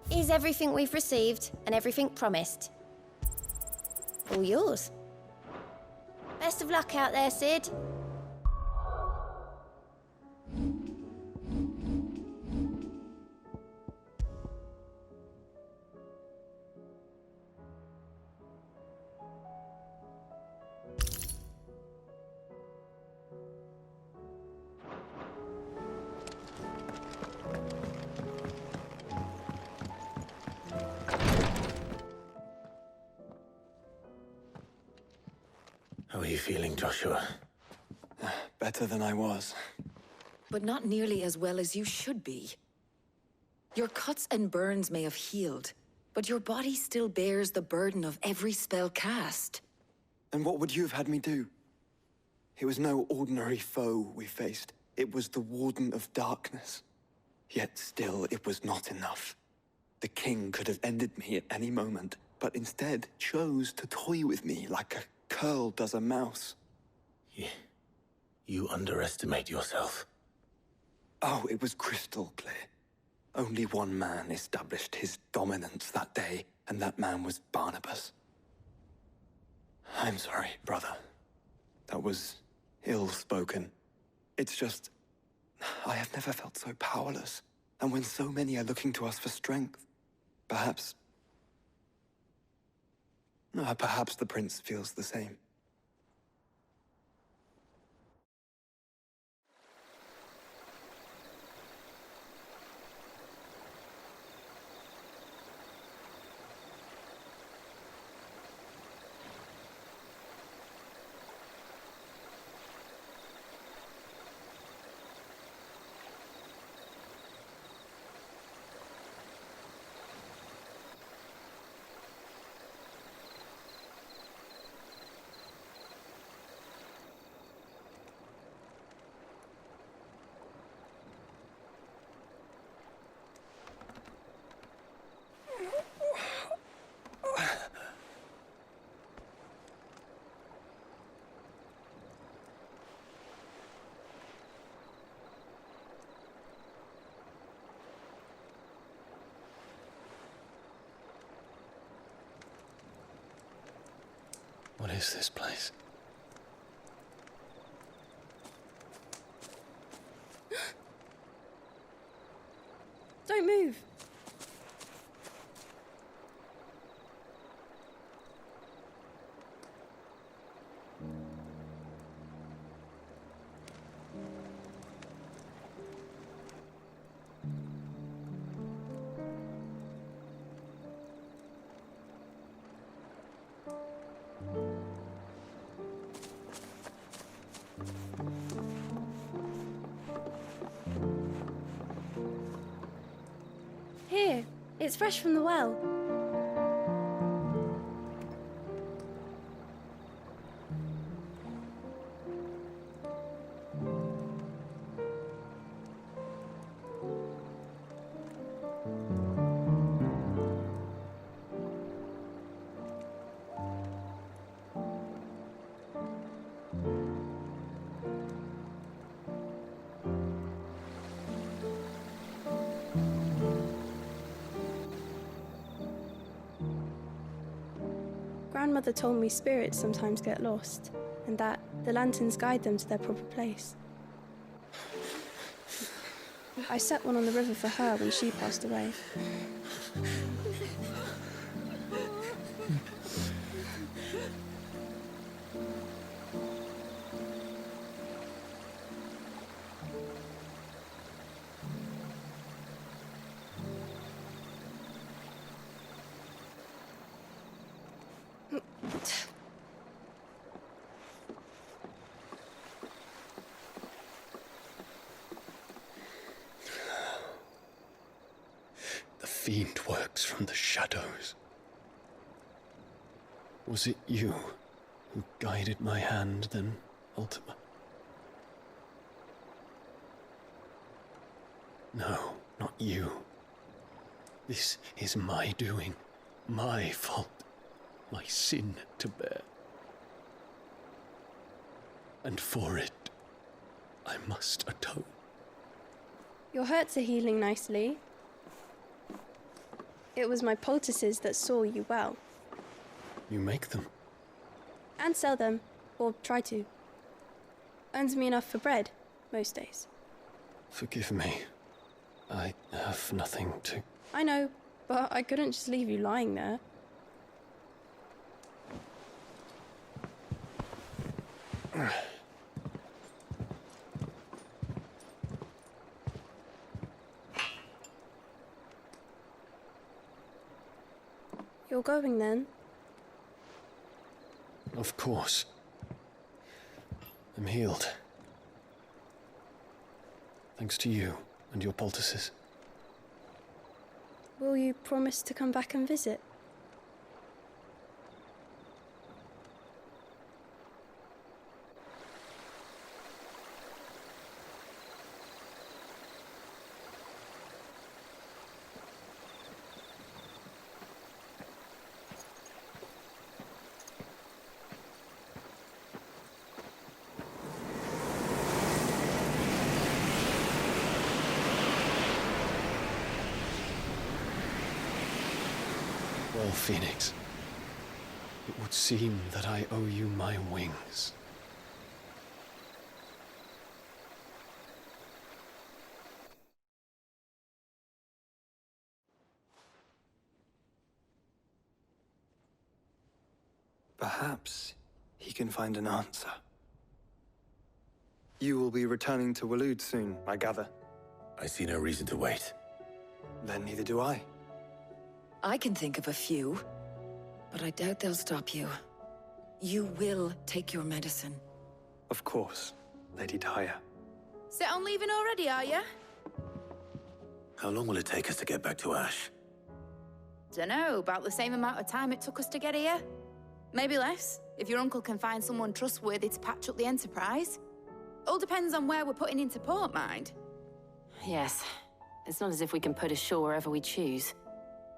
Is everything we've received and everything promised? All yours. Best of luck out there, Sid. How are you feeling, Joshua? Better than I was. But not nearly as well as you should be. Your cuts and burns may have healed, but your body still bears the burden of every spell cast. And what would you have had me do? It was no ordinary foe we faced. It was the Warden of Darkness. Yet still, it was not enough. The king could have ended me at any moment, but instead chose to toy with me like a curl does a mouse. Yeah. You underestimate yourself. Oh, it was crystal clear. Only one man established his dominance that day, and that man was Barnabas. I'm sorry, brother. That was ill-spoken. It's just, I have never felt so powerless. And when so many are looking to us for strength, perhaps the prince feels the same. What is this place? Don't move. Here, it's fresh from the well. Grandmother told me spirits sometimes get lost, and that the lanterns guide them to their proper place. I set one on the river for her when she passed away. The fiend works from the shadows. Was it you who guided my hand, then, Ultima? No, not you. This is my doing, my fault, my sin to bear. And for it, I must atone. Your hurts are healing nicely. It was my poultices that saw you well. You make them? And sell them, or try to. Earns me enough for bread, most days. Forgive me. I have nothing to... I know, but I couldn't just leave you lying there. You're going then? Of course. I'm healed. Thanks to you and your poultices. Will you promise to come back and visit? Well, Phoenix, it would seem that I owe you my wings. Perhaps he can find an answer. You will be returning to Waloed soon, I gather. I see no reason to wait. Then neither do I. I can think of a few, but I doubt they'll stop you. You will take your medicine. Of course, Lady Daya. Set on leaving already, are you? How long will it take us to get back to Ash? Dunno, about the same amount of time it took us to get here. Maybe less, if your uncle can find someone trustworthy to patch up the Enterprise. All depends on where we're putting into port, mind. Yes. It's not as if we can put ashore wherever we choose.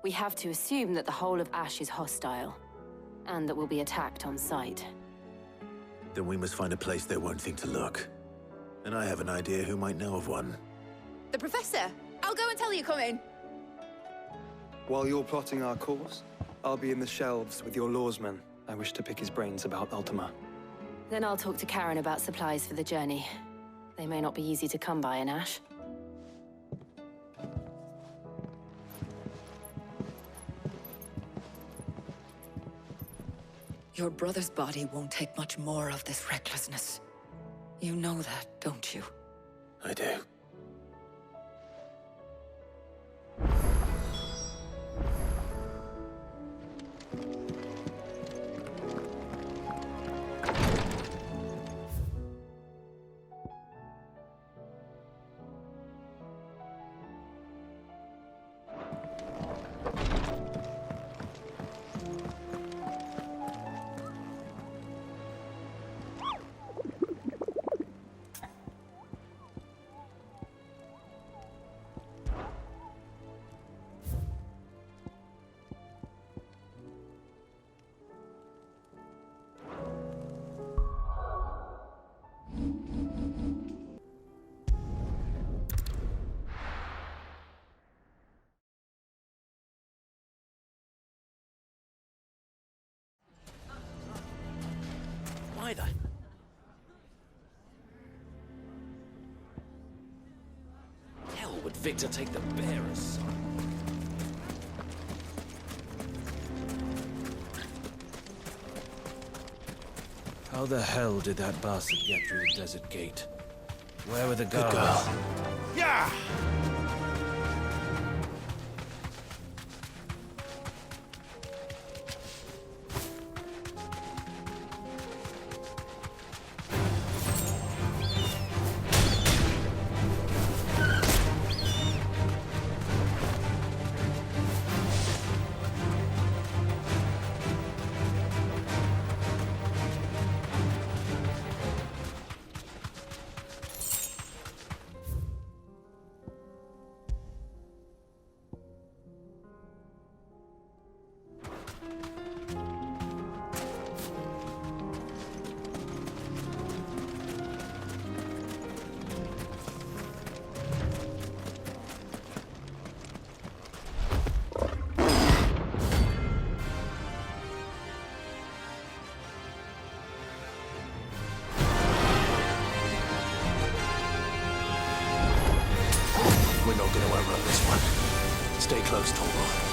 We have to assume that the whole of Ash is hostile, and that we'll be attacked on sight. Then we must find a place they won't think to look. And I have an idea who might know of one. The Professor! I'll go and tell you coming! While you're plotting our course, I'll be in the shelves with your lawsman. I wish to pick his brains about Ultima. Then I'll talk to Karen about supplies for the journey. They may not be easy to come by in Ash. Your brother's body won't take much more of this recklessness. You know that, don't you? I do. Why the... hell would Victor take the bearer's side? How the hell did that bastard get through the desert gate? Where were the Good guards? girl. Yeah! We're not gonna outrun this one. Stay close, Toro.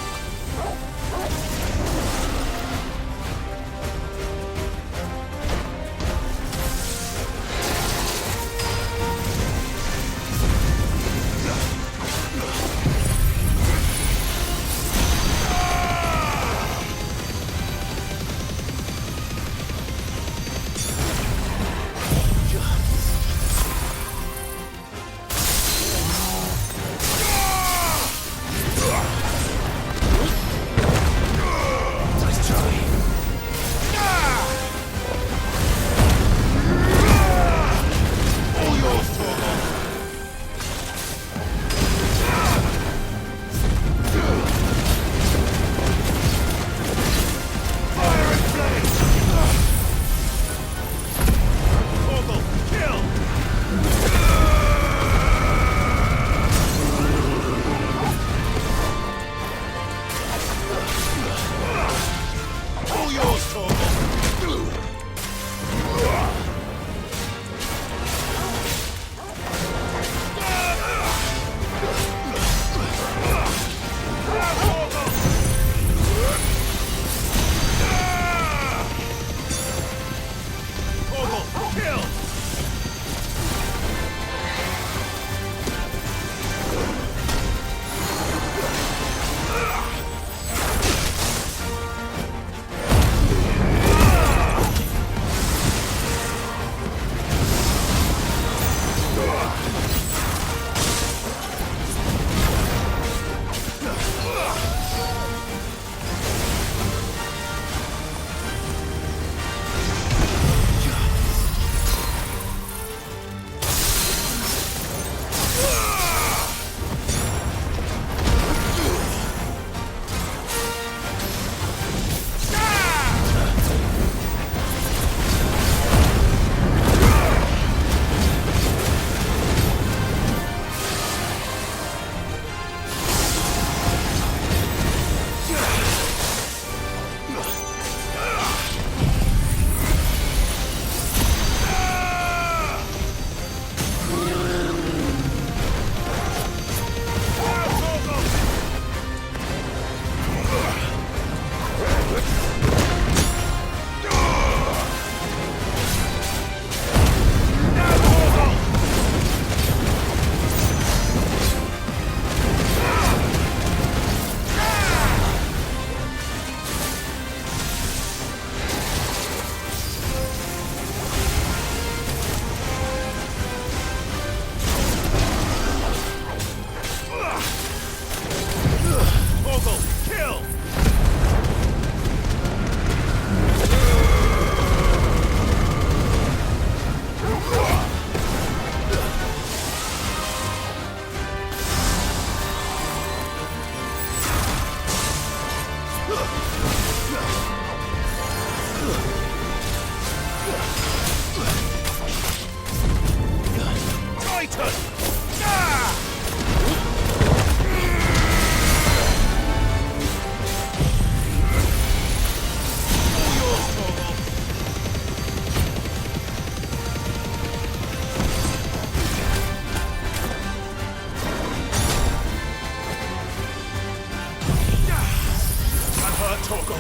Toggle!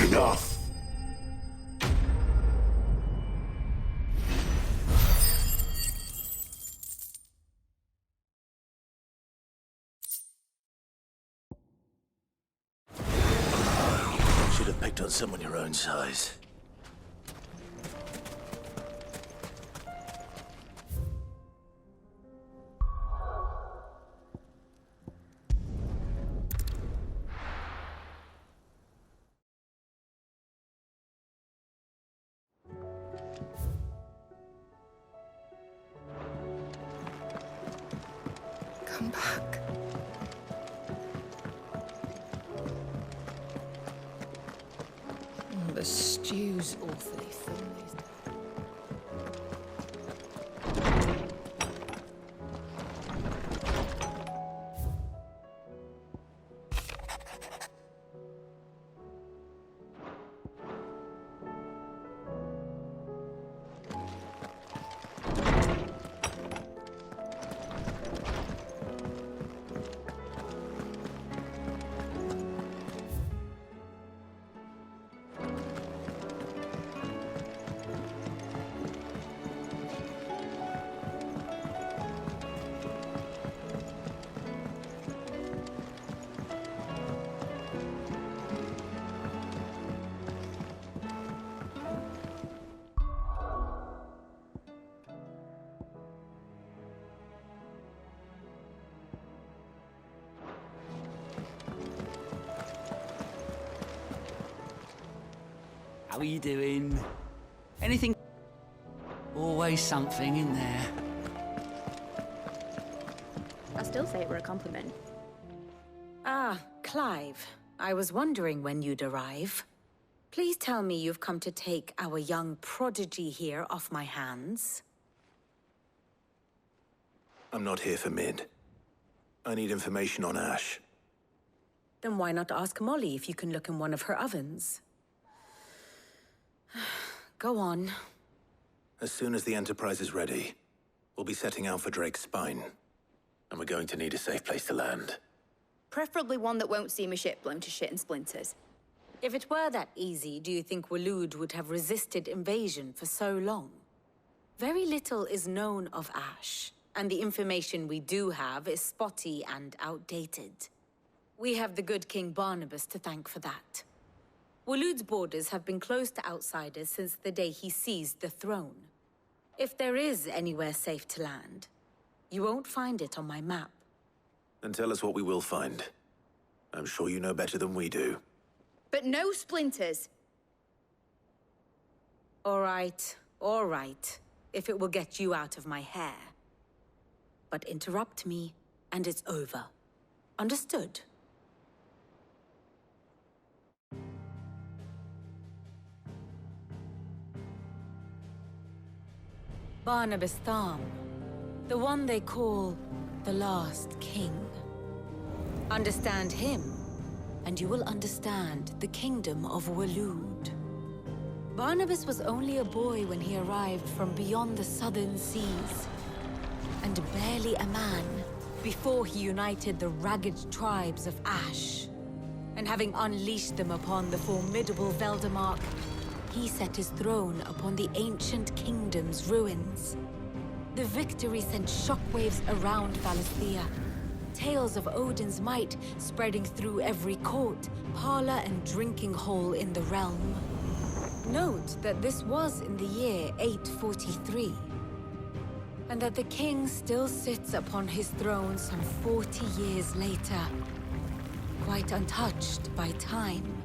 Enough! Should have picked on someone your own size. Come back. The stew's awfully thin these days. How are you doing? Anything? Always something in there. I still say it were a compliment. Ah, Clive. I was wondering when you'd arrive. Please tell me you've come to take our young prodigy here off my hands. I'm not here for Mid. I need information on Ash. Then why not ask Molly if you can look in one of her ovens? Go on. As soon as the Enterprise is ready, we'll be setting out for Drake's Spine. And we're going to need a safe place to land. Preferably one that won't see my ship blown to shit and splinters. If it were that easy, do you think Waloed would have resisted invasion for so long? Very little is known of Ash, and the information we do have is spotty and outdated. We have the good King Barnabas to thank for that. Waloed's borders have been closed to outsiders since the day he seized the throne. If there is anywhere safe to land, you won't find it on my map. Then tell us what we will find. I'm sure you know better than we do. But no splinters. All right, if it will get you out of my hair. But interrupt me, and it's over. Understood? Barnabas Tham, the one they call the Last King. Understand him, and you will understand the kingdom of Waloed. Barnabas was only a boy when he arrived from beyond the southern seas, and barely a man before he united the ragged tribes of Ash. And having unleashed them upon the formidable Veldamark, he set his throne upon the ancient kingdom's ruins. The victory sent shockwaves around Valisthea, tales of Odin's might spreading through every court, parlor, and drinking hole in the realm. Note that this was in the year 843, and that the king still sits upon his throne some 40 years later, quite untouched by time.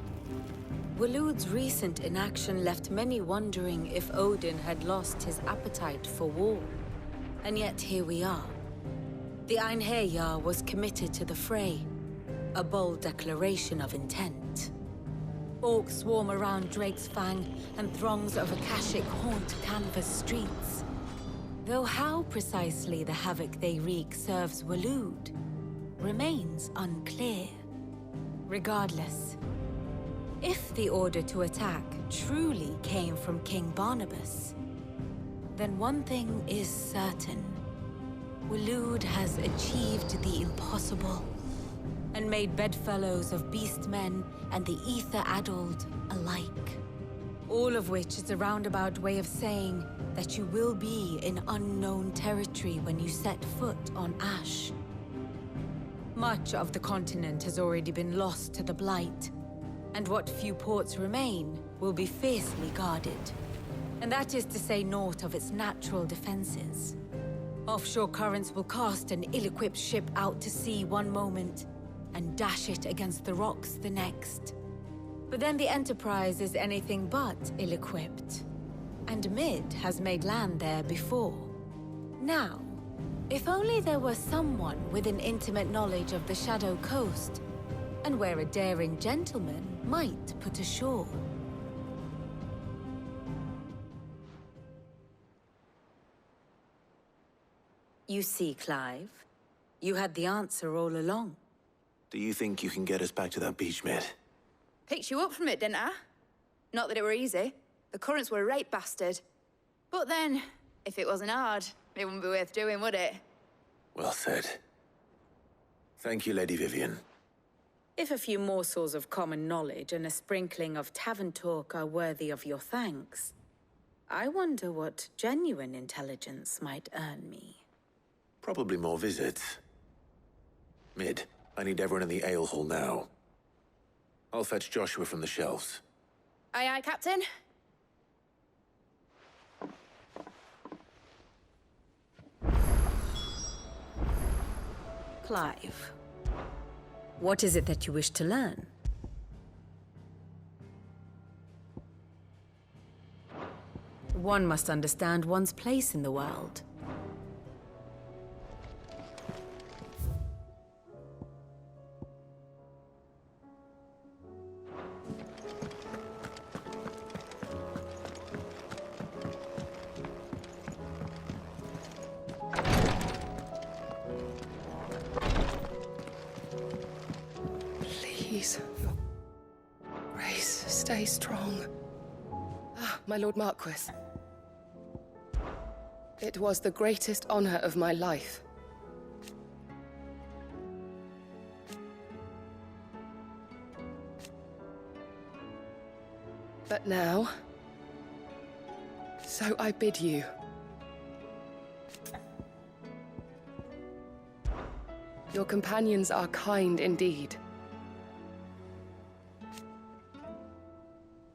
Waloed's recent inaction left many wondering if Odin had lost his appetite for war. And yet here we are. The Einherjar was committed to the fray, a bold declaration of intent. Orcs swarm around Drake's Fang, and throngs of Akashic haunt Canvas streets. Though how precisely the havoc they wreak serves Waloed remains unclear. Regardless, if the order to attack truly came from King Barnabas, then one thing is certain. Waloed has achieved the impossible and made bedfellows of beastmen and the ether-addled alike. All of which is a roundabout way of saying that you will be in unknown territory when you set foot on Ash. Much of the continent has already been lost to the Blight, and what few ports remain will be fiercely guarded. And that is to say naught of its natural defenses. Offshore currents will cast an ill-equipped ship out to sea one moment, and dash it against the rocks the next. But then the Enterprise is anything but ill-equipped. And Mid has made land there before. Now, if only there were someone with an intimate knowledge of the Shadow Coast, and where a daring gentleman might put ashore. You see, Clive, you had the answer all along. Do you think you can get us back to that beach, Mid? Picked you up from it, didn't I? Not that it were easy. The currents were a right bastard. But then, if it wasn't hard, it wouldn't be worth doing, would it? Well said. Thank you, Lady Vivian. If a few morsels of common knowledge and a sprinkling of tavern talk are worthy of your thanks, I wonder what genuine intelligence might earn me. Probably more visits. Mid, I need everyone in the ale hall now. I'll fetch Joshua from the shelves. Aye, aye, Captain. Clive, what is it that you wish to learn? One must understand one's place in the world. Please, your grace, stay strong. Ah, my Lord Marquis. It was the greatest honor of my life. But now, so I bid you. Your companions are kind indeed.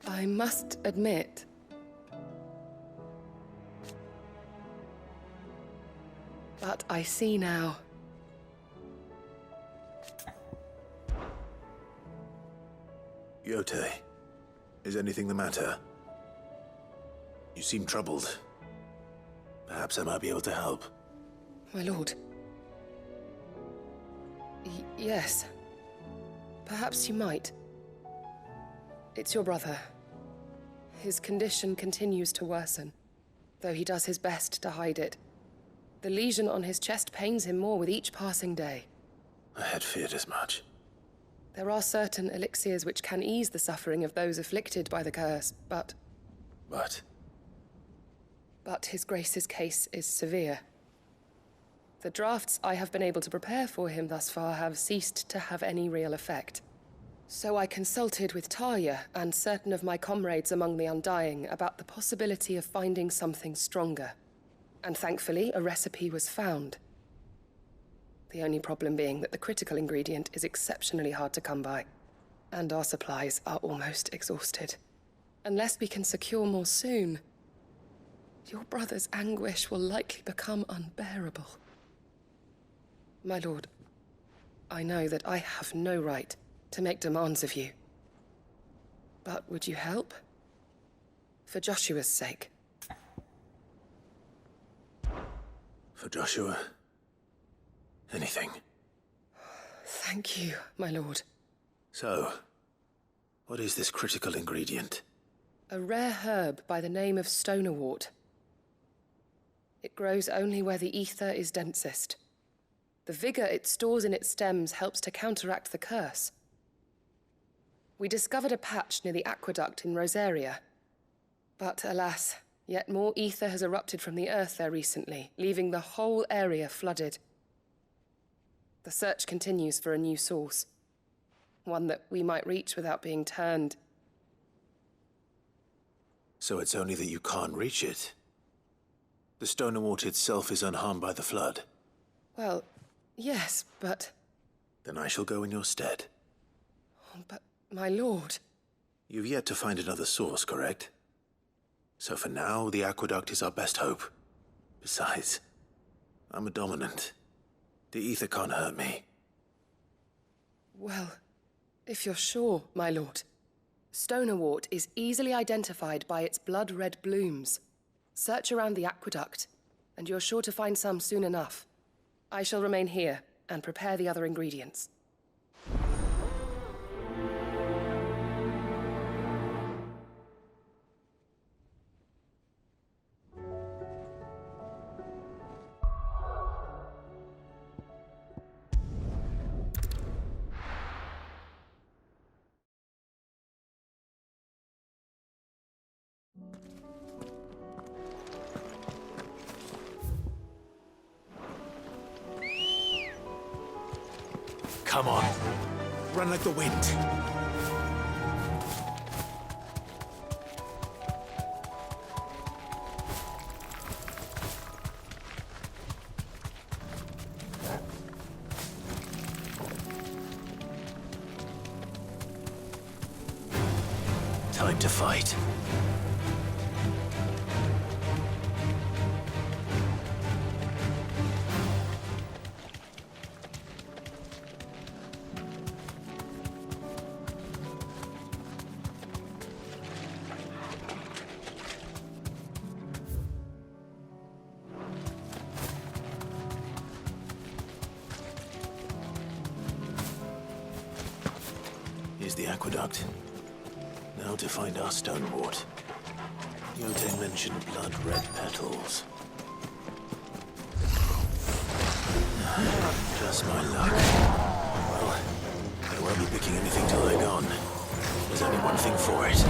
I must admit, but I see now. Yote, is anything the matter? You seem troubled. Perhaps I might be able to help. My lord. Yes. Perhaps you might. It's your brother. His condition continues to worsen, though he does his best to hide it. The lesion on his chest pains him more with each passing day. I had feared as much. There are certain elixirs which can ease the suffering of those afflicted by the curse, but... But His Grace's case is severe. The drafts I have been able to prepare for him thus far have ceased to have any real effect. So I consulted with Talia and certain of my comrades among the Undying about the possibility of finding something stronger. And thankfully, a recipe was found. The only problem being that the critical ingredient is exceptionally hard to come by, and our supplies are almost exhausted. Unless we can secure more soon, your brother's anguish will likely become unbearable. My lord, I know that I have no right to make demands of you. But would you help? For Joshua's sake. For Joshua? Anything. Thank you, my lord. So, what is this critical ingredient? A rare herb by the name of stonerwort. It grows only where the ether is densest. The vigor it stores in its stems helps to counteract the curse. We discovered a patch near the aqueduct in Rosaria. But alas, yet more ether has erupted from the earth there recently, leaving the whole area flooded. The search continues for a new source. One that we might reach without being turned. So it's only that you can't reach it? The Stone and Water itself is unharmed by the flood? Well, yes, but... Then I shall go in your stead. But, my lord... You've yet to find another source, correct? So for now, the aqueduct is our best hope. Besides, I'm a dominant. The ether can't hurt me. Well, if you're sure, my lord. Stonewort is easily identified by its blood-red blooms. Search around the aqueduct, and you're sure to find some soon enough. I shall remain here and prepare the other ingredients. Come on. Run like the wind. Time to fight. Here's the aqueduct. Now to find our stonewort. Yote mentioned blood-red petals. Just my luck. Well, I won't be picking anything till they're gone. There's only one thing for it.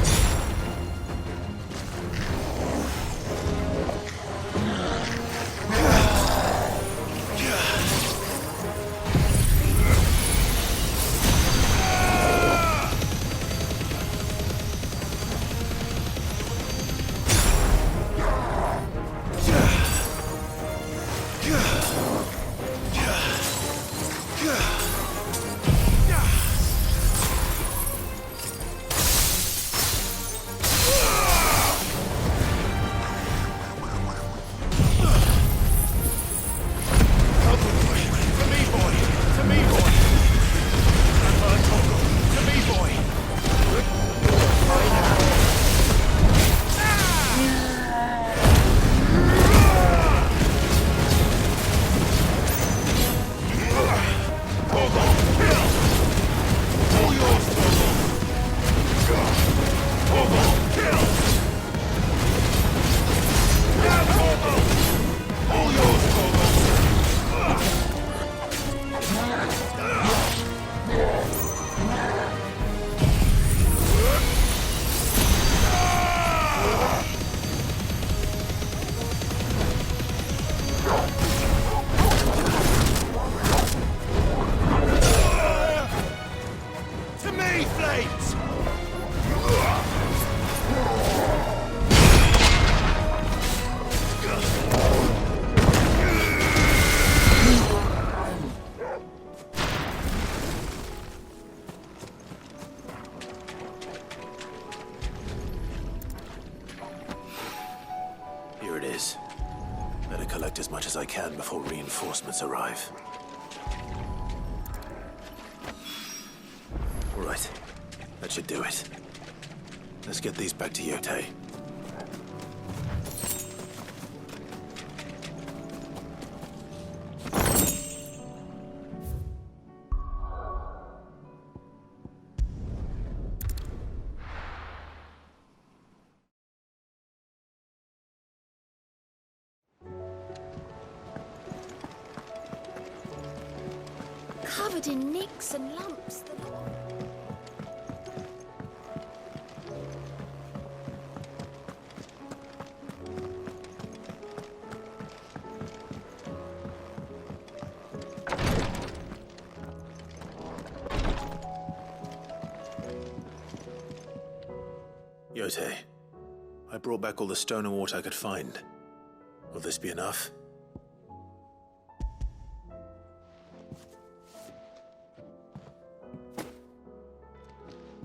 Here it is. Better collect as much as I can before reinforcements arrive. All right. That should do it. Let's get these back to Yote. Covered in nicks and lumps. Yote, I brought back all the stone and water I could find. Will this be enough?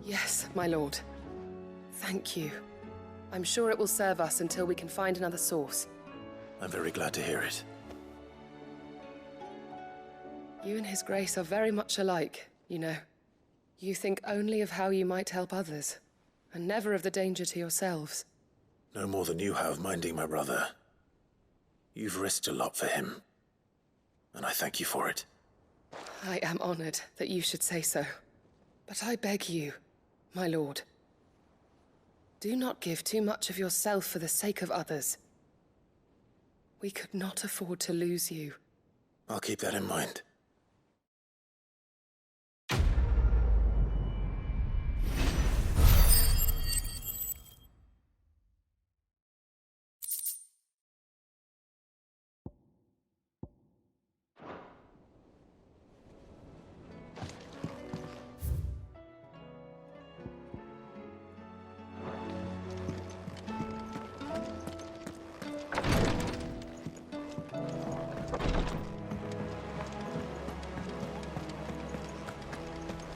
Yes, my lord. Thank you. I'm sure it will serve us until we can find another source. I'm very glad to hear it. You and His Grace are very much alike, you know. You think only of how you might help others, and never of the danger to yourselves. No more than you have minding my brother. You've risked a lot for him, and I thank you for it. I am honored that you should say so. But I beg you, my lord, do not give too much of yourself for the sake of others. We could not afford to lose you. I'll keep that in mind.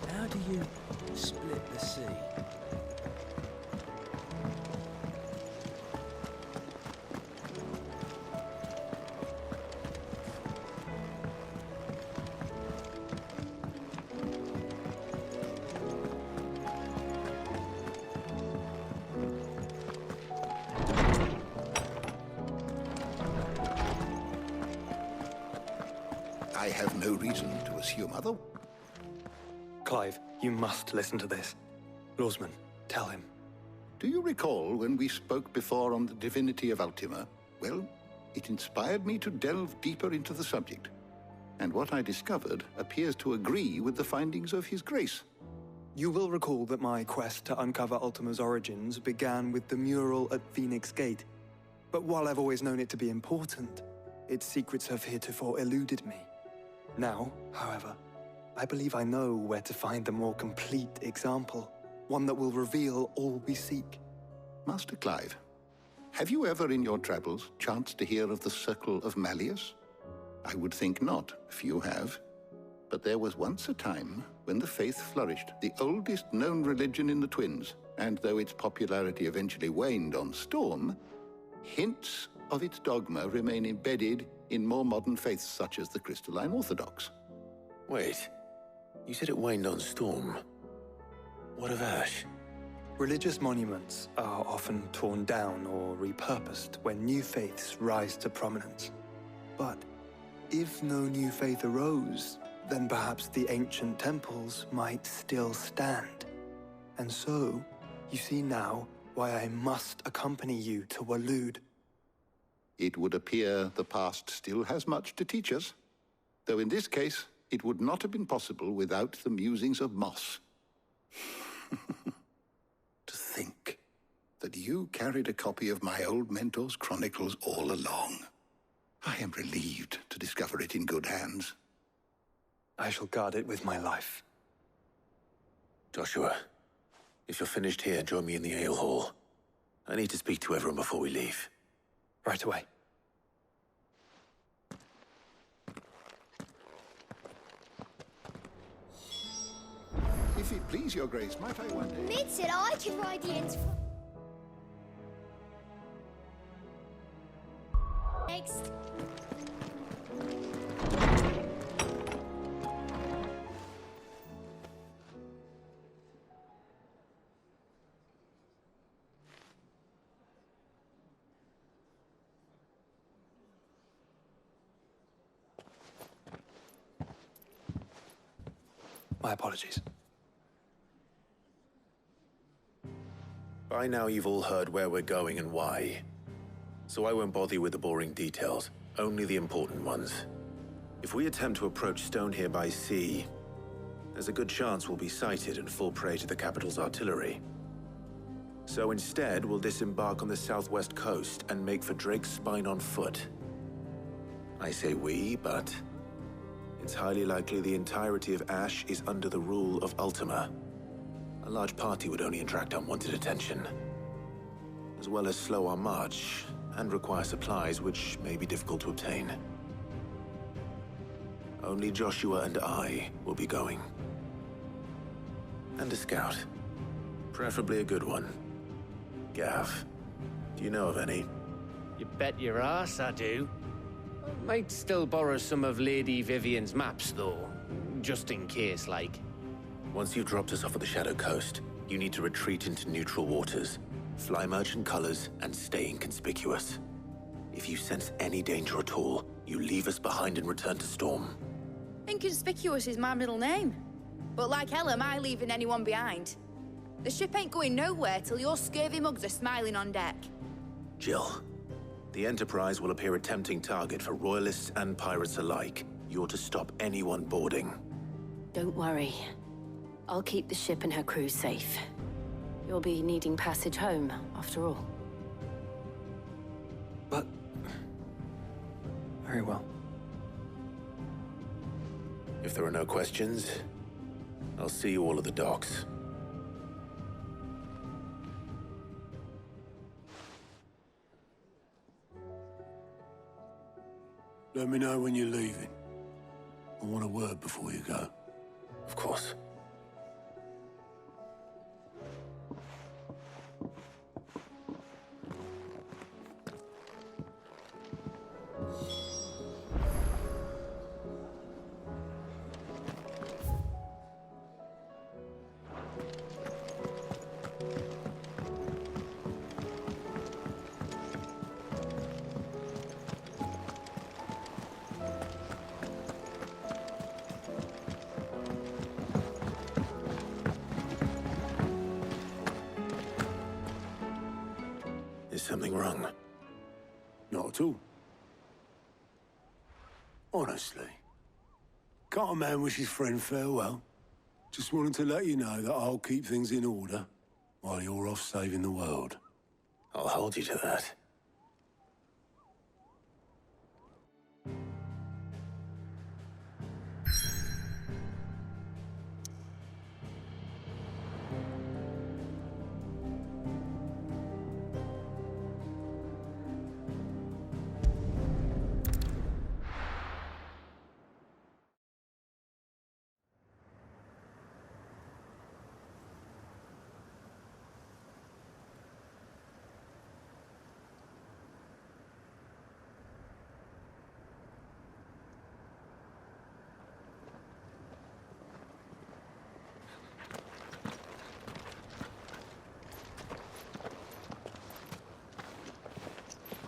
How do you split the sea? I have no reason to assume other. Clive, you must listen to this. Lawsman, tell him. Do you recall when we spoke before on the divinity of Ultima? Well, it inspired me to delve deeper into the subject. And what I discovered appears to agree with the findings of His Grace. You will recall that my quest to uncover Ultima's origins began with the mural at Phoenix Gate. But while I've always known it to be important, its secrets have heretofore eluded me. Now, however, I believe I know where to find the more complete example, one that will reveal all we seek. Master Clive, have you ever in your travels chanced to hear of the Circle of Malleus? I would think not, few have. But there was once a time when the faith flourished, the oldest known religion in the Twins, and though its popularity eventually waned on storm, hints of its dogma remain embedded in more modern faiths such as the Crystalline Orthodox. Wait, you said it waned on storm. What of Ash? Religious monuments are often torn down or repurposed when new faiths rise to prominence. But if no new faith arose, then perhaps the ancient temples might still stand. And so, you see now why I must accompany you to Waloed. It would appear the past still has much to teach us, though in this case, it would not have been possible without the musings of Moss. To think that you carried a copy of my old mentor's chronicles all along. I am relieved to discover it in good hands. I shall guard it with my life. Joshua, if you're finished here, join me in the ale hall. I need to speak to everyone before we leave. Right away. If it please your grace, might I one day... Mid said I could ride the ends from... Next. My apologies. By now you've all heard where we're going and why. So I won't bother you with the boring details, only the important ones. If we attempt to approach Stone here by sea, there's a good chance we'll be sighted and fall prey to the capital's artillery. So instead, we'll disembark on the southwest coast and make for Drake's Spine on foot. I say we, but it's highly likely the entirety of Ash is under the rule of Ultima. A large party would only attract unwanted attention. as well as slow our march and require supplies which may be difficult to obtain. Only Joshua and I will be going. And a scout. Preferably a good one. Gav, do you know of any? You bet your ass I do. I might still borrow some of Lady Vivian's maps, though. Just in case, like. Once you've dropped us off at the Shadow Coast, you need to retreat into neutral waters, fly merchant colors, and stay inconspicuous. If you sense any danger at all, you leave us behind and return to Storm. Inconspicuous is my middle name. But like hell am I leaving anyone behind. The ship ain't going nowhere till your scurvy mugs are smiling on deck. Jill, the Enterprise will appear a tempting target for royalists and pirates alike. You're to stop anyone boarding. Don't worry. I'll keep the ship and her crew safe. You'll be needing passage home, after all. But... very well. If there are no questions, I'll see you all at the docks. Let me know when you're leaving. I want a word before you go. Of course. Is something wrong? Not at all. Honestly. Can't a man wish his friend farewell? Just wanted to let you know that I'll keep things in order while you're off saving the world. I'll hold you to that.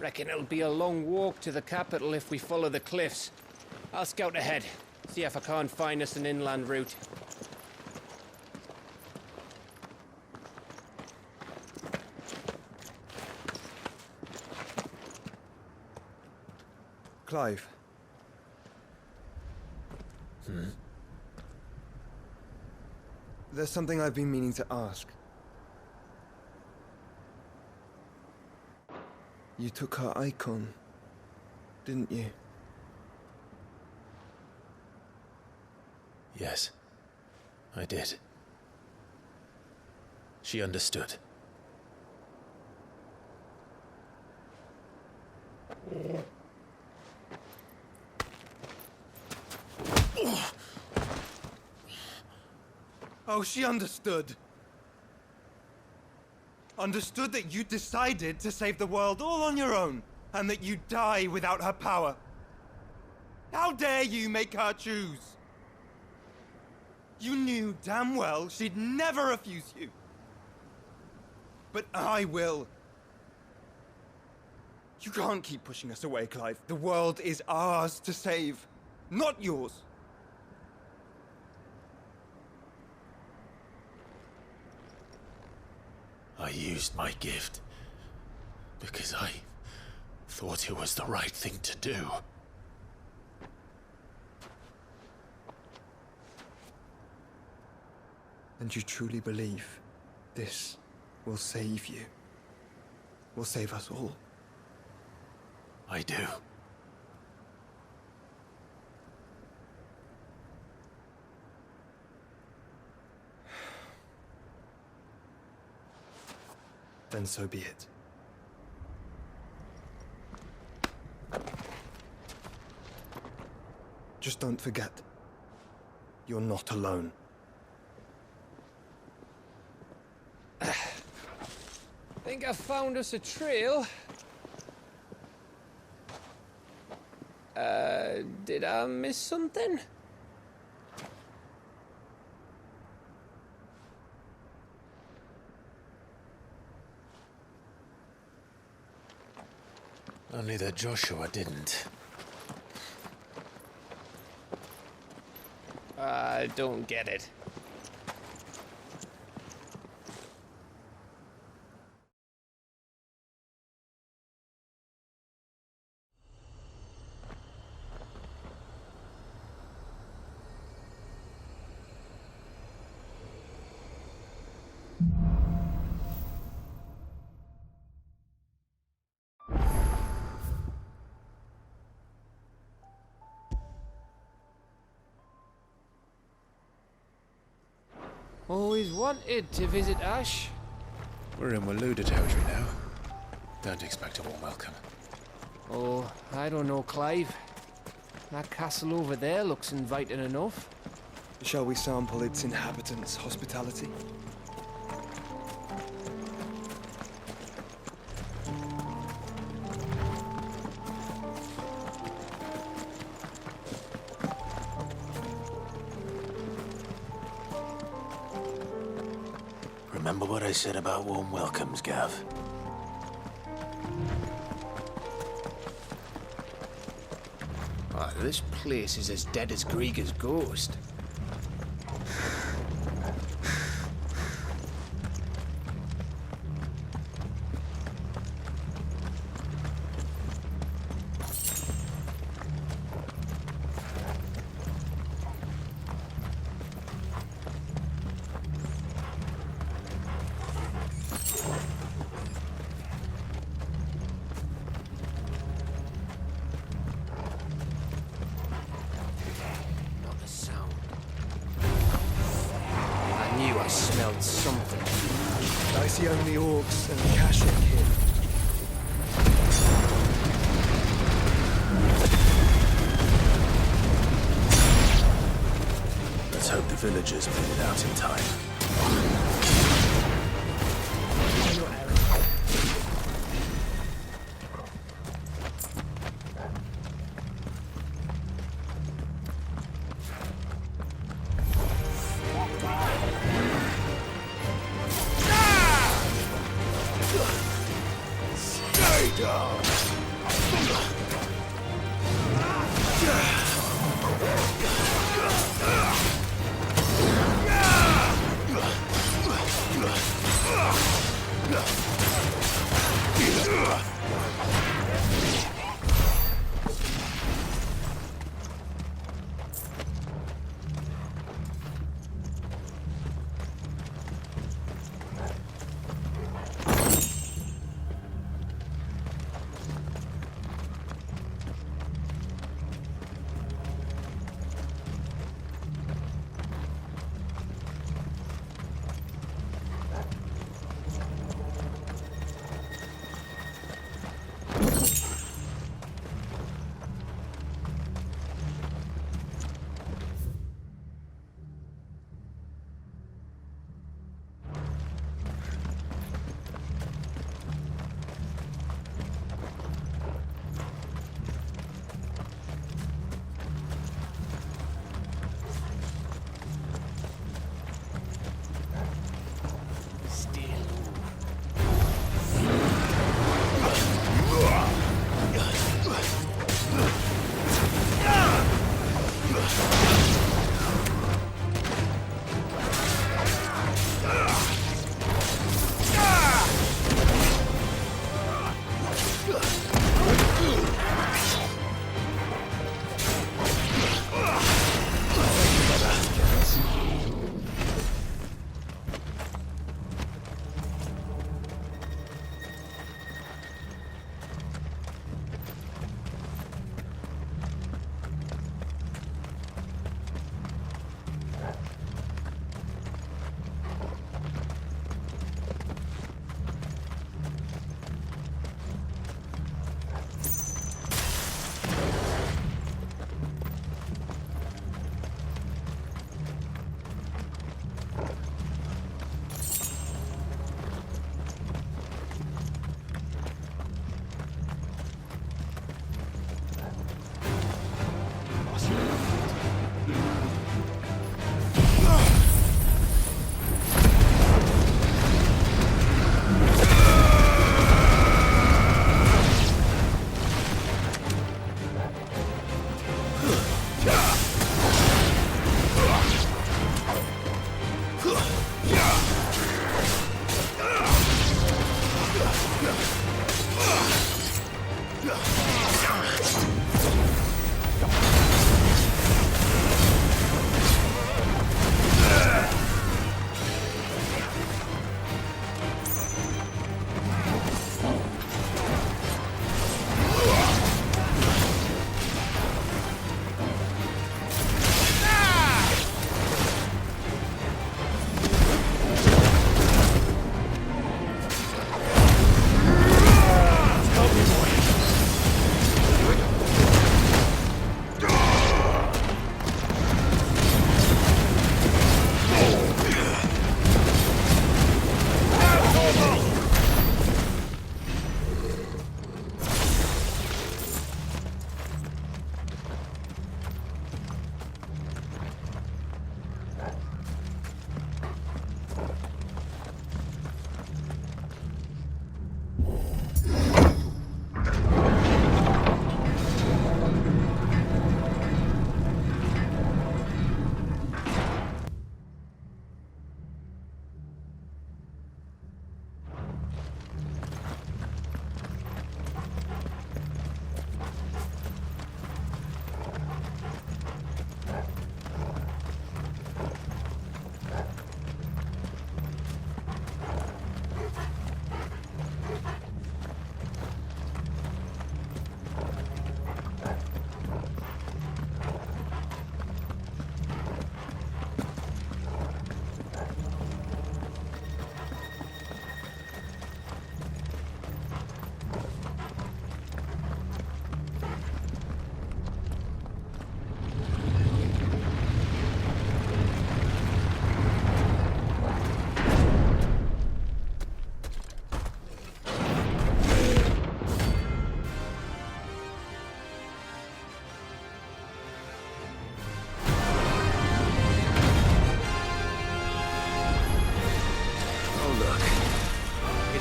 Reckon it'll be a long walk to the capital if we follow the cliffs. I'll scout ahead, see if I can't find us an inland route. Clive. There's something I've been meaning to ask. You took her icon, didn't you? Yes, I did. She understood. Oh, she understood. Understood that you decided to save the world all on your own, and that you'd die without her power. How dare you make her choose? You knew damn well she'd never refuse you. But I will. You can't keep pushing us away, Clive. The world is ours to save, not yours. I used my gift because I thought it was the right thing to do. And you truly believe this will save you? Will save us all? I do. Then so be it. Just don't forget, you're not alone. Think I found us a trail. Did I miss something? Only that Joshua didn't. I don't get it. Always wanted to visit Ash. We're in Waluda territory now. Don't expect a warm welcome. Oh, I don't know, Clive. That castle over there looks inviting enough. Shall we sample its inhabitants' hospitality? Remember what I said about warm welcomes, Gav? Oh, this place is as dead as Grieger's ghost. I see only orcs and Kashrik here. Let's hope the villagers made it out in time.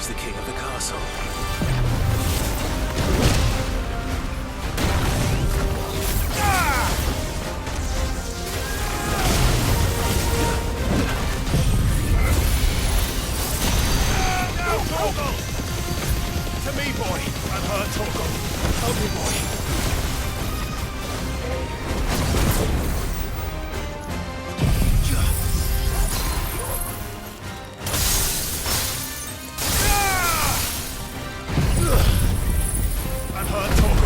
He's the king of the castle. To me, boy! I'm hurt, Torgal! Help me, boy! I'm hurt, Torgal!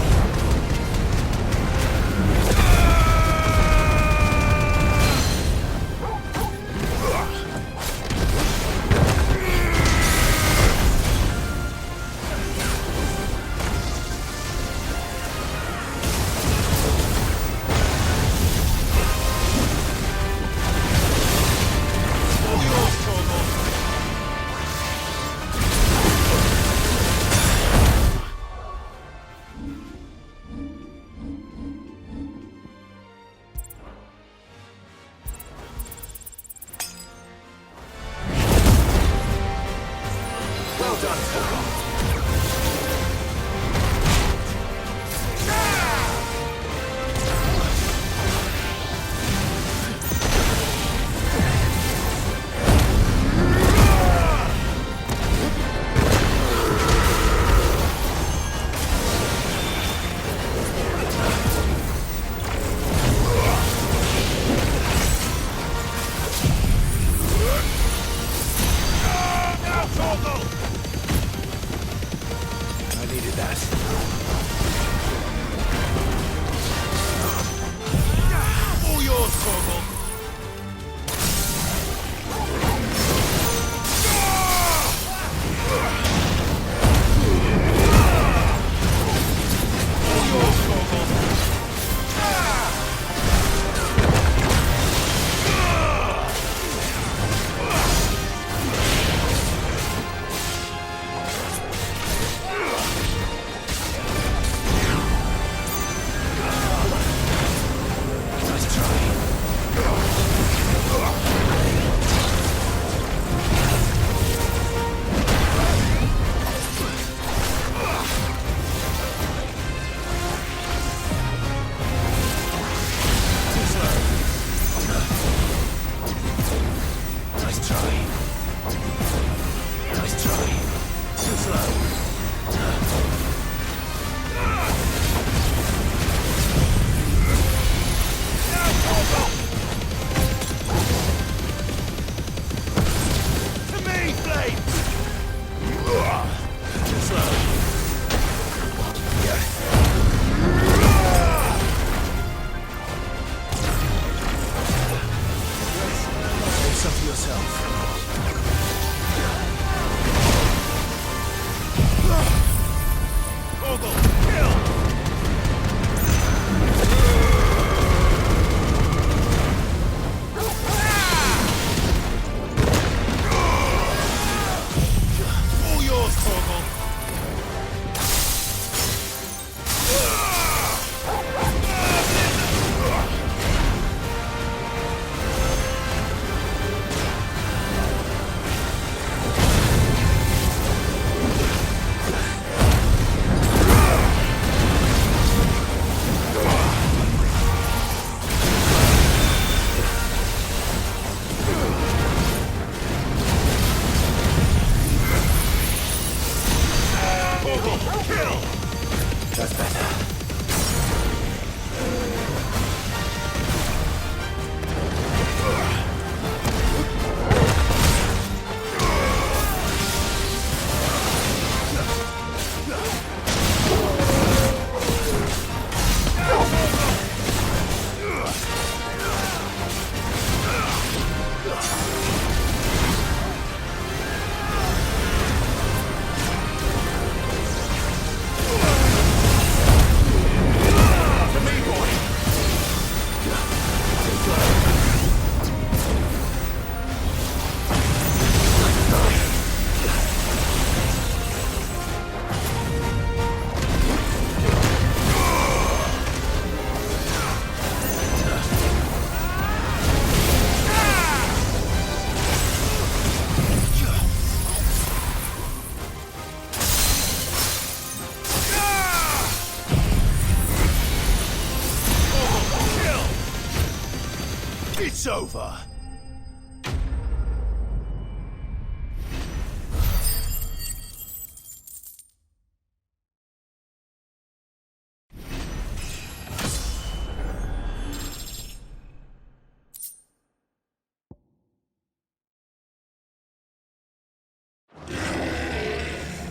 It's over.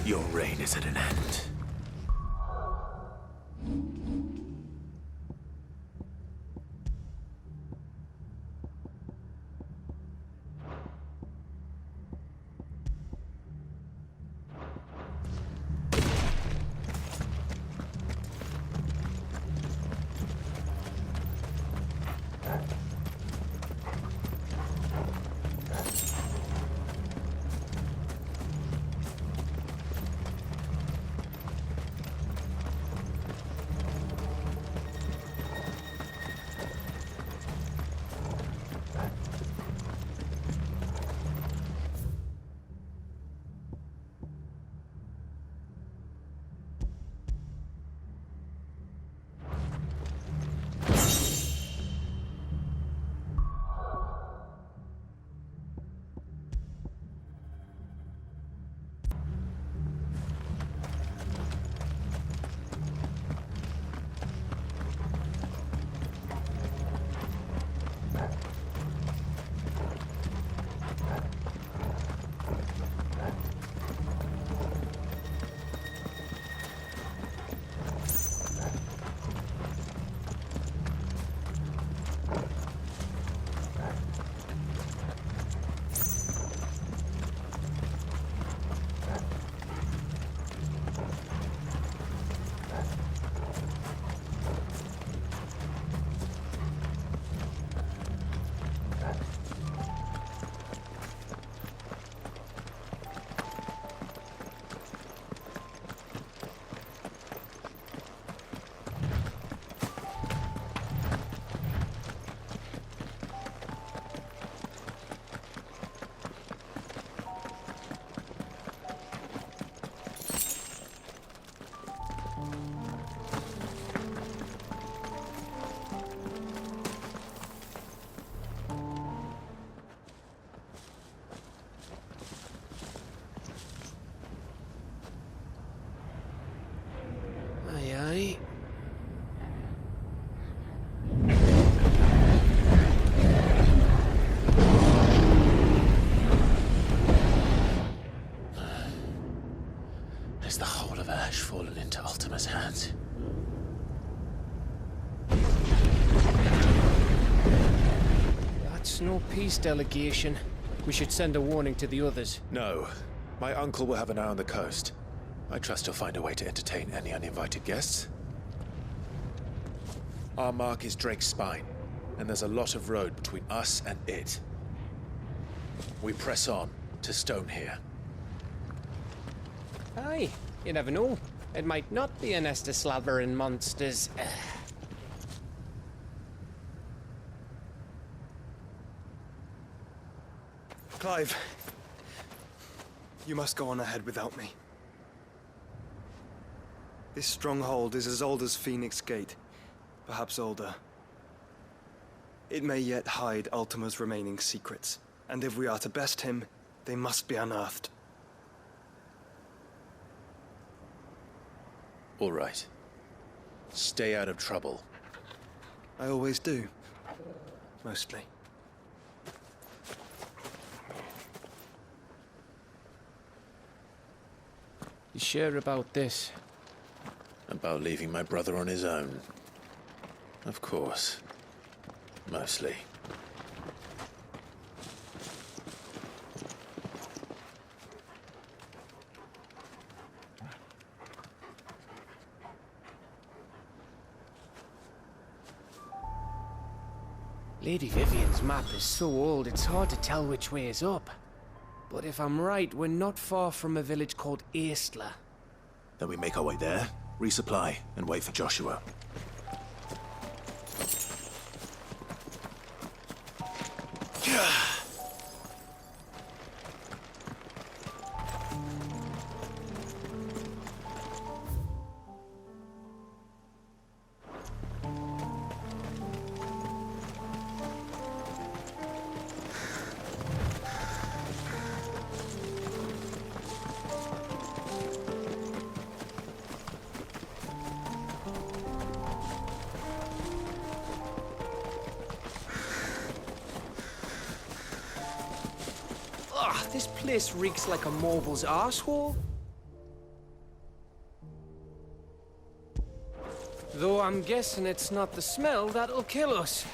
Your reign is at an end. Has the whole of Ash fallen into Ultima's hands? That's no peace delegation. We should send a warning to the others. No. My uncle will have an eye on the coast. I trust he'll find a way to entertain any uninvited guests. Our mark is Drake's Spine, and there's a lot of road between us and it. We press on to Stone here. Aye, you never know. It might not be a nest of slavering monsters. Clive, you must go on ahead without me. This stronghold is as old as Phoenix Gate, perhaps older. It may yet hide Ultima's remaining secrets, and if we are to best him, they must be unearthed. All right. Stay out of trouble. I always do. Mostly. You sure about this? About leaving my brother on his own. Of course. Mostly. Lady Vivian's map is so old it's hard to tell which way is up. But if I'm right, we're not far from a village called Aistla. Then we make our way there, resupply, and wait for Joshua. This place reeks like a moble's arsehole. Though I'm guessing it's not the smell that'll kill us.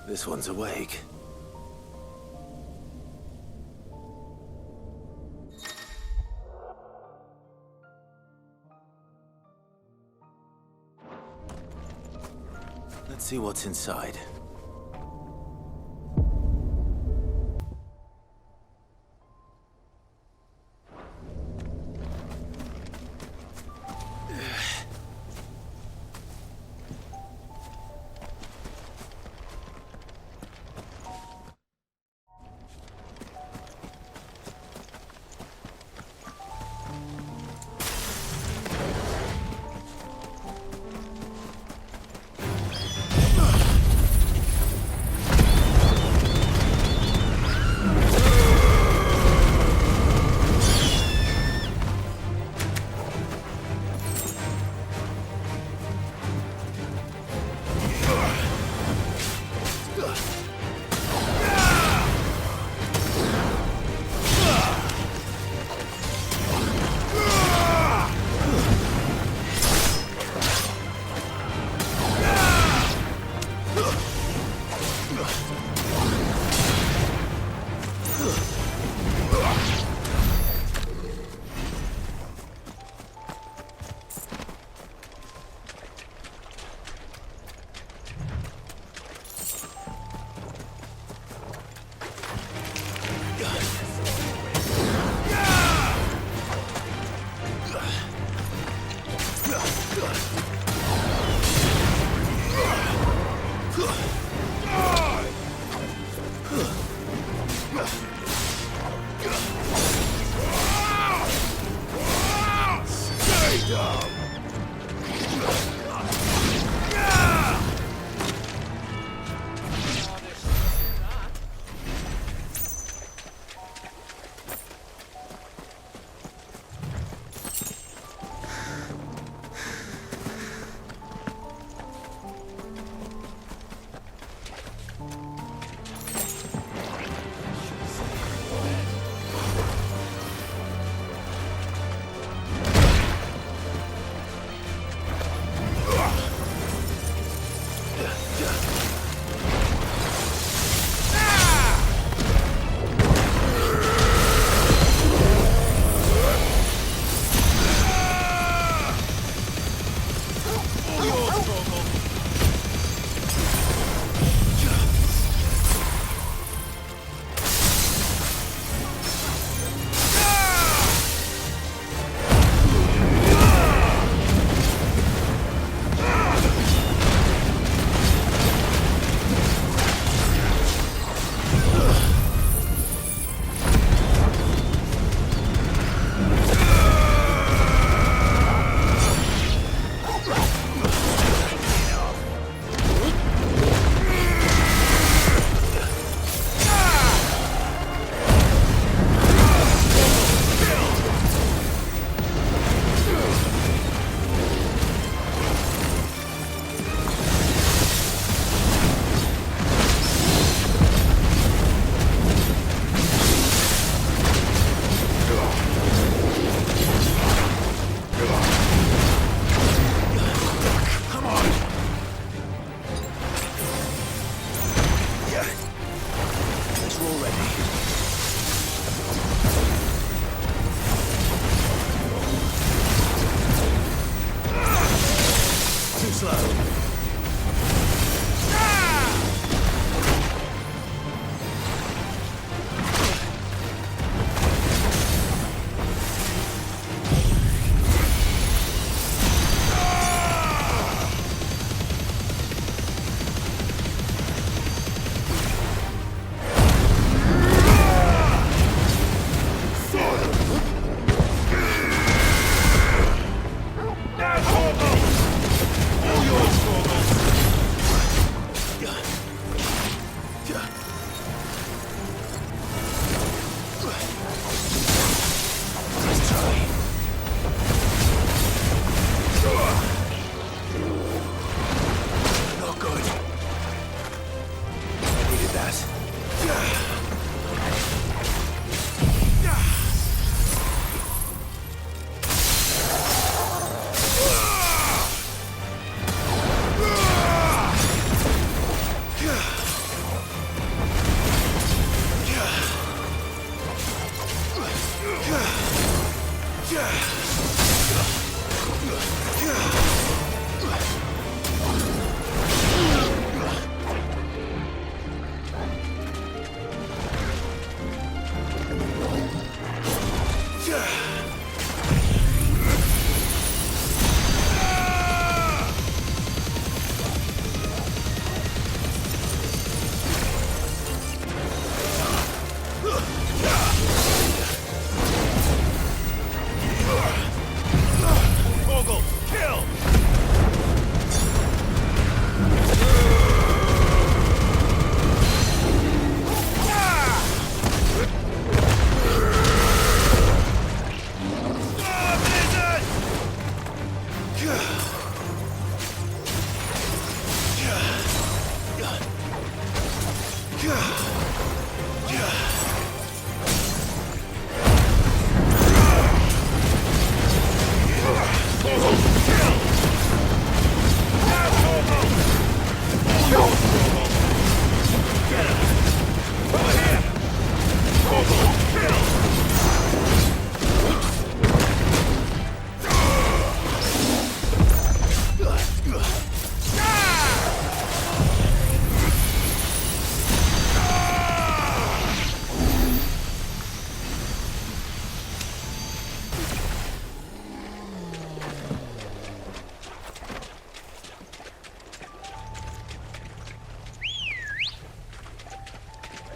This one's awake. Let's see what's inside. already. Too slow.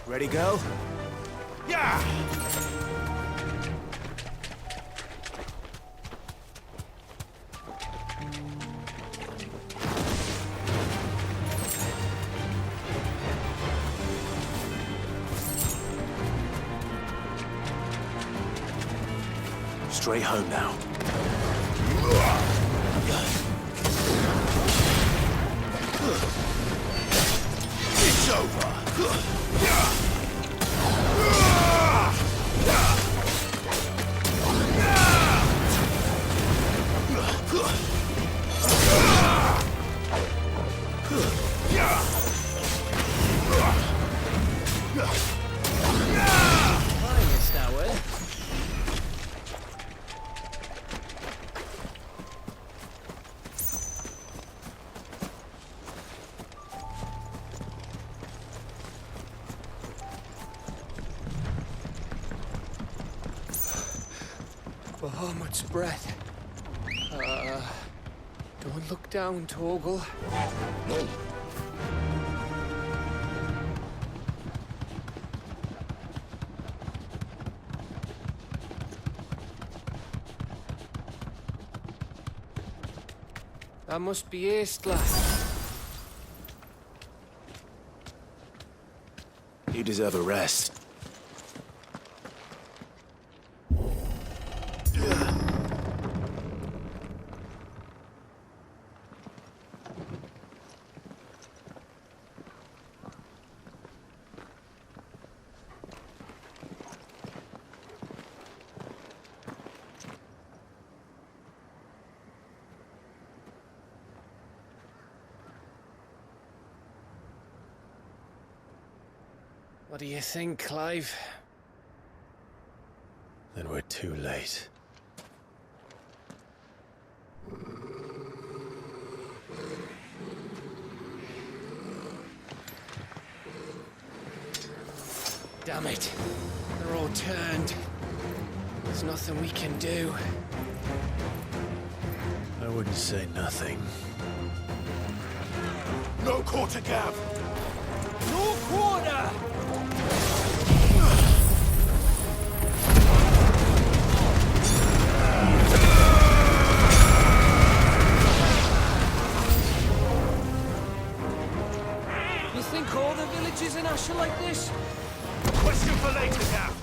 Ready, go? Yeah! Straight home now. It's over! Bahamut's breath. Don't look down, Torgal. No. That must be Aistla. You deserve a rest. What do you think, Clive? Then we're too late. Damn it. They're all turned. There's nothing we can do. I wouldn't say nothing. No quarter, Gav! No quarter! You think all the villages in Ash are like this? Question for later, Gav!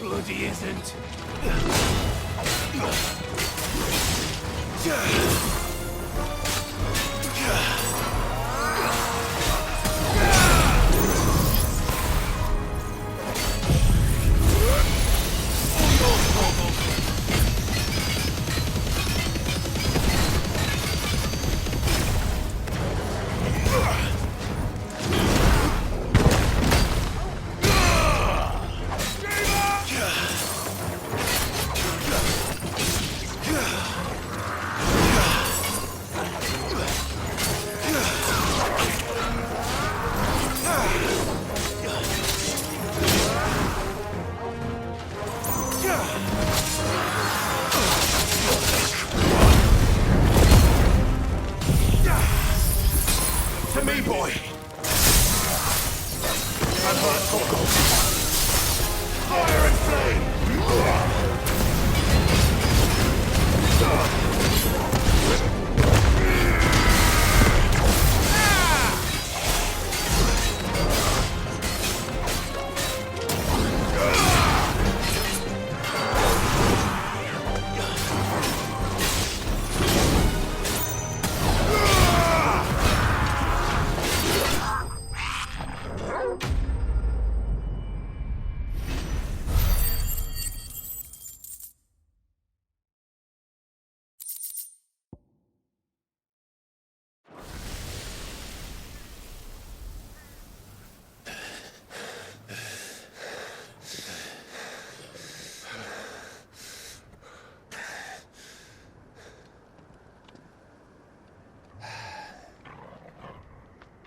Bloody isn't.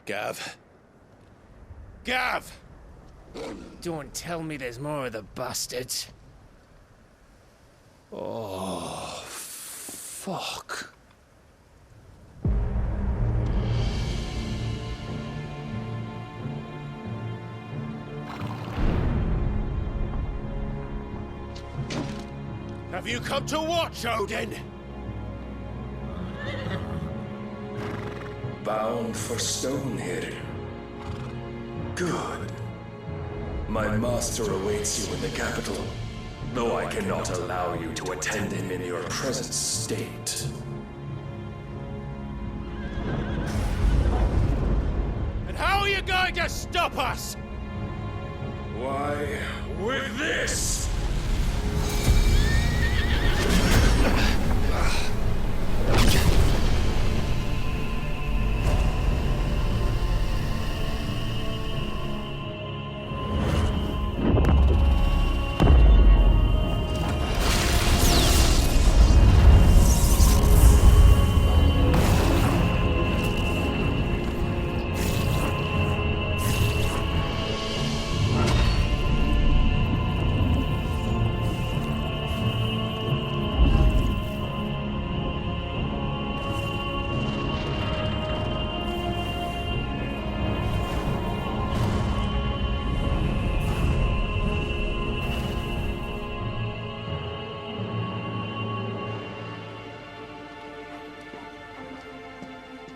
Gav. Gav! Don't tell me there's more of the bastards. Oh, fuck. Have you come to watch, Odin? Bound for Stonehill. Good. My master awaits you in the capital, though I cannot allow you to attend him in your present state. And how are you going to stop us? Why, with this!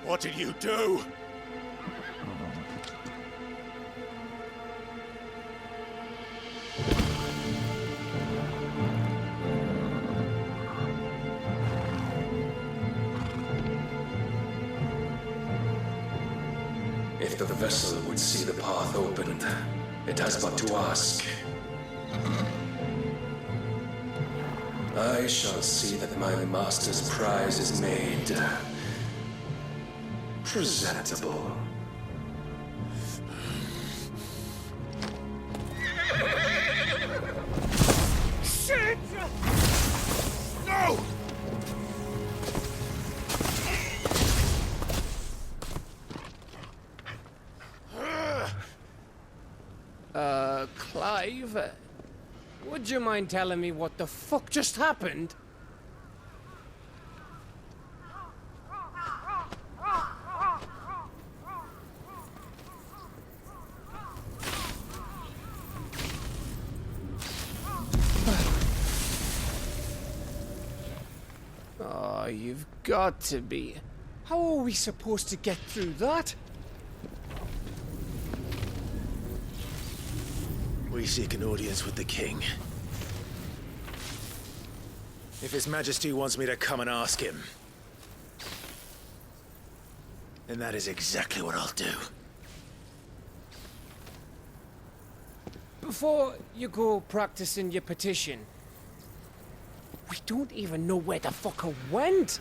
What did you do? If the vessel would see the path opened, it has but to ask. I shall see that my master's prize is made presentable. Shit! No! Clive, would you mind telling me what the fuck just happened? Oh, you've got to be. How are we supposed to get through that? We seek an audience with the king. If His Majesty wants me to come and ask him, then that is exactly what I'll do. Before you go practicing your petition, we don't even know where the fucker went.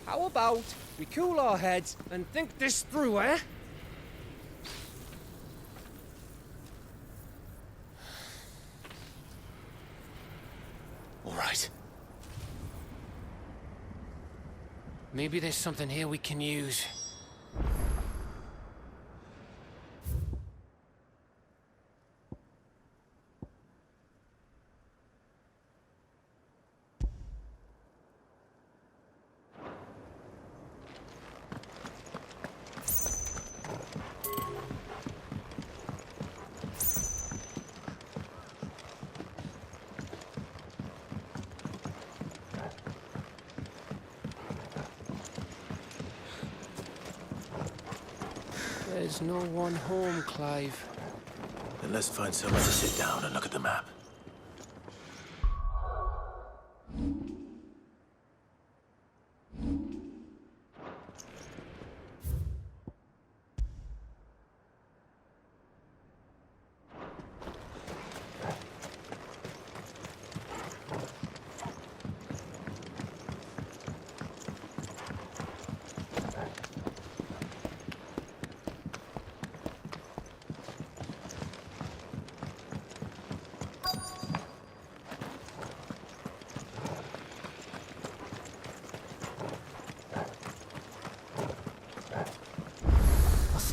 How about we cool our heads and think this through, eh? All right. Maybe there's something here we can use. There's no one home, Clive. Then let's find somewhere to sit down and look at the map.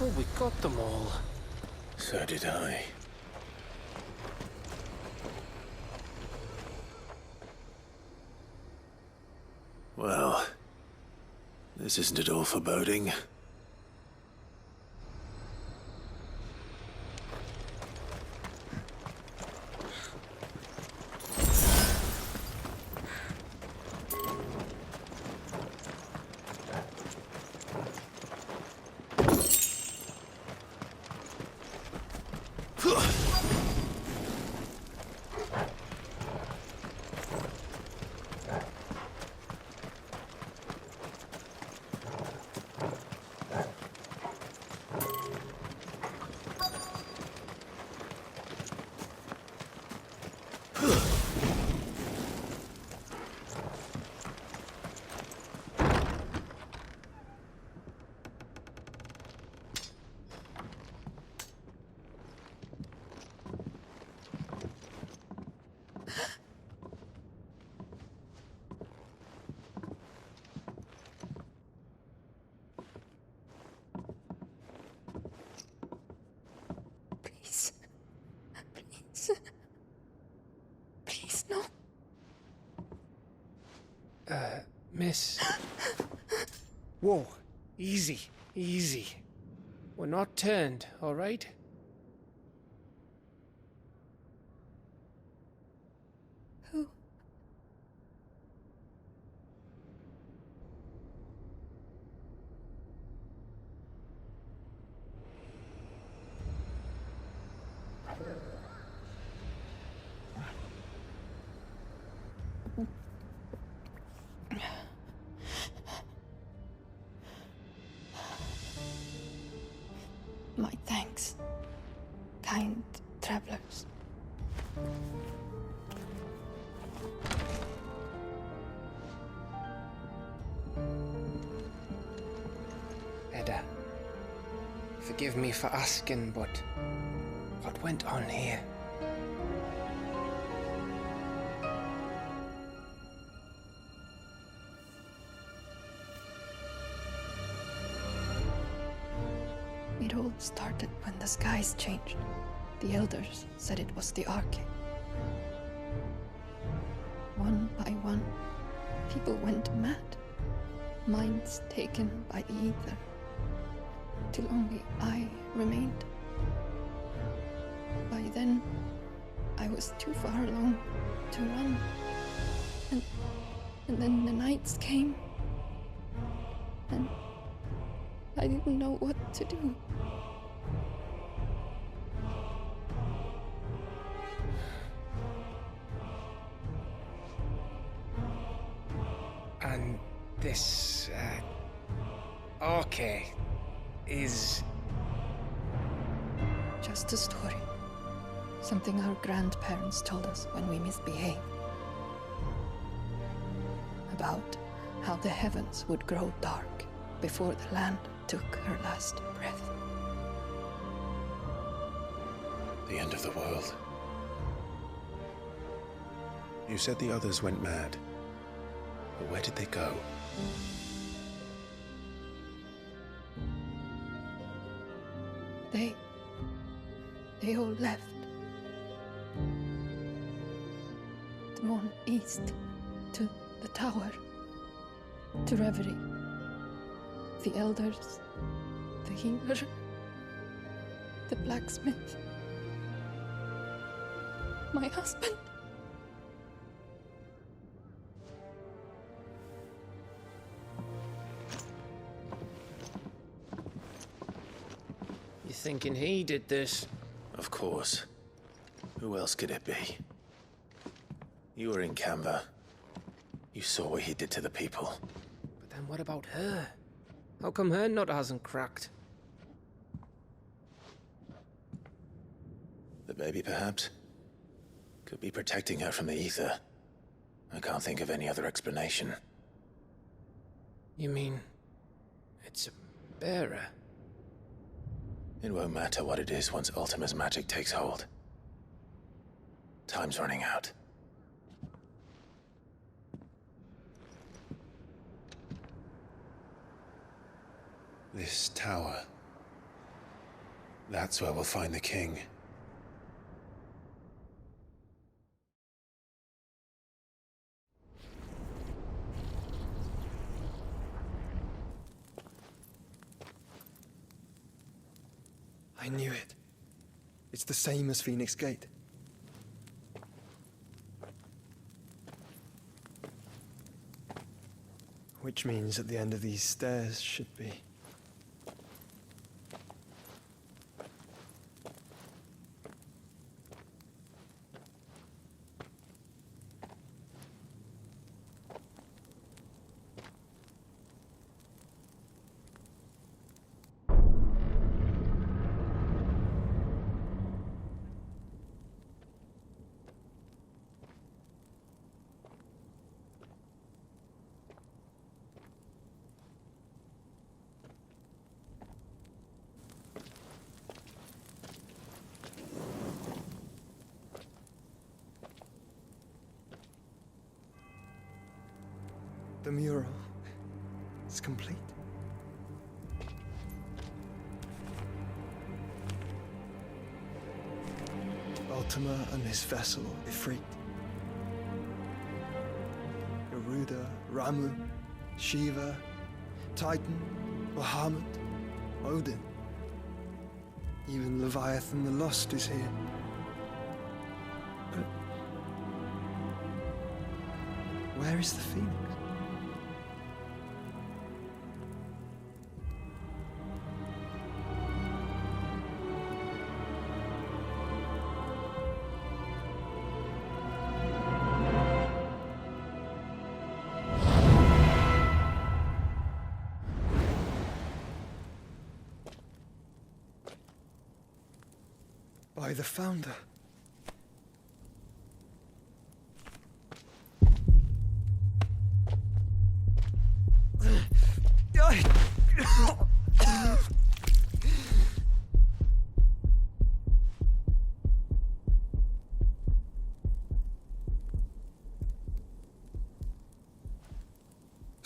thought we got them all. So did I. Well, this isn't at all foreboding. Please, no. Miss. Whoa, easy, easy. We're not turned, all right? Who? My thanks, kind travelers. Edda, forgive me for asking, but what went on here? It all started when the skies changed. The elders said it was the Arcane. One by one, people went mad. Minds taken by the ether. Till only I remained. By then, I was too far along to run. And then the nights came. And I didn't know what to do. And this, Arcane is... Just a story. Something our grandparents told us when we misbehaved. About how the heavens would grow dark before the land took her last breath. The end of the world. You said the others went mad. But where did they go? They all left. Gone east to the tower, to Reverie. The elders, the healer, the blacksmith, my husband. You thinking he did this? Of course. Who else could it be? You were in Canva. You saw what he did to the people. But then what about her? How come her nut hasn't cracked? The baby, perhaps? Could be protecting her from the ether. I can't think of any other explanation. You mean... it's a bearer? It won't matter what it is once Ultima's magic takes hold. Time's running out. This tower. That's where we'll find the king. I knew it. It's the same as Phoenix Gate. Which means at the end of these stairs should be... The mural is complete. Ultima and his vessel, Ifrit. Garuda, Ramu, Shiva, Titan, Bahamut, Odin. Even Leviathan the Lost is here. But where is the Phoenix? By the Founder.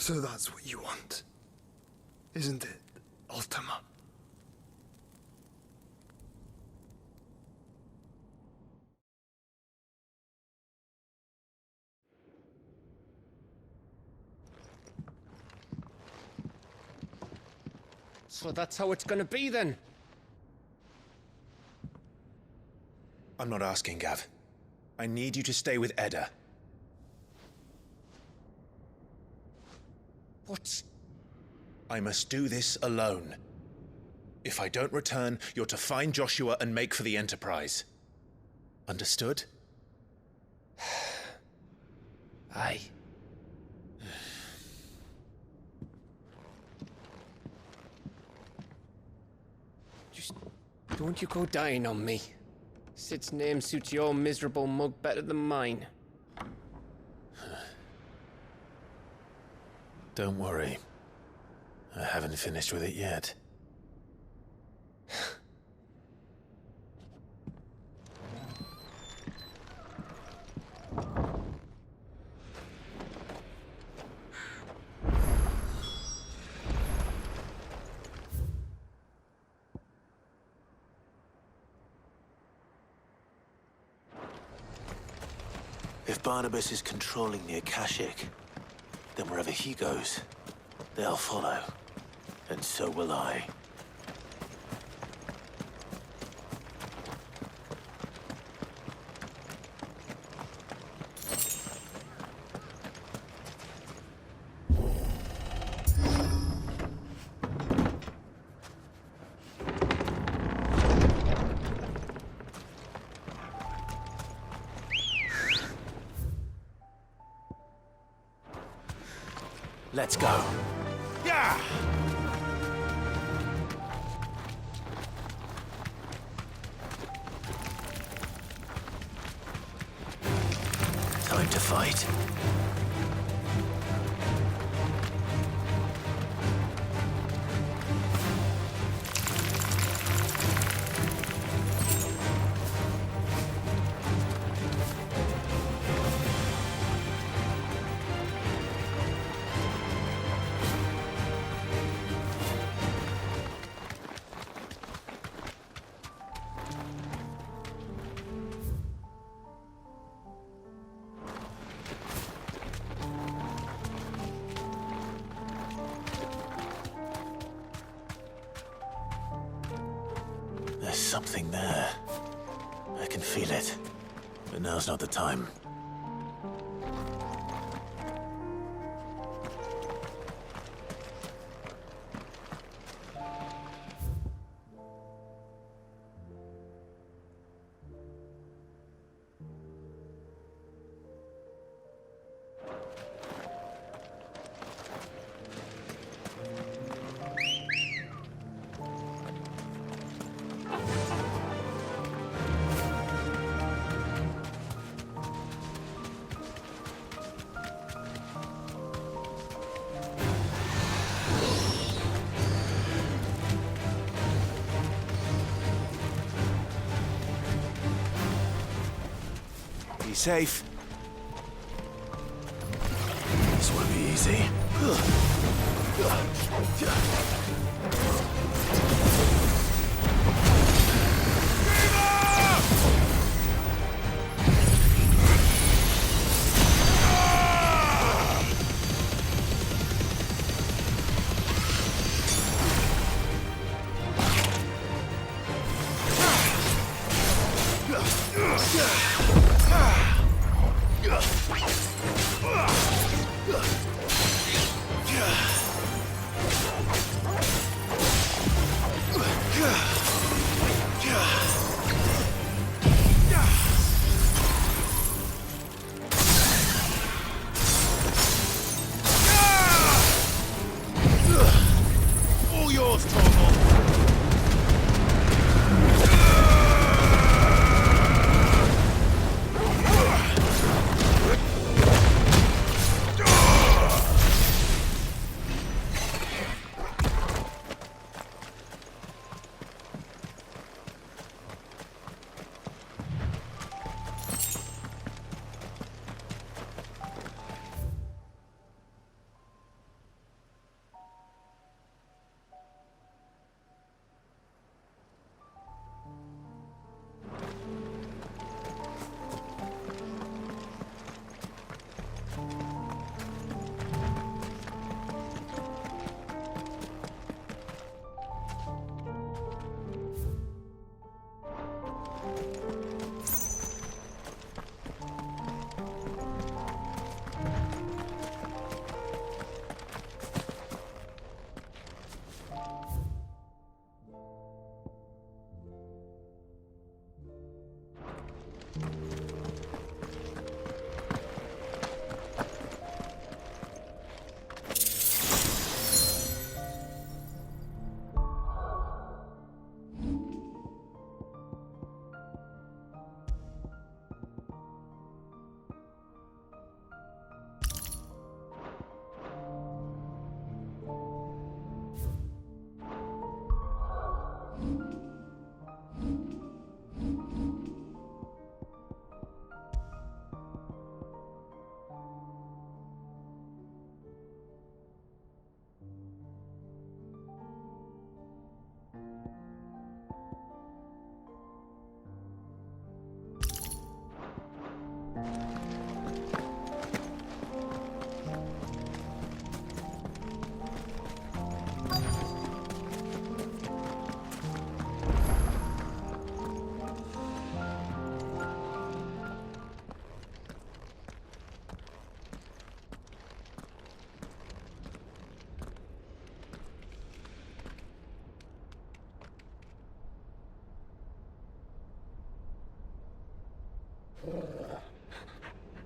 So that's what you want, isn't it, Ultima? So that's how it's gonna be then? I'm not asking, Gav. I need you to stay with Edda. What? I must do this alone. If I don't return, you're to find Joshua and make for the Enterprise. Understood? Aye. Just don't you go dying on me. Sid's name suits your miserable mug better than mine. Don't worry. I haven't finished with it yet. If Barnabas is controlling the Akashic, then wherever he goes, they'll follow. And so will I. Let's go. Yeah! Time to fight. something there. I can feel it. But now's not the time. Be safe. This won't be easy. All yours, Torgal.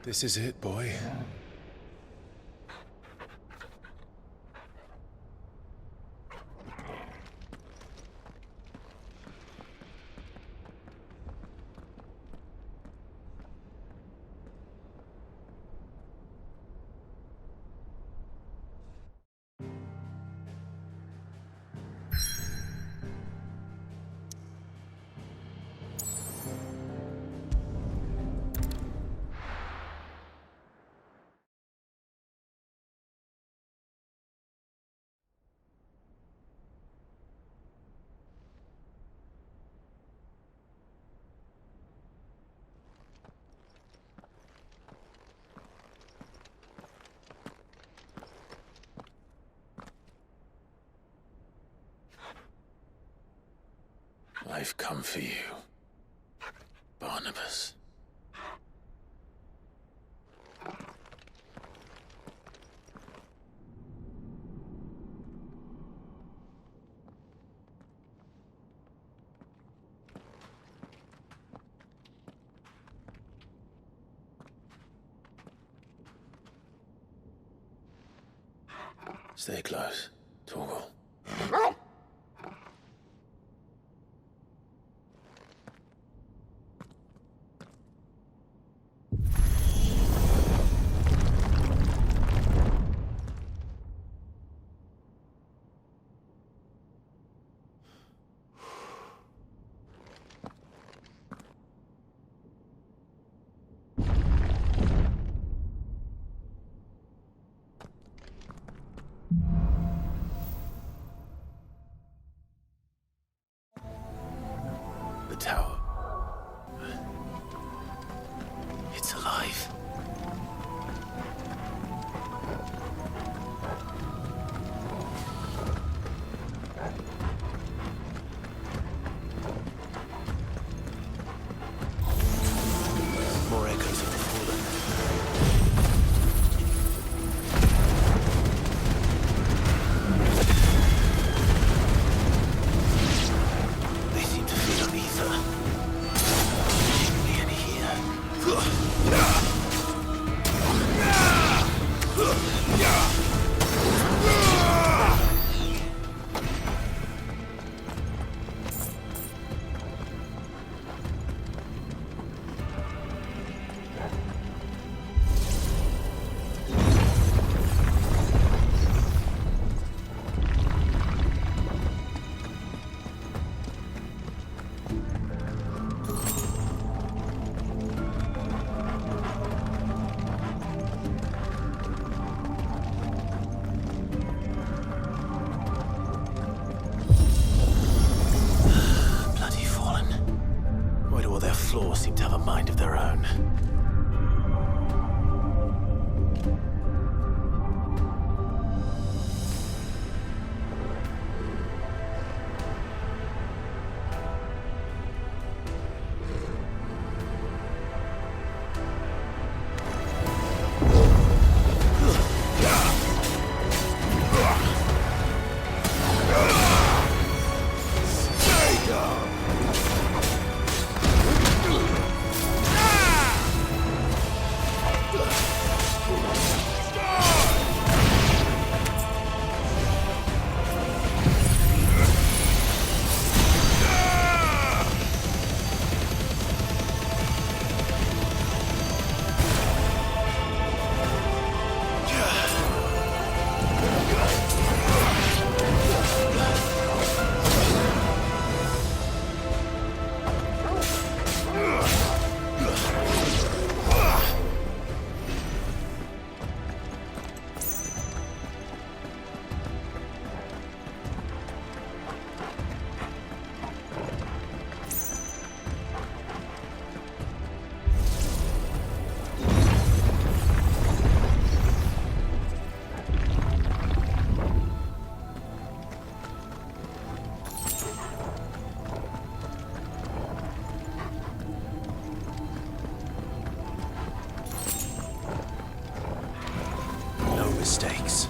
This is it, boy. I've come for you, Barnabas. Stay close, Torgal. The tower. It's alive. More echoes of the fallen. They seem to feed on ether. Shouldn't be any here. Bloody fallen. Why do all their flaws seem to have a mind of their own? No mistakes.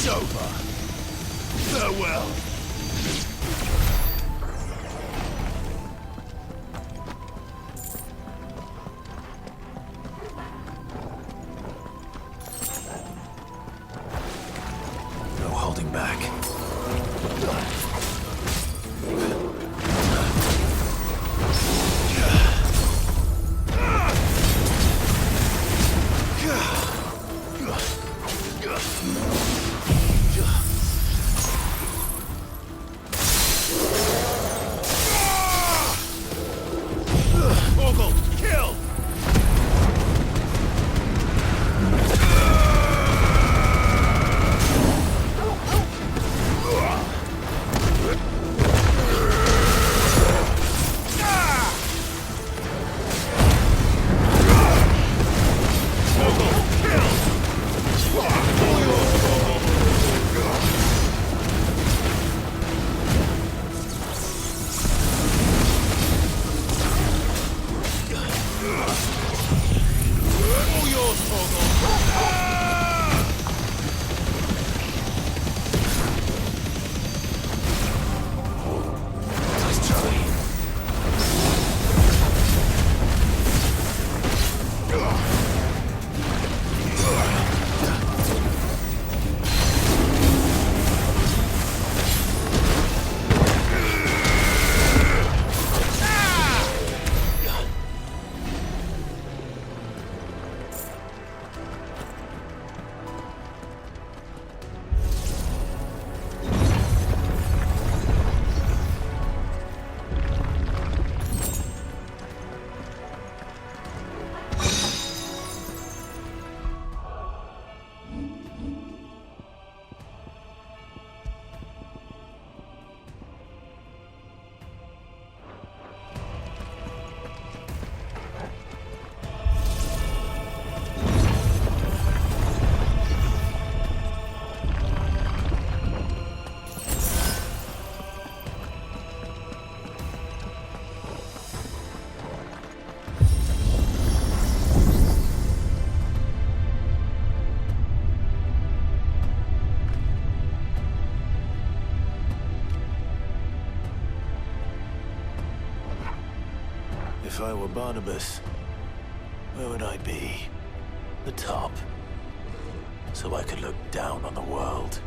over. Farewell. No holding back. If I were Barnabas, where would I be? The top. So I could look down on the world.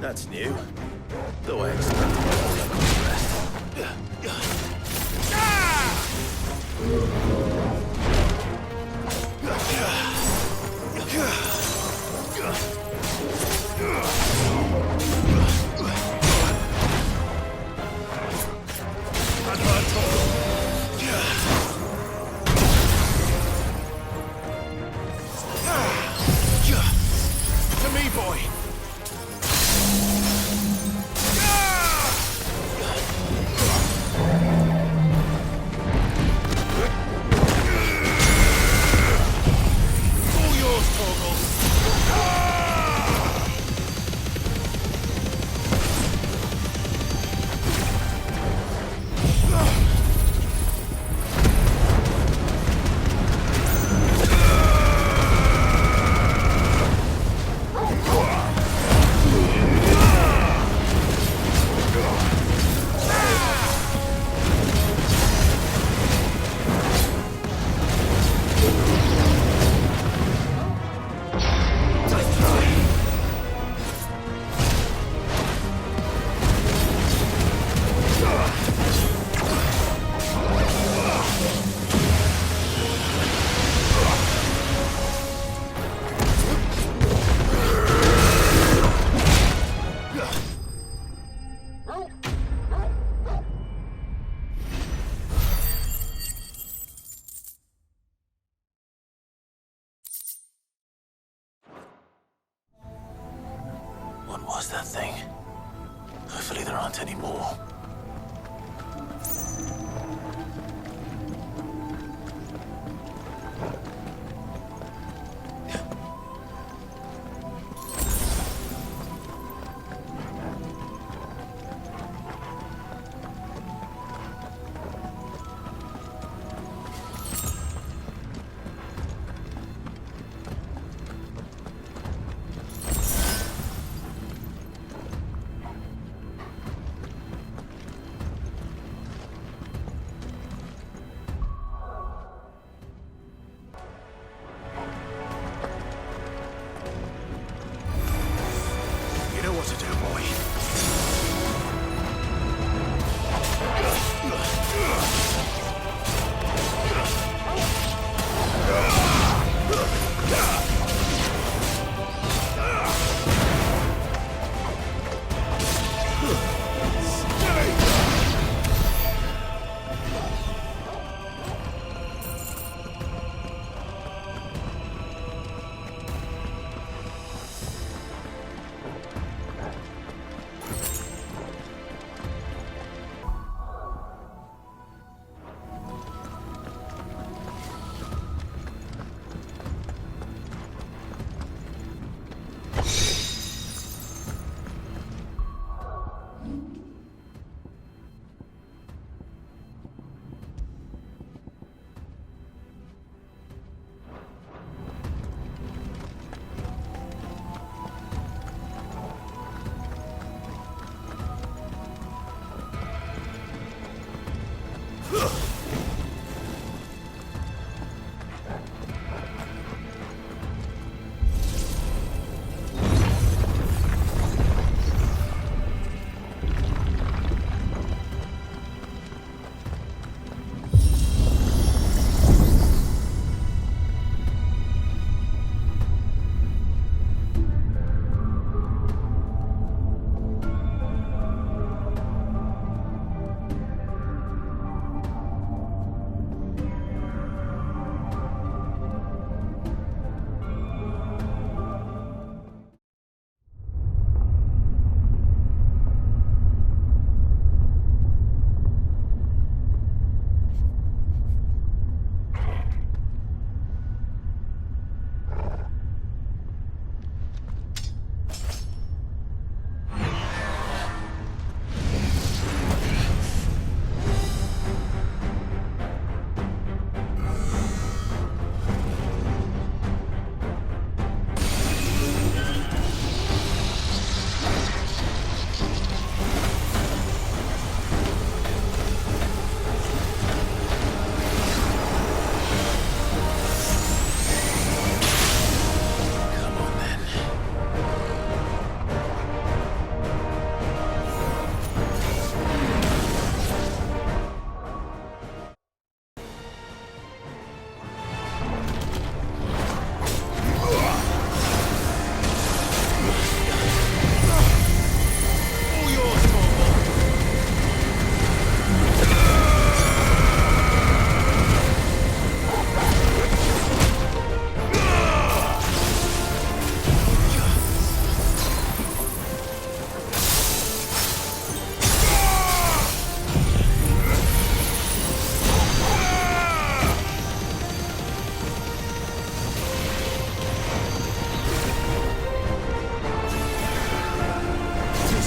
That's new. Though I expect to get all that To me, boy! All yours, Torgal! What was that thing? Hopefully there aren't any more.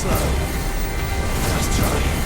slow. Let's try.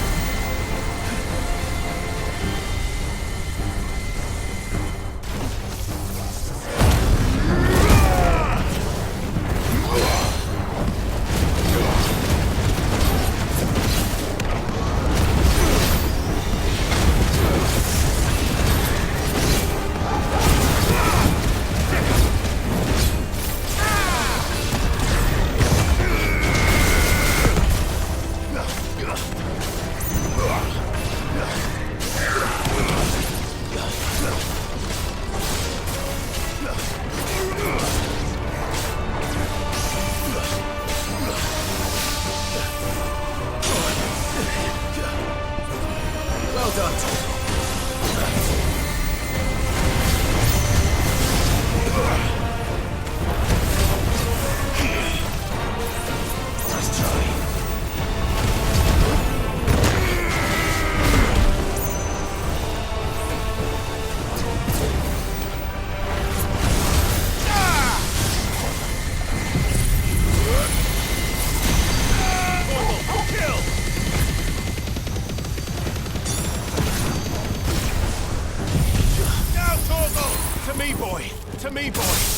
To me, boy!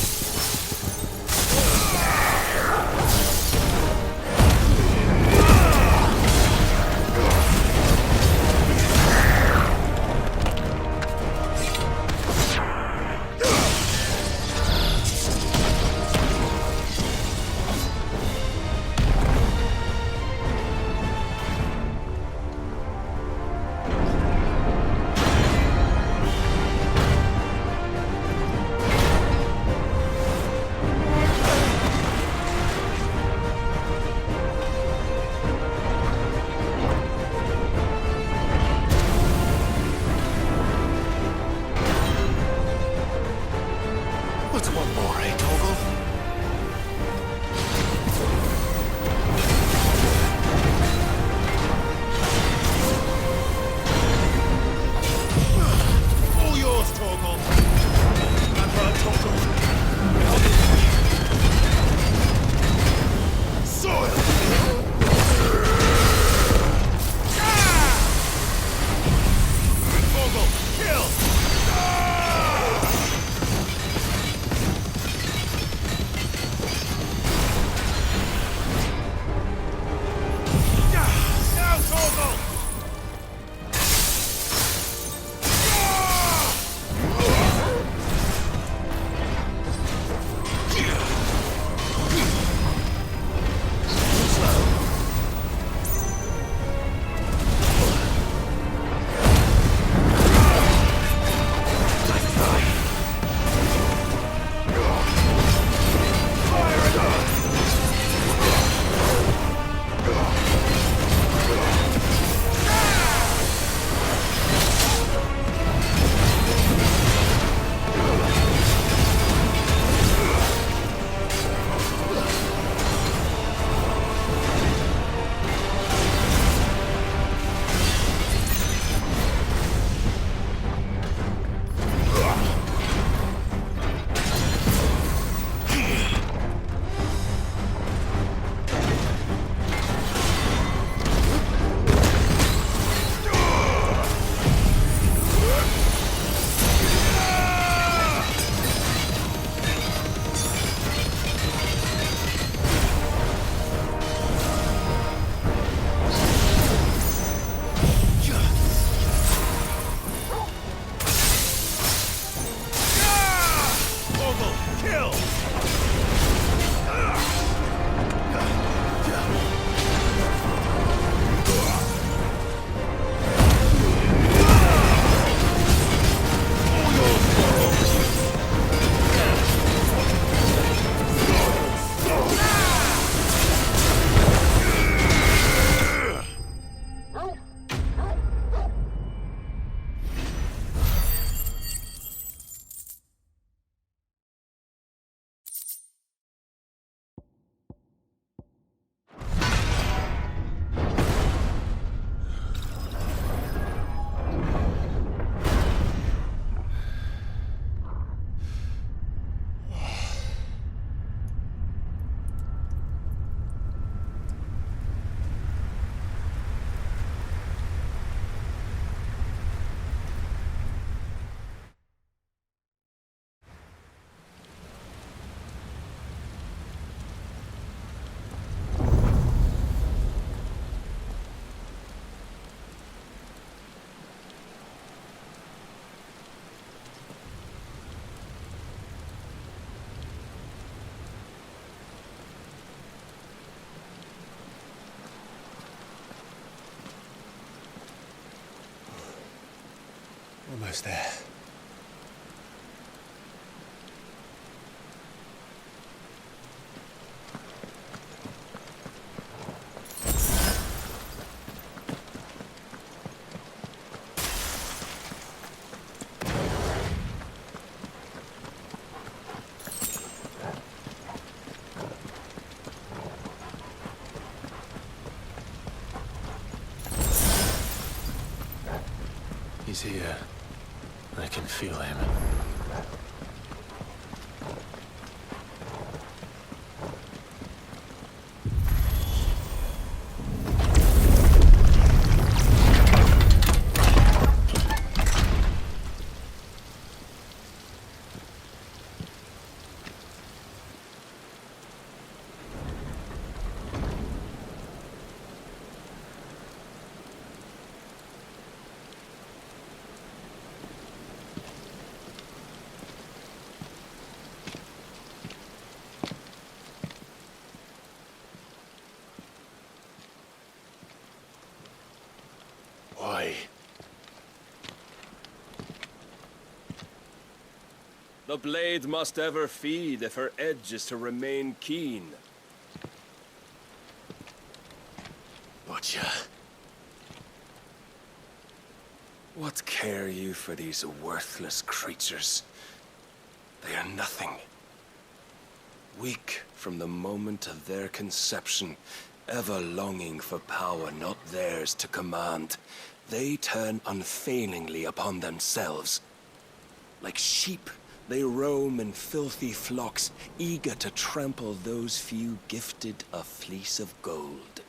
Almost there. He's here. I can feel him. Why? The blade must ever feed if her edge is to remain keen. Butcher. What care you for these worthless creatures? They are nothing. Weak from the moment of their conception, ever longing for power not theirs to command, they turn unfailingly upon themselves. Like sheep, they roam in filthy flocks, eager to trample those few gifted a fleece of gold.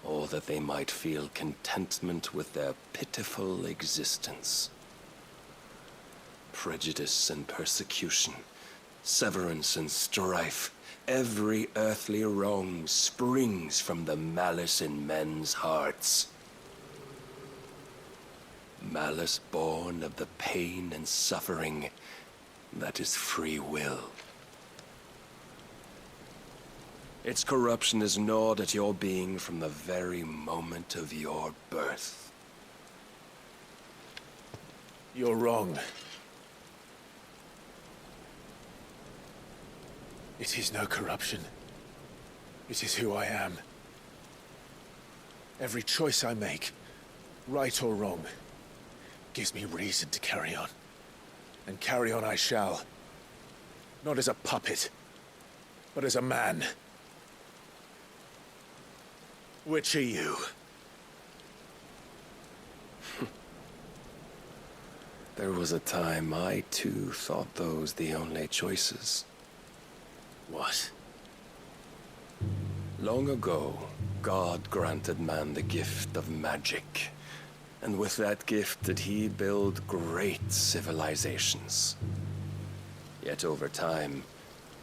Or that they might feel contentment with their pitiful existence. Prejudice and persecution, severance and strife, every earthly wrong springs from the malice in men's hearts. Malice born of the pain and suffering that is free will. Its corruption is gnawed at your being from the very moment of your birth. You're wrong. It is no corruption. It is who I am. Every choice I make, right or wrong, gives me reason to carry on. And carry on I shall. Not as a puppet, but as a man. Which are you? There was a time I too thought those the only choices. What? Long ago, God granted man the gift of magic. And with that gift did he build great civilizations. Yet over time,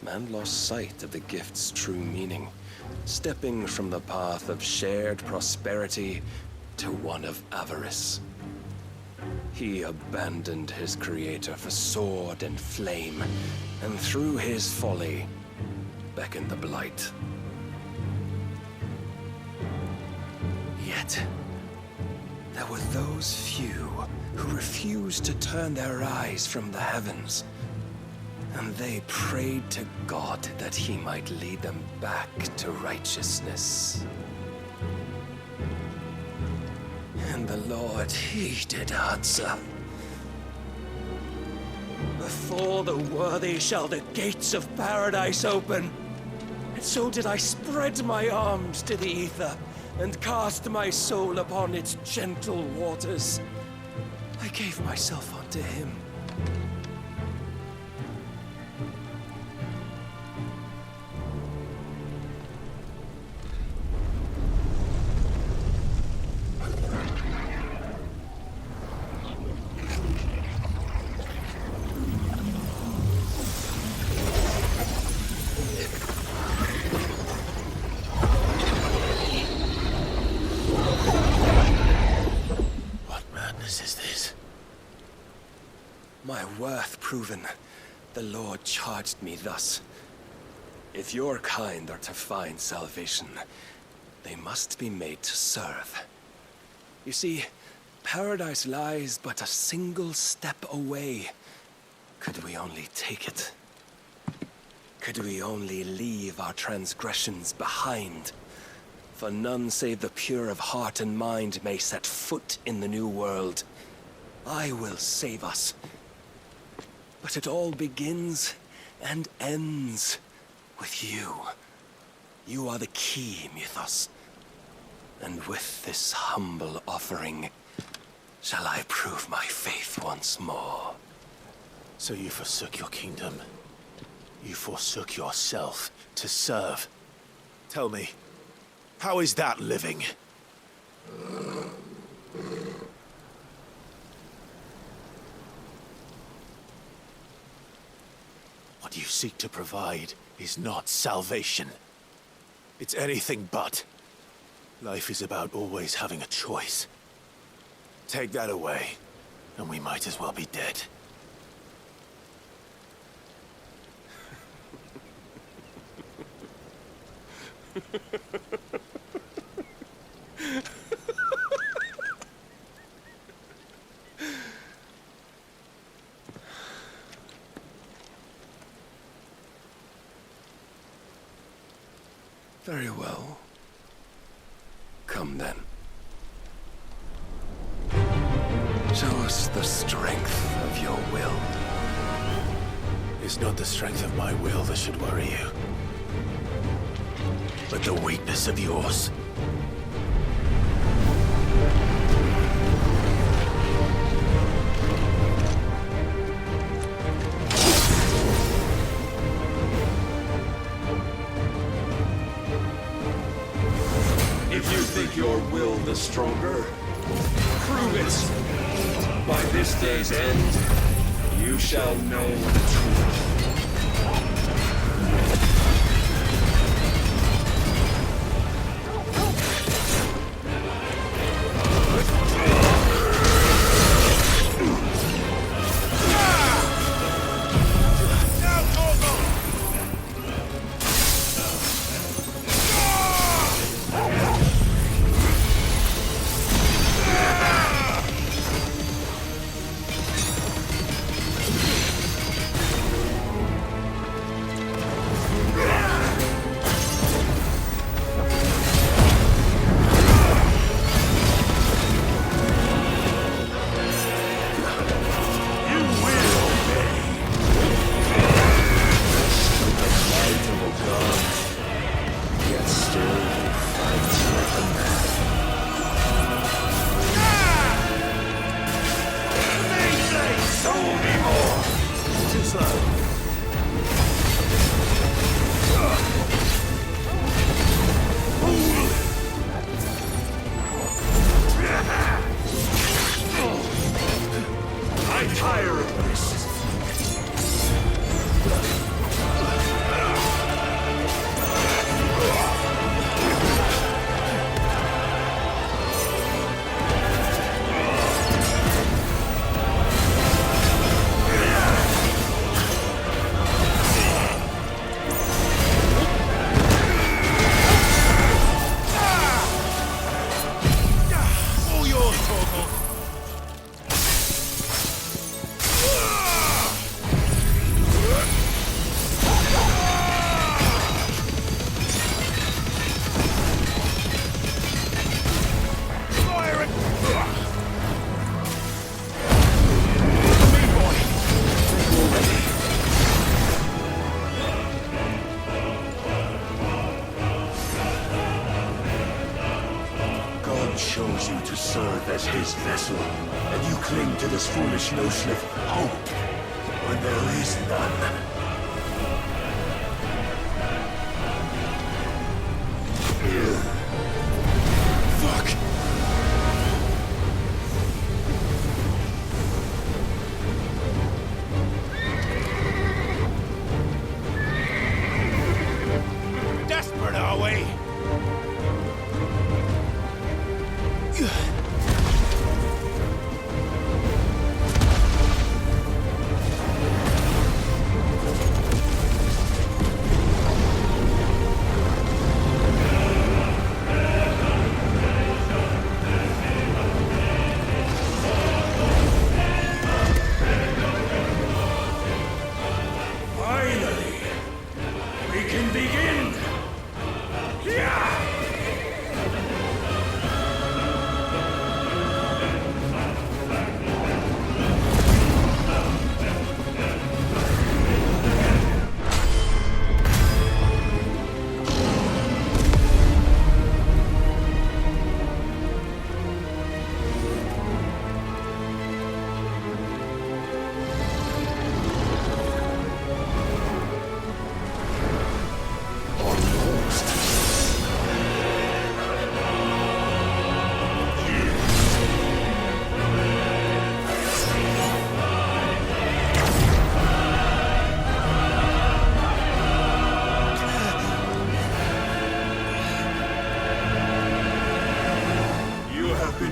man lost sight of the gift's true meaning, stepping from the path of shared prosperity to one of avarice. He abandoned his creator for sword and flame, and through his folly, beckoned the blight. Yet, there were those few who refused to turn their eyes from the heavens, and they prayed to God that he might lead them back to righteousness. And the Lord, he did answer. Before the worthy shall the gates of paradise open. And so did I spread my arms to the ether, and cast my soul upon its gentle waters. I gave myself unto him. My worth proven, the Lord charged me thus. If your kind are to find salvation, they must be made to serve. You see, paradise lies but a single step away. Could we only take it? Could we only leave our transgressions behind? For none save the pure of heart and mind may set foot in the new world. I will save us. But it all begins and ends with you. You are the key, Mythos. And with this humble offering, shall I prove my faith once more. So you forsook your kingdom. You forsook yourself to serve. Tell me, how is that living? What you seek to provide is not salvation. It's anything but. Life is about always having a choice. Take that away, and we might as well be dead. Very well. Come then. Show us the strength of your will. It's not the strength of my will that should worry you, but the weakness of yours. If you think your will the stronger, prove it. By this day's end, you shall know the truth. chose you to serve as his vessel, and you cling to this foolish notion of hope when there is none. Fuck! Desperate, are we?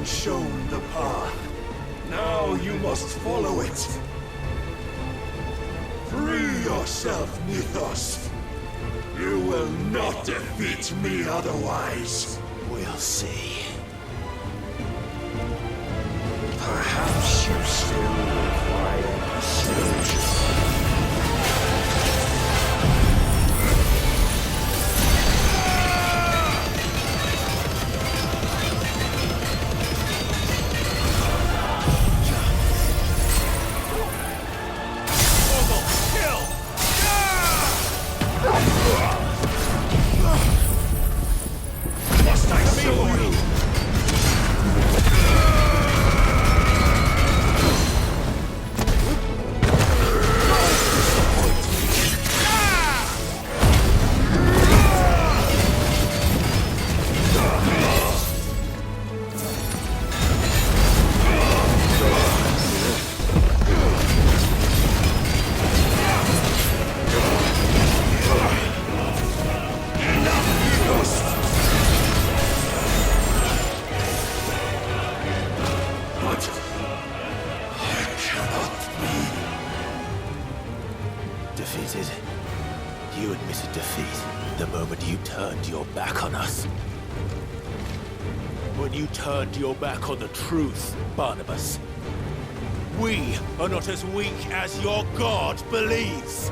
shown the path. Now you must follow it. Free yourself, Mythos. You will not defeat me otherwise. We'll see. Perhaps you still require a solution. You admitted defeat the moment you turned your back on us. When you turned your back on the truth, Barnabas. We are not as weak as your god believes.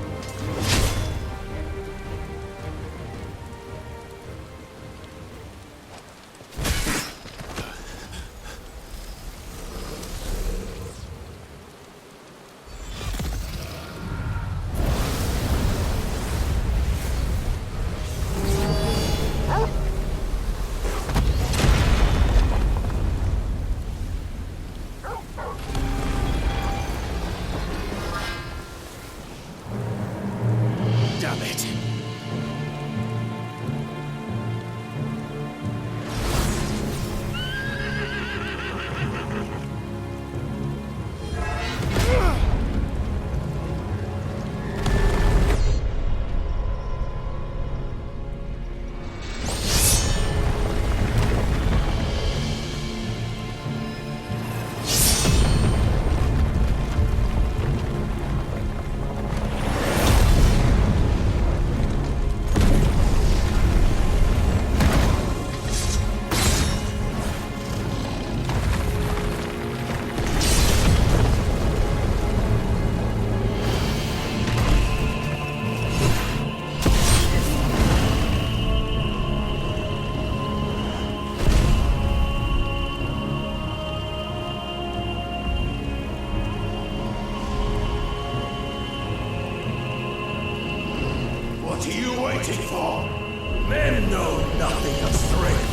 Men know nothing of strength.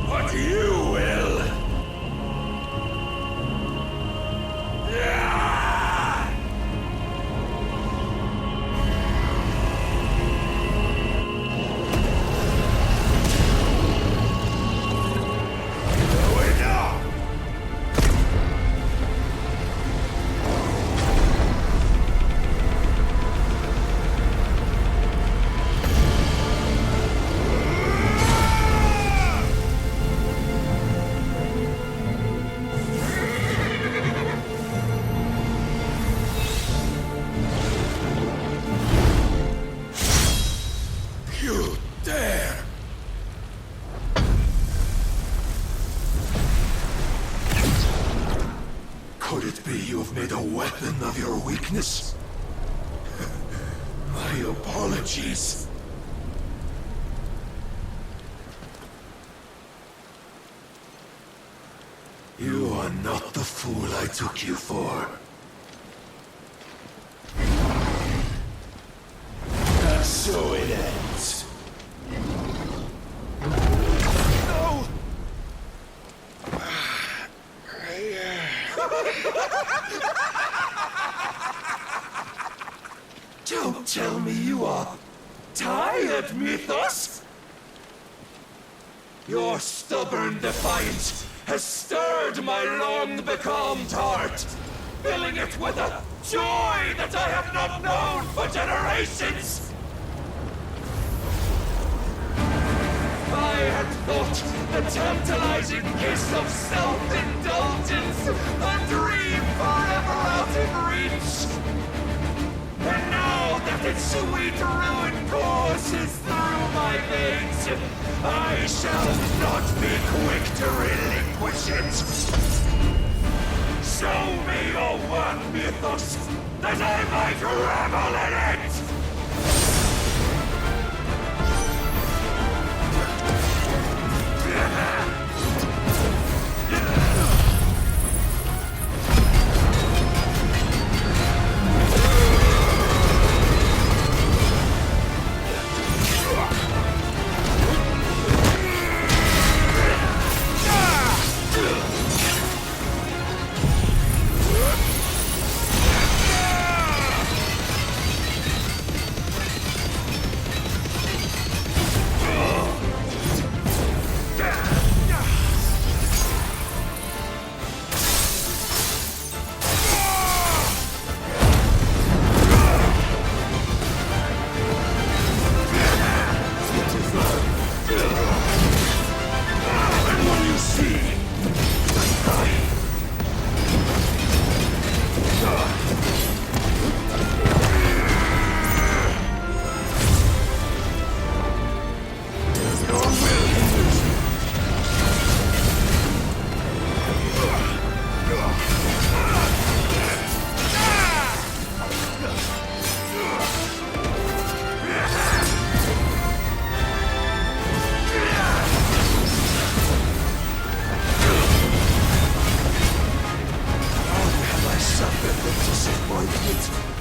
But you will. Could it be you have made a weapon of your weakness? My apologies. You are not the fool I took you for. And so it ends. No! Don't tell me you are tired, Mythos! Your stubborn defiance has stirred my long-becalmed heart, filling it with a joy that I have not known for generations! had thought the tantalizing kiss of self-indulgence, a dream forever out of reach. And now that its sweet ruin courses through my veins, I shall not be quick to relinquish it. Show me your one mythos, that I might revel in it!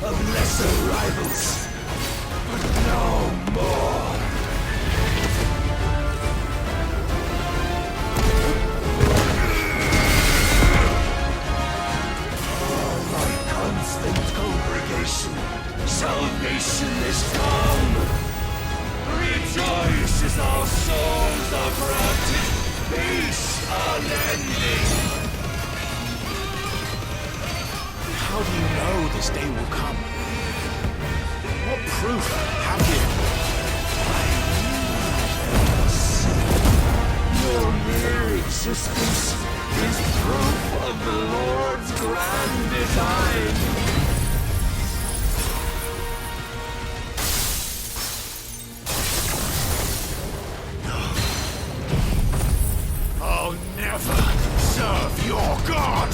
Of lesser rivals, but no more. Oh, my constant congregation, salvation is come. Rejoice as our souls are granted peace unending. How do you know this day will come? What proof have you? Your mere existence is proof of the Lord's grand design. I'll never serve your god!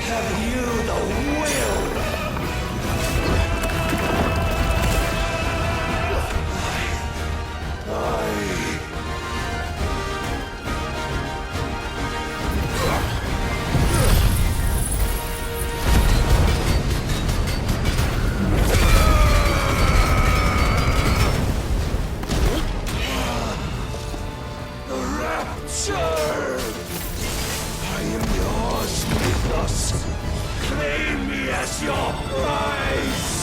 Have you the will? am yours, Mythos. Claim me as your prize!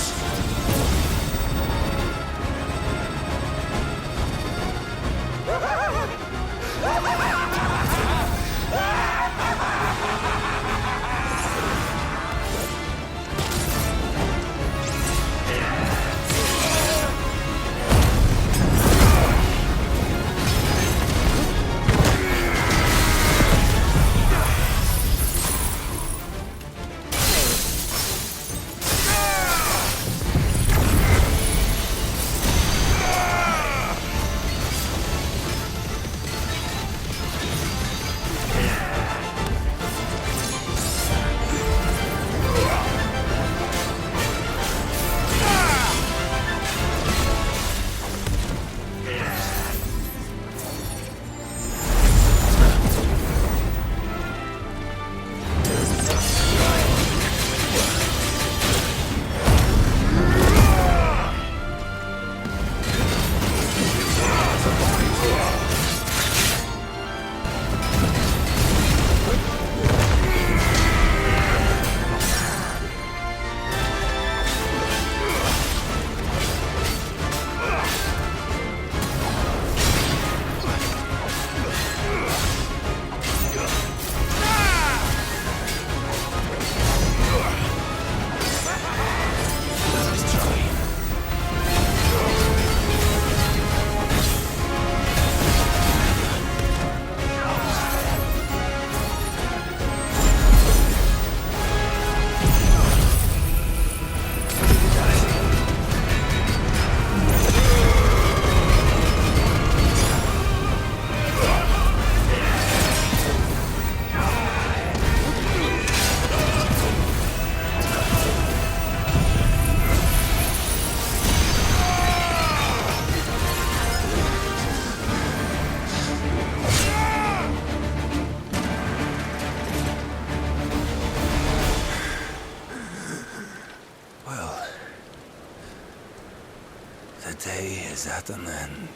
Is at an end.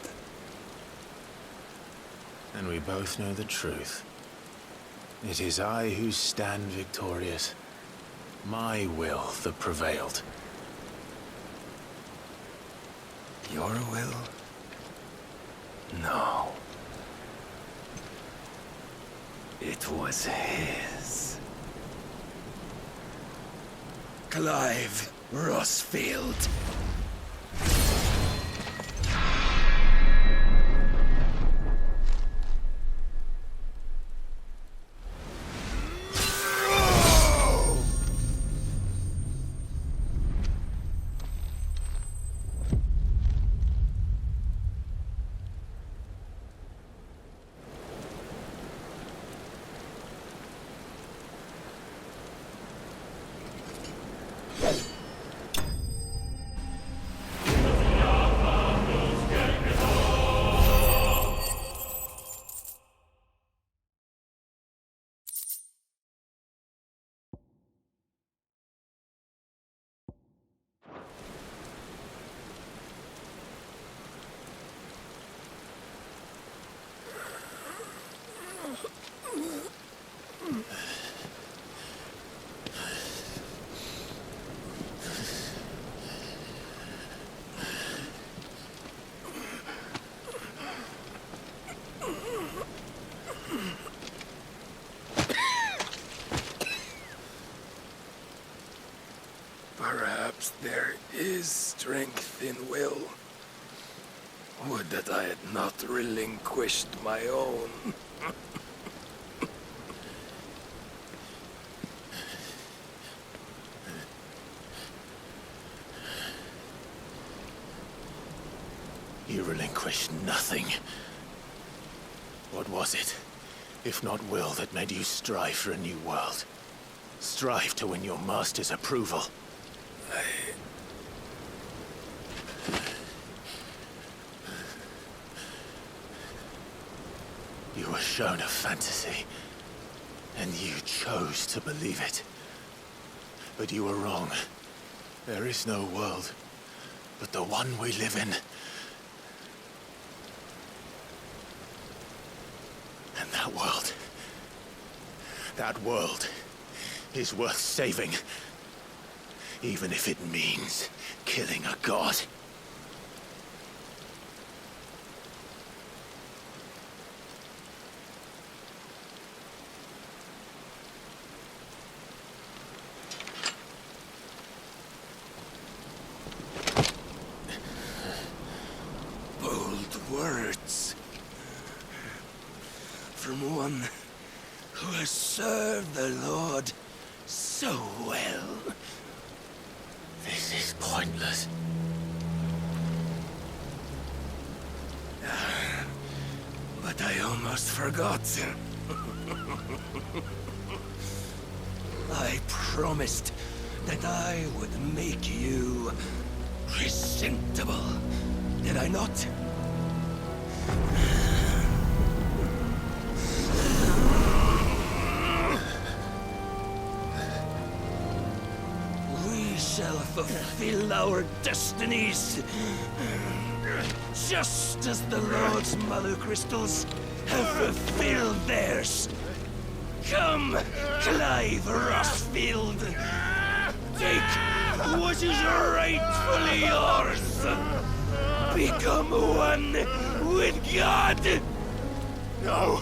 And we both know the truth. It is I who stand victorious. My will that prevailed. Your will? No. It was his. Clive Rossfield. Perhaps there is strength in will. Would that I had not relinquished my own. You relinquished nothing. What was it, if not will, that made you strive for a new world? Strive to win your master's approval? You were shown a fantasy, and you chose to believe it. But you were wrong. There is no world, but the one we live in. And that world, That world is worth saving, even if it means killing a god. Bold words from one who has served the Lord so well. This is pointless. But I almost forgot. I promised that I would make you presentable. Did I not? We shall fulfill our destinies, just as the Lord's Mother Crystals have fulfilled theirs. Come, Clive Rossfield. Take what is rightfully yours. Become one with God. No.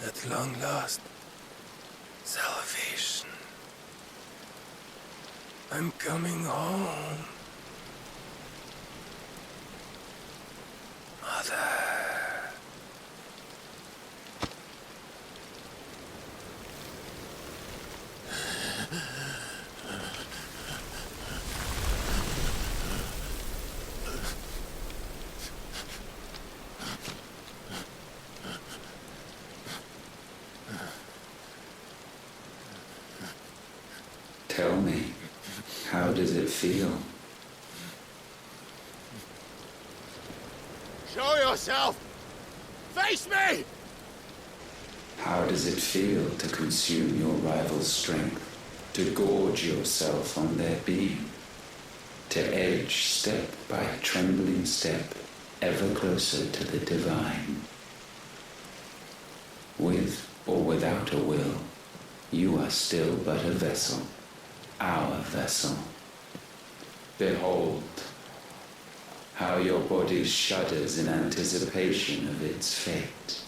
At long last, salvation. I'm coming home. Mother. Tell me, how does it feel? Show yourself! Face me! How does it feel to consume your rival's strength, to gorge yourself on their beam, to edge step by trembling step ever closer to the divine? With or without a will, you are still but a vessel, our vessel. Behold, how your body shudders in anticipation of its fate.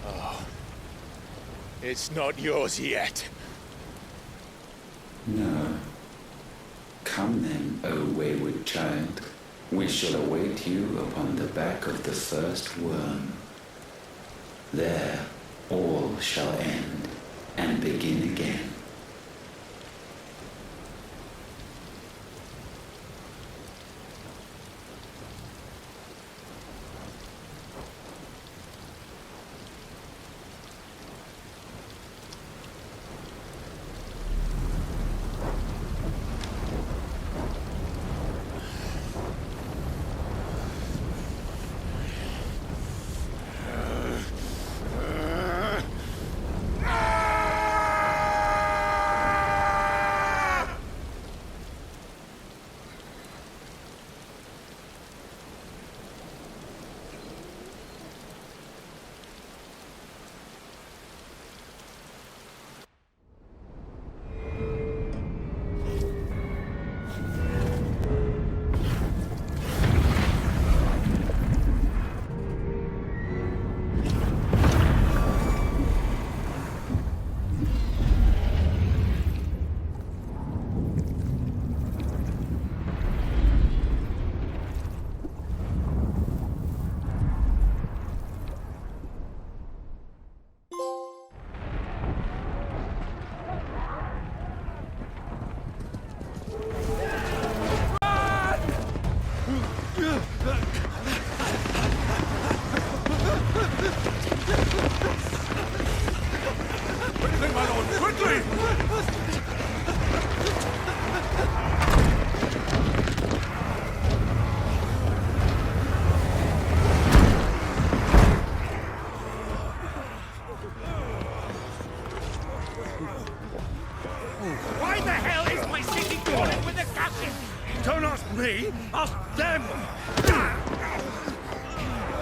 Oh, it's not yours yet. No. Come then, O wayward child. We shall await you upon the back of the first worm. There all shall end and begin again.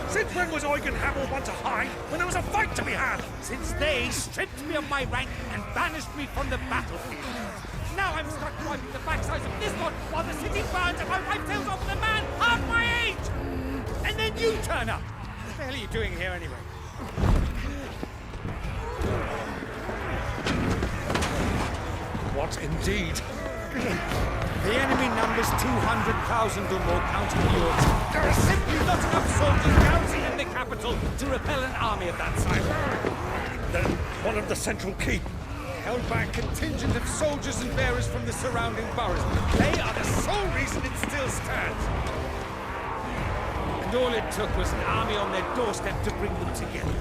Since when was Eugen Hamel one to hide when there was a fight to be had? Since they stripped me of my rank and banished me from the battlefield. Now I'm stuck wiping the backsides of this one while the city burns and my wife tells off with a man half my age! And then you turn up! What the hell are you doing here anyway? What indeed? The enemy numbers 200,000 or more, counting yours. There are simply not enough soldiers garrisoned in the capital to repel an army of that size. Then one of the central keep. Held by a contingent of soldiers and bearers from the surrounding boroughs. They are the sole reason it still stands. And all it took was an army on their doorstep to bring them together.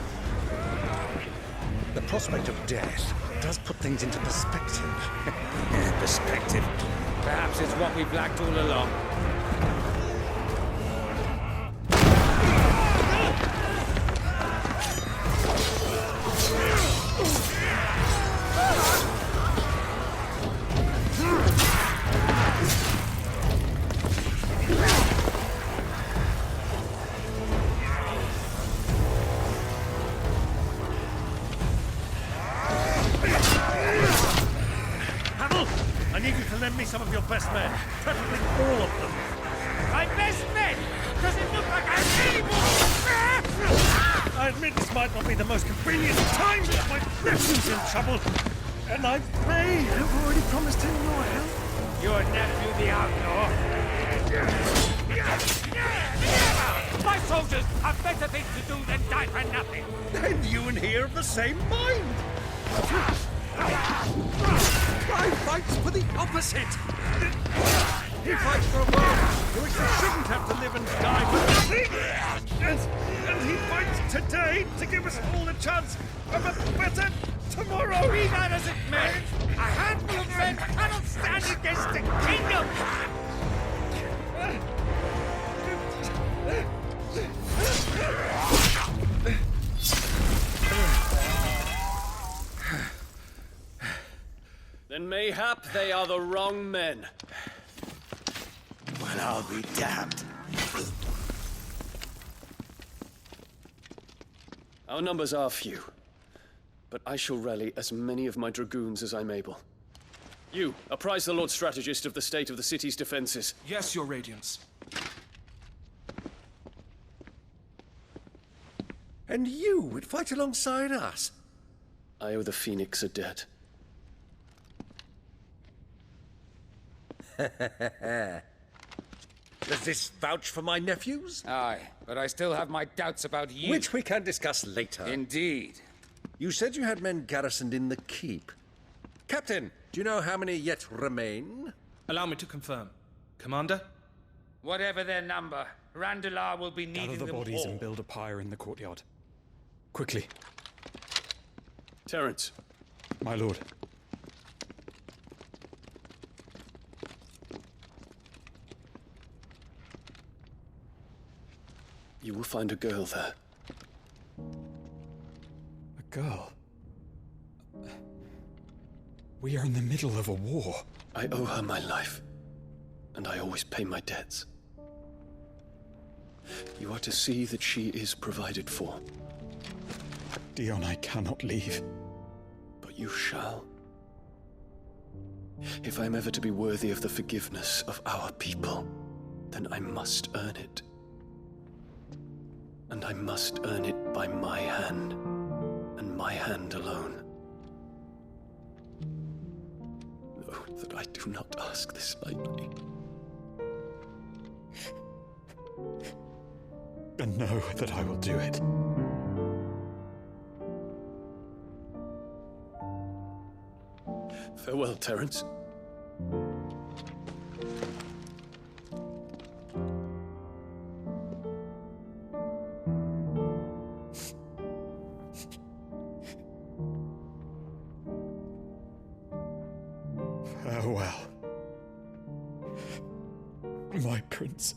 The prospect of death does put things into perspective. Perspective. Perhaps it's what we've lacked all along. Lend me some of your best men, preferably all of them. My best men? Does it look like I'm able? I admit this might not be the most convenient time, but my nephew's in trouble, and I may have already promised him your help. Your nephew, the outlaw? My soldiers have better things to do than die for nothing. Then you and he are of the same mind. I fights for the opposite! He fights for a world in which they shouldn't have to live and die for nothing! And he fights today to give us all a chance of a better tomorrow! Be that as it may, a handful of men cannot stand against the kingdom! Then mayhap they are the wrong men. Well, I'll be damned. Our numbers are few, but I shall rally as many of my dragoons as I'm able. You, apprise the Lord Strategist of the state of the city's defenses. Yes, Your Radiance. And you would fight alongside us? I owe the Phoenix a debt. Does this vouch for my nephews? Aye, but I still have my doubts about you. Which we can discuss later. Indeed. You said you had men garrisoned in the keep. Captain, do you know how many yet remain? Allow me to confirm. Commander? Whatever their number, Randalar will be needing Gather the them bodies all. and build a pyre in the courtyard. Quickly. Terence. My lord. You will find a girl there. A girl? We are in the middle of a war. I owe her my life, and I always pay my debts. You are to see that she is provided for. Dion, I cannot leave. But you shall. If I am ever to be worthy of the forgiveness of our people, then I must earn it. And I must earn it by my hand, and my hand alone. Know that I do not ask this lightly. And know that I will do it. Farewell, Terence. Farewell, my prince.